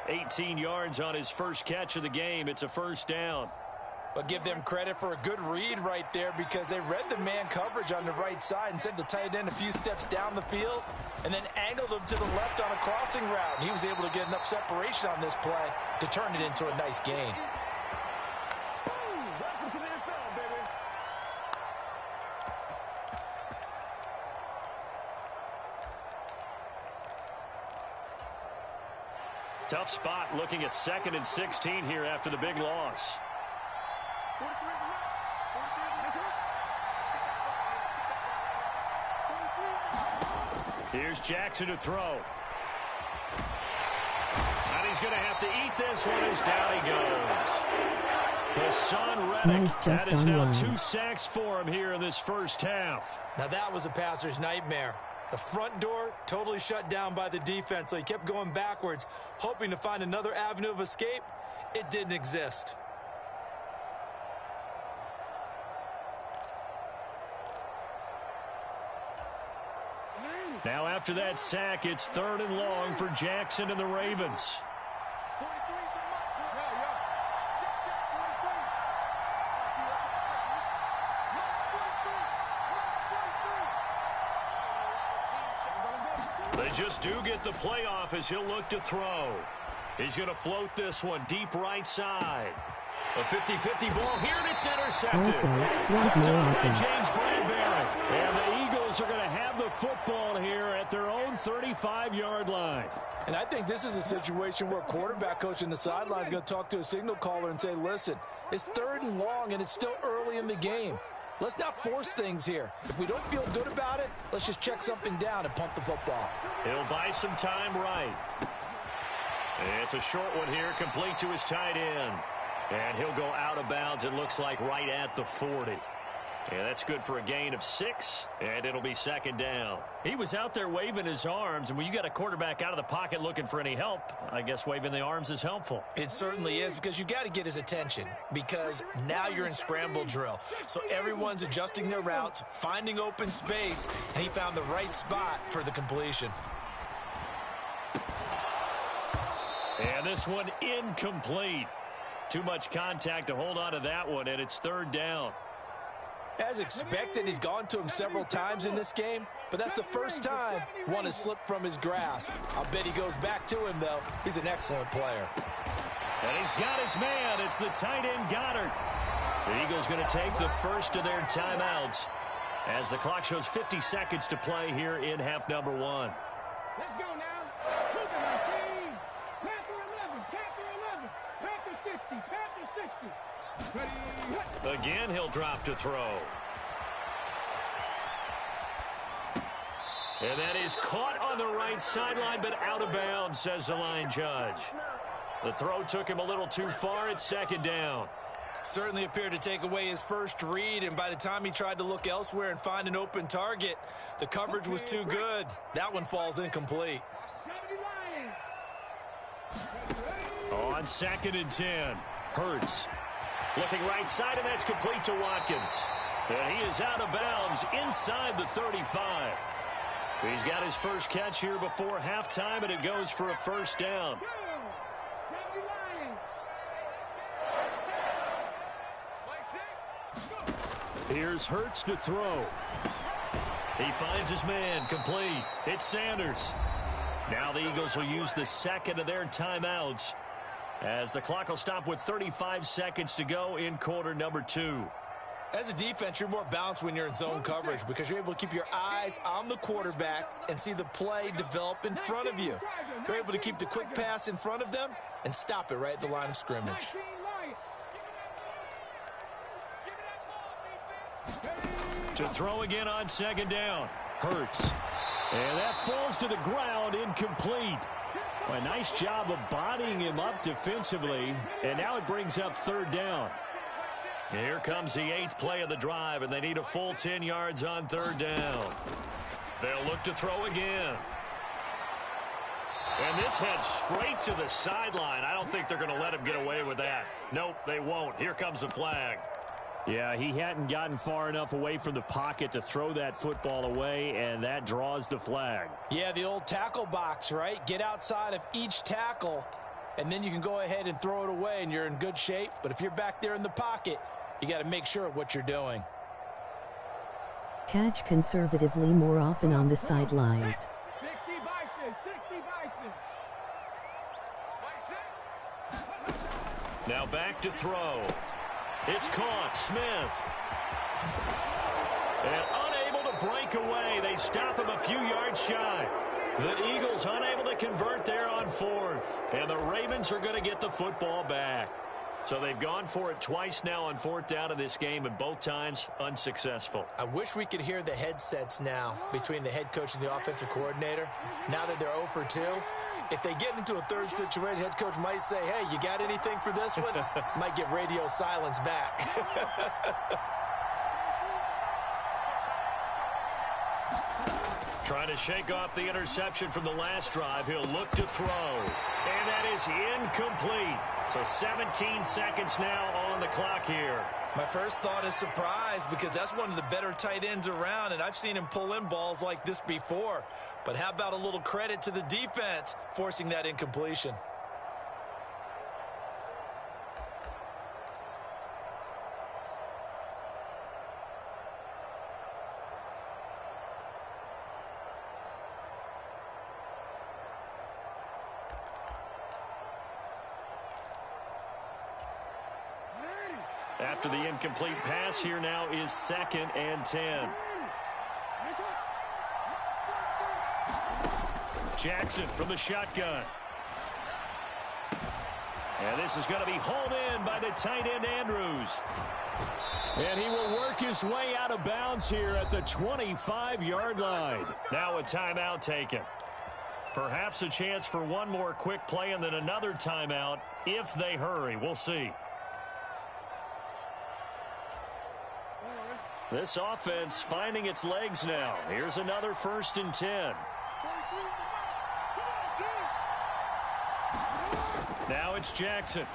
[SPEAKER 1] 18 yards on his first catch of the game. It's a first down.
[SPEAKER 4] But give them credit for a good read right there because they read the man coverage on the right side and sent the tight end a few steps down the field and then angled him to the left on a crossing route. And he was able to get enough separation on this play to turn it into a nice gain.
[SPEAKER 1] Tough spot looking at 2nd and 16 here after the big loss. Here's Jackson to throw. And he's going to have to eat this one as down he goes. Hassan Reddick. That is now 2 sacks for him here in this first half.
[SPEAKER 2] Now that was a passer's nightmare. The front door totally shut down by the defense, so he kept going backwards, hoping to find another avenue of escape. It didn't exist.
[SPEAKER 1] Now after that sack, it's 3rd and long for Jackson and the Ravens. They just do get the playoff as he'll look to throw. He's going to float this one deep right side. A 50-50 ball here, and it's intercepted. Picked up by James Bradbury. And the Eagles are going to have the football here at their own 35-yard line.
[SPEAKER 4] And I think this is a situation where a quarterback coach in the sideline is going to talk to a signal caller and say, listen, it's 3rd and long, and it's still early in the game. Let's not force things here. If we don't feel good about it, let's just check something down and punt the football.
[SPEAKER 1] He'll buy some time right. It's a short one here, complete to his tight end. And he'll go out of bounds, it looks like, right at the 40. And that's good for a gain of 6, and it'll be 2nd down. He was out there waving his arms, and when you got a quarterback out of the pocket looking for any help, I guess waving the arms is helpful.
[SPEAKER 2] It certainly is, because you got to get his attention, because now you're in scramble drill. So everyone's adjusting their routes, finding open space, and he found the right spot for the completion.
[SPEAKER 1] And this one incomplete. Too much contact to hold on to that one, and it's 3rd down.
[SPEAKER 4] As expected, he's gone to him several times in this game, but that's the first time one has slipped from his grasp. I'll bet he goes back to him, though. He's an excellent player.
[SPEAKER 1] And he's got his man. It's the tight end, Goddard. The Eagles going to take the first of their timeouts as the clock shows 50 seconds to play here in half number 1.
[SPEAKER 5] Let's go now. Panther 11, Panther 11.
[SPEAKER 1] Again, he'll drop to throw. And that is caught on the right sideline, but out of bounds, says the line judge. The throw took him a little too far. It's second down.
[SPEAKER 2] Certainly appeared to take away his first read, and by the time he tried to look elsewhere and find an open target, the coverage was too good. That one falls incomplete.
[SPEAKER 1] On 2nd and 10, Hurts looking right side, and that's complete to Watkins. And he is out of bounds inside the 35. He's got his first catch here before halftime, and it goes for a first down. Here's Hurts to throw. He finds his man, complete. It's Sanders. Now the Eagles will use the second of their timeouts as the clock will stop with 35 seconds to go in quarter number 2.
[SPEAKER 2] As a defense, you're more balanced when you're in zone coverage because you're able to keep your eyes on the quarterback and see the play develop in front of you. You're able to keep the quick pass in front of them and stop it right at the line of scrimmage.
[SPEAKER 1] To throw again on 2nd down. Hurts. And that falls to the ground, incomplete. A nice job of bodying him up defensively. And now it brings up 3rd down. Here comes the 8th play of the drive, and they need a full 10 yards on 3rd down. They'll look to throw again. And this heads straight to the sideline. I don't think they're going to let him get away with that. Nope, they won't. Here comes the flag. Yeah, he hadn't gotten far enough away from the pocket to throw that football away, and that draws the flag.
[SPEAKER 4] Yeah, the old tackle box, right? Get outside of each tackle, and then you can go ahead and throw it away, and you're in good shape. But if you're back there in the pocket, you got to make sure of what you're doing.
[SPEAKER 6] Catch conservatively more often on the sidelines.
[SPEAKER 5] 60 Bison, 60 Bison.
[SPEAKER 1] Now back to throw. It's caught. Smith. And unable to break away. They stop him a few yards shy. The Eagles unable to convert there on 4th. And the Ravens are going to get the football back. So they've gone for it twice now on 4th down in this game, and both times unsuccessful.
[SPEAKER 2] I wish we could hear the headsets now between the head coach and the offensive coordinator. Now that they're 0 for 2, if they get into a 3rd situation, head coach might say, hey, you got anything for this one? Might get radio silence back.
[SPEAKER 1] Trying to shake off the interception from the last drive. He'll look to throw. And that is incomplete. So 17 seconds now on the clock here.
[SPEAKER 2] My first thought is surprise because that's one of the better tight ends around, and I've seen him pull in balls like this before. But how about a little credit to the defense forcing that incompletion?
[SPEAKER 1] After the incomplete pass, here now is 2nd and 10. Jackson from the shotgun. And this is going to be hauled in by the tight end Andrews. And he will work his way out of bounds here at the 25-yard line. Now a timeout taken. Perhaps a chance for one more quick play and then another timeout if they hurry. We'll see. This offense finding its legs now. Here's another 1st and 10. Now it's Jackson.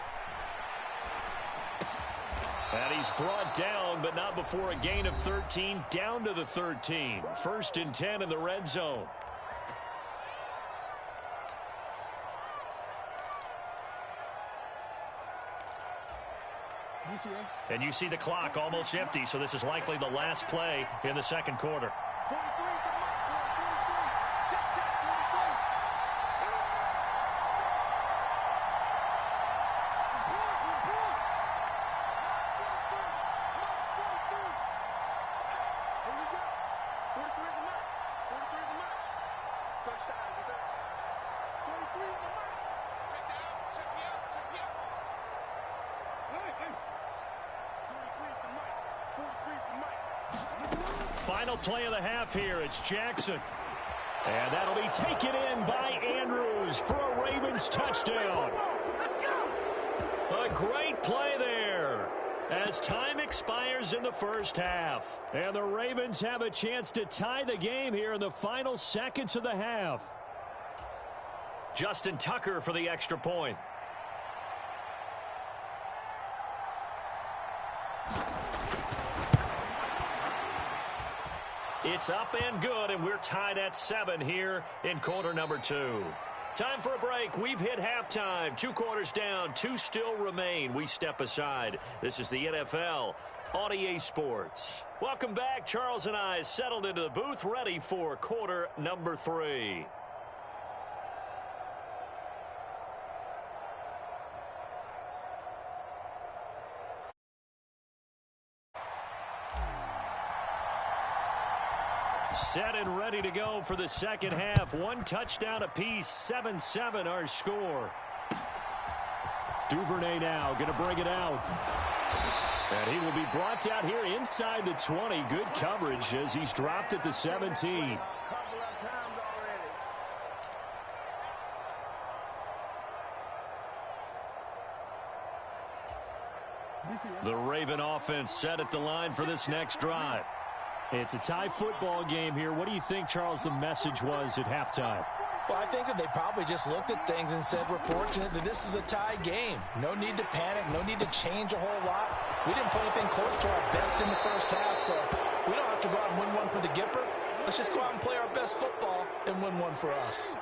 [SPEAKER 1] And he's brought down, but not before a gain of 13, down to the 13. 1st and 10 in the red zone. And you see the clock almost empty, so this is likely the last play in the 2nd quarter. final play of the half here. It's Jackson. And that'll be taken in by Andrews for a Ravens touchdown. A great play there as time expires in the first half. And the Ravens have a chance to tie the game here in the final seconds of the half. Justin Tucker for the extra point. It's up and good, and we're tied at 7 here in quarter number 2. Time for a break. We've hit halftime. 2 quarters down, 2 still remain. We step aside. This is the NFL on EA Sports. Welcome back. Charles and I settled into the booth, ready for quarter number 3. Set and ready to go for the second half. 1 touchdown apiece, 7-7 our score. Duvernay now going to bring it out. And he will be brought down here inside the 20. Good coverage as he's dropped at the 17. The Raven offense set at the line for this next drive. It's a tie football game here. What do you think, Charles, the message was at halftime?
[SPEAKER 4] Well, I think that they probably just looked at things and said, we're fortunate that this is a tie game. No need to panic. No need to change a whole lot. We didn't play anything close to our best in the first half, so we don't have to go out and win one for the Gipper. Let's just go out and play our best football and win one for us.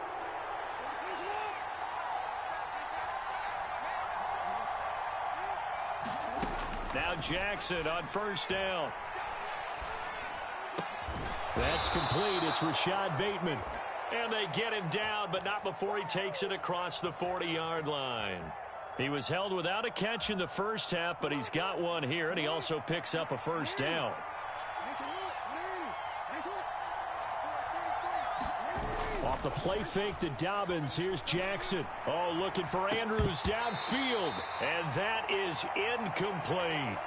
[SPEAKER 1] Now Jackson on first down. That's complete. It's Rashad Bateman. And they get him down, but not before he takes it across the 40-yard line. He was held without a catch in the first half, but he's got one here, and he also picks up a first down. Off the play fake to Dobbins, here's Jackson. Oh, looking for Andrews downfield, and that is incomplete.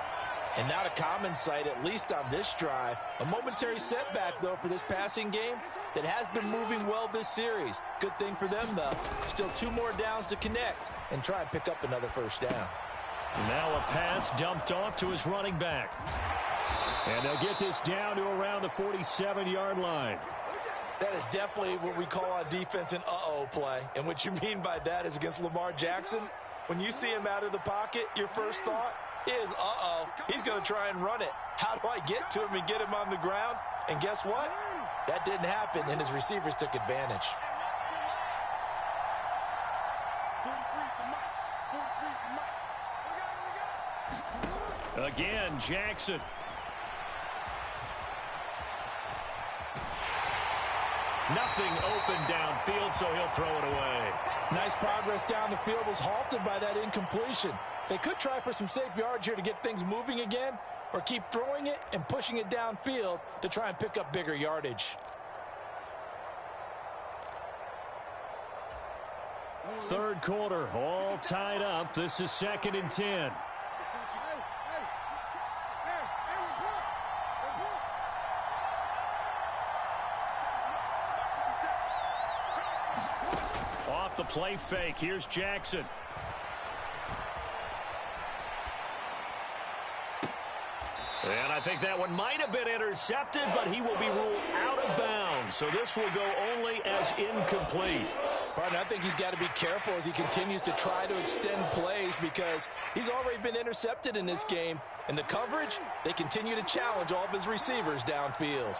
[SPEAKER 4] And not a common sight, at least on this drive. A momentary setback, though, for this passing game that has been moving well this series. Good thing for them, though. Still 2 more downs to connect and try and pick up another first down.
[SPEAKER 1] Now a pass dumped off to his running back. And they'll get this down to around the 47-yard line.
[SPEAKER 2] That is definitely what we call on defense an uh-oh play. And what you mean by that is against Lamar Jackson, when you see him out of the pocket, your first thought is, uh-oh, he's going to try and run it. How do I get to him and get him on the ground? And guess what? That didn't happen, and his receivers took advantage.
[SPEAKER 1] Again, Jackson. Nothing open downfield, so he'll throw it away.
[SPEAKER 4] Nice progress down the field was halted by that incompletion. They could try for some safe yards here to get things moving again, or keep throwing it and pushing it downfield to try and pick up bigger yardage.
[SPEAKER 1] Third quarter, all tied up. This is 2nd and 10. Off the play fake, here's Jackson. And I think that one might have been intercepted, but he will be ruled out of bounds. So this will go only as incomplete.
[SPEAKER 4] Partner, I think he's got to be careful as he continues to try to extend plays because he's already been intercepted in this game. And the coverage, they continue to challenge all of his receivers downfield.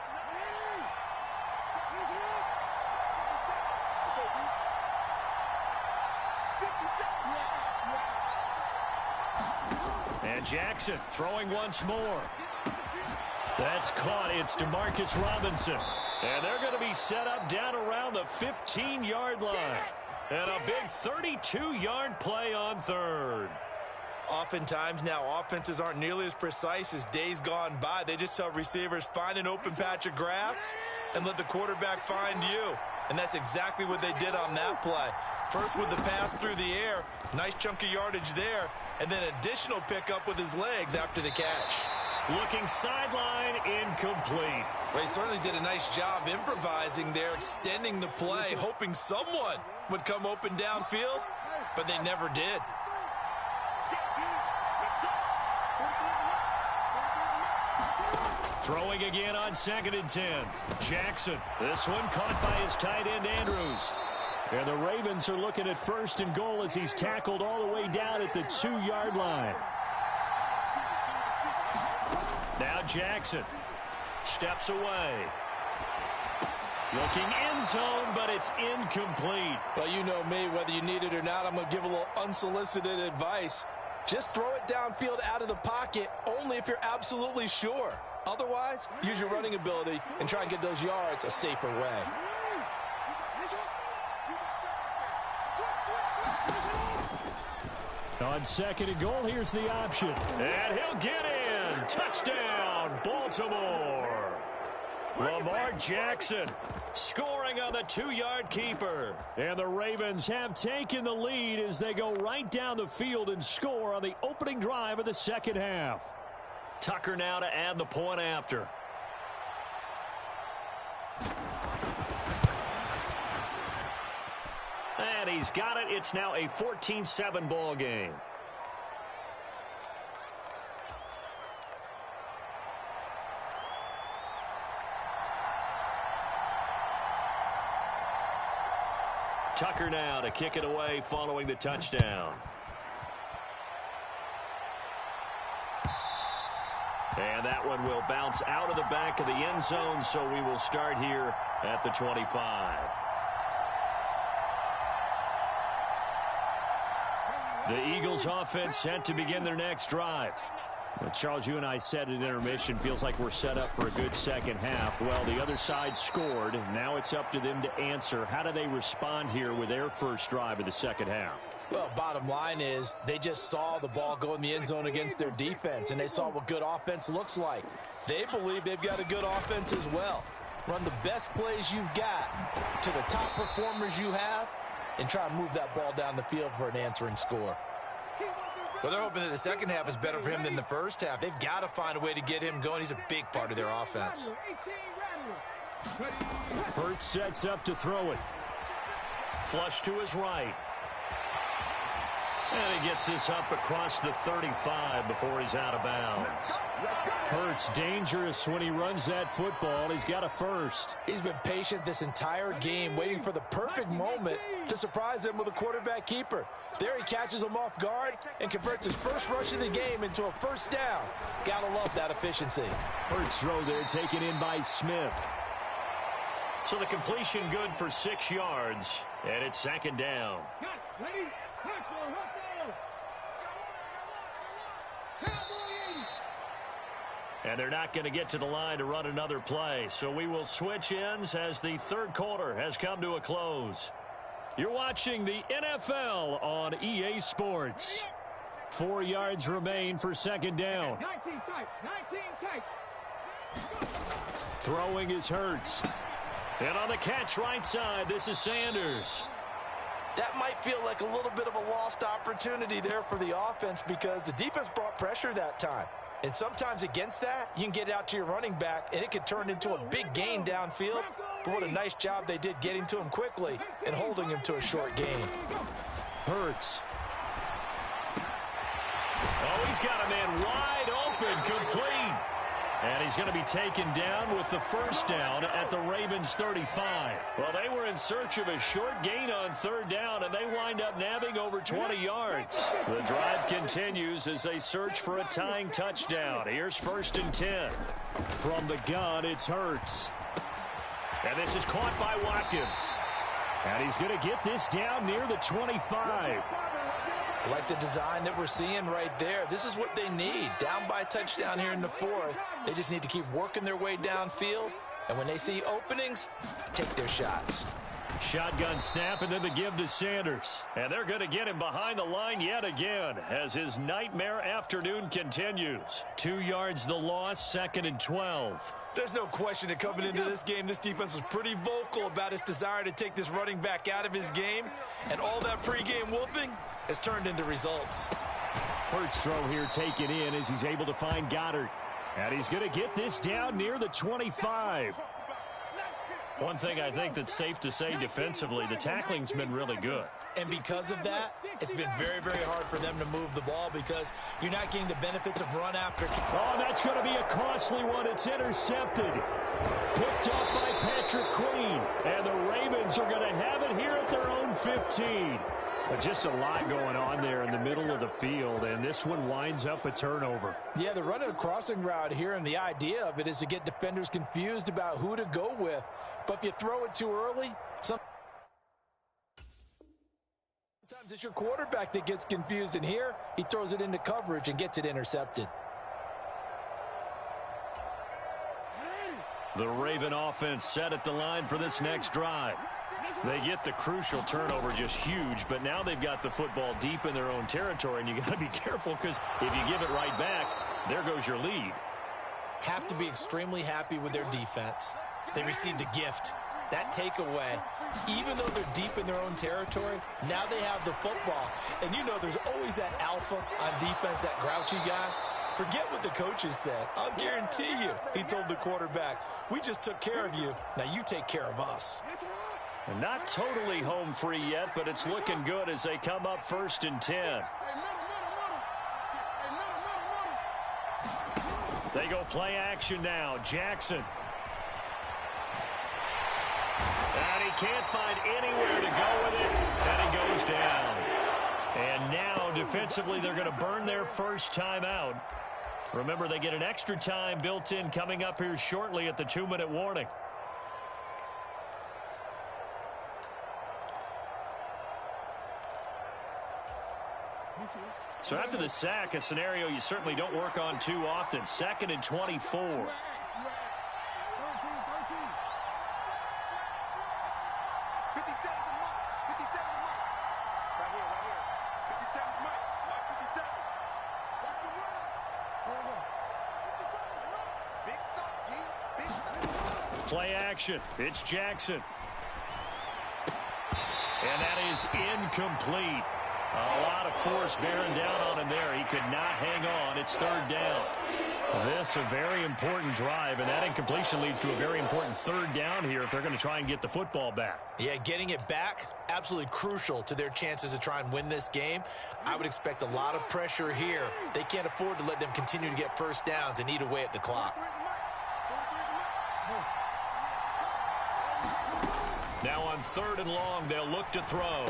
[SPEAKER 1] And Jackson throwing once more. That's caught. It's Demarcus Robinson. And they're going to be set up down around the 15-yard line. And a big 32-yard play on third.
[SPEAKER 2] Oftentimes now, offenses aren't nearly as precise as days gone by. They just tell receivers, find an open patch of grass and let the quarterback find you. And that's exactly what they did on that play. First with the pass through the air, nice chunk of yardage there, and then additional pickup with his legs after the catch.
[SPEAKER 1] Looking sideline, incomplete.
[SPEAKER 2] Well, he certainly did a nice job improvising there, extending the play, hoping someone would come open downfield, but they never did.
[SPEAKER 1] Throwing again on 2nd and 10. Jackson. This one caught by his tight end, Andrews. And the Ravens are looking at 1st and goal as he's tackled all the way down at the 2-yard line. Now Jackson steps away. Looking end zone, but it's incomplete.
[SPEAKER 4] Well, you know me, whether you need it or not, I'm going to give a little unsolicited advice. Just throw it downfield out of the pocket, only if you're absolutely sure. Otherwise, use your running ability and try and get those yards a safer way.
[SPEAKER 1] On 2nd and goal, here's the option. And he'll get in. Touchdown, Baltimore. Lamar Jackson scoring on the 2-yard keeper. And the Ravens have taken the lead as they go right down the field and score on the opening drive of the 2nd half. Tucker now to add the point after. And he's got it. It's now a 14-7 ball game. Tucker now to kick it away following the touchdown. And that one will bounce out of the back of the end zone, so we will start here at the 25. The Eagles offense set to begin their next drive. Well, Charles, you and I said at intermission, feels like we're set up for a good second half. Well, the other side scored. Now it's up to them to answer. How do they respond here with their first drive of the second half?
[SPEAKER 4] Well, bottom line is they just saw the ball go in the end zone against their defense, and they saw what good offense looks like. They believe they've got a good offense as well. Run the best plays you've got to the top performers you have, and try to move that ball down the field for an answering score.
[SPEAKER 2] Well, they're hoping that the second half is better for him than the first half. They've got to find a way to get him going. He's a big part of their offense.
[SPEAKER 1] Hurts sets up to throw it. Flush to his right. And he gets this up across the 35 before he's out of bounds. Hurts dangerous when he runs that football. He's got a first.
[SPEAKER 4] He's been patient this entire game, waiting for the perfect moment to surprise him with a quarterback keeper. There he catches him off guard and converts his first rush of the game into a first down. Gotta love that efficiency.
[SPEAKER 1] Hurts throw there taken in by Smith. So the completion good for 6 yards, and it's 2nd down. And they're not going to get to the line to run another play. So we will switch ends as the third quarter has come to a close. You're watching the NFL on EA Sports. 4 yards remain for 2nd down.
[SPEAKER 5] 19 tight. 19 tight.
[SPEAKER 1] Throwing is Hurts. And on the catch right side, this is Sanders.
[SPEAKER 4] That might feel like a little bit of a lost opportunity there for the offense because the defense brought pressure that time. And sometimes against that, you can get out to your running back, and it could turn into a big gain downfield. But what a nice job they did getting to him quickly and holding him to a short gain.
[SPEAKER 1] Hurts. Oh, he's got a man wide open, complete. And he's going to be taken down with the first down at the Ravens 35. Well, they were in search of a short gain on 3rd down, and they wind up nabbing over 20 yards. The drive continues as they search for a tying touchdown. Here's 1st and 10. From the gun, it's Hurts. And this is caught by Watkins. And he's going to get this down near the 25.
[SPEAKER 4] I like the design that we're seeing right there. This is what they need. Down by a touchdown here in the 4th. They just need to keep working their way downfield. And when they see openings, take their shots.
[SPEAKER 1] Shotgun snap and then the give to Sanders. And they're going to get him behind the line yet again as his nightmare afternoon continues. 2 yards the loss, 2nd and 12.
[SPEAKER 2] There's no question that coming into this game, this defense was pretty vocal about its desire to take this running back out of his game. And all that pregame whooping has turned into results.
[SPEAKER 1] Hurts throw here taken in as he's able to find Goddard. And he's going to get this down near the 25. One thing I think that's safe to say defensively, the tackling's been really good.
[SPEAKER 2] And because of that, it's been very, very hard for them to move the ball because you're not getting the benefits of run after.
[SPEAKER 1] Oh, that's going to be a costly one. It's intercepted. Picked off by Patrick Queen. And the Ravens are going to have it here at their own 15. But just a lot going on there in the middle of the field, and this one winds up a turnover.
[SPEAKER 2] Yeah, they're running a crossing route here, and the idea of it is to get defenders confused about who to go with. But if you throw it too early, sometimes it's your quarterback that gets confused, and here he throws it into coverage and gets it intercepted.
[SPEAKER 1] The Raven offense set at the line for this next drive. They get the crucial turnover, just huge, but now they've got the football deep in their own territory, and you got to be careful because if you give it right back, there goes your lead.
[SPEAKER 2] Have to be extremely happy with their defense. They received a gift. That takeaway, even though they're deep in their own territory, now they have the football. And you know there's always that alpha on defense, that grouchy guy. Forget what the coaches said. I'll guarantee you, he told the quarterback, we just took care of you. Now you take care of us.
[SPEAKER 1] And not totally home free yet, but it's looking good as they come up 1st and 10. They go play action now. Jackson. And he can't find anywhere to go with it, and he goes down. And now, defensively, they're going to burn their first timeout. Remember, they get an extra time built in coming up here shortly at the 2-minute warning. So after the sack, a scenario you certainly don't work on too often. 2nd and 24. Play action. It's Jackson. And that is incomplete. A lot of force bearing down on him there. He could not hang on. It's 3rd down. This a very important drive, and that incompletion leads to a very important 3rd down here if they're going to try and get the football back.
[SPEAKER 2] Yeah, getting it back, absolutely crucial to their chances to try and win this game. I would expect a lot of pressure here. They can't afford to let them continue to get first downs and eat away at the clock.
[SPEAKER 1] Now on 3rd and long, they'll look to throw.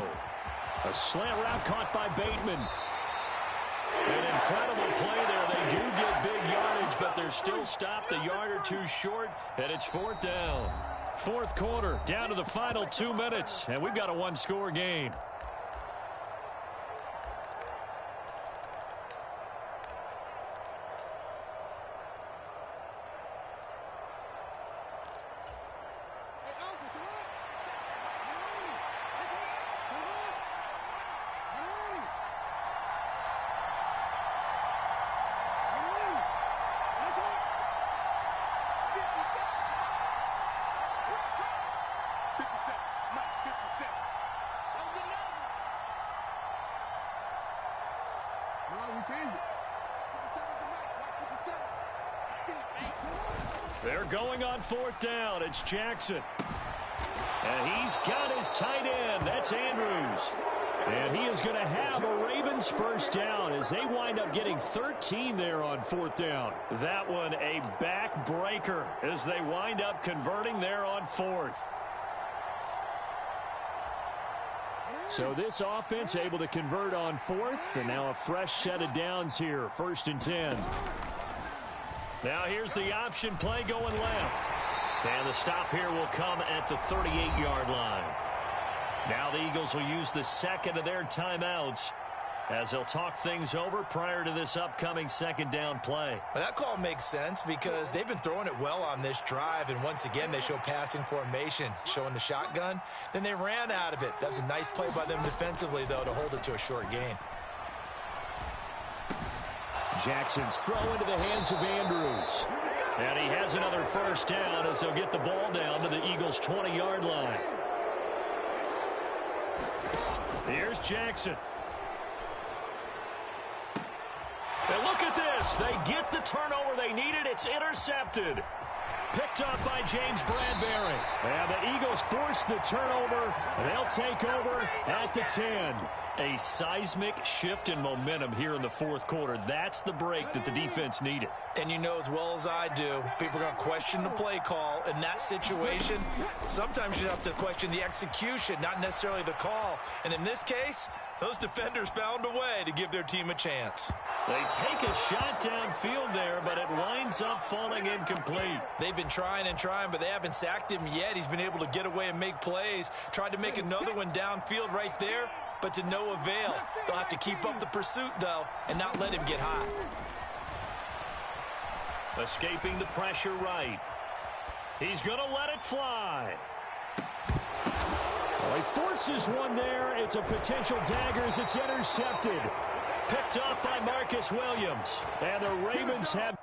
[SPEAKER 1] A slant route caught by Bateman. An incredible play there. They do get big yardage, but they're still stopped a yard or two short, and it's 4th down. 4th quarter, down to the final 2 minutes, and we've got a one-score game. They're going on 4th down. It's Jackson. And he's got his tight end. That's Andrews. And he is going to have a Ravens first down as they wind up getting 13 there on 4th down. That one a backbreaker as they wind up converting there on 4th. So this offense able to convert on 4th, and now a fresh set of downs here, 1st and 10. Now here's the option play going left. And the stop here will come at the 38-yard line. Now the Eagles will use the 2nd of their timeouts as they'll talk things over prior to this upcoming 2nd down play.
[SPEAKER 2] Well, that call makes sense because they've been throwing it well on this drive, and once again they show passing formation, showing the shotgun. Then they ran out of it. That was a nice play by them defensively, though, to hold it to a short gain.
[SPEAKER 1] Jackson's throw into the hands of Andrews. And he has another first down as they'll get the ball down to the Eagles' 20-yard line. Here's Jackson. And look at this. They get the turnover they needed. It's intercepted. Picked up by James Bradbury. And the Eagles force the turnover. They'll take over at the 10. A seismic shift in momentum here in the fourth quarter. That's the break that the defense needed.
[SPEAKER 2] And you know as well as I do, people are going to question the play call in that situation. Sometimes you have to question the execution, not necessarily the call. And in this case, those defenders found a way to give their team a chance.
[SPEAKER 1] They take a shot downfield there, but it winds up falling incomplete.
[SPEAKER 2] They've been trying and trying, but they haven't sacked him yet. He's been able to get away and make plays. Tried to make another one downfield right there, but to no avail. They'll have to keep up the pursuit, though, and not let him get hot.
[SPEAKER 1] Escaping the pressure right. He's going to let it fly. Well, he forces one there. It's a potential dagger as it's intercepted. Picked up by Marcus Williams. And the Ravens have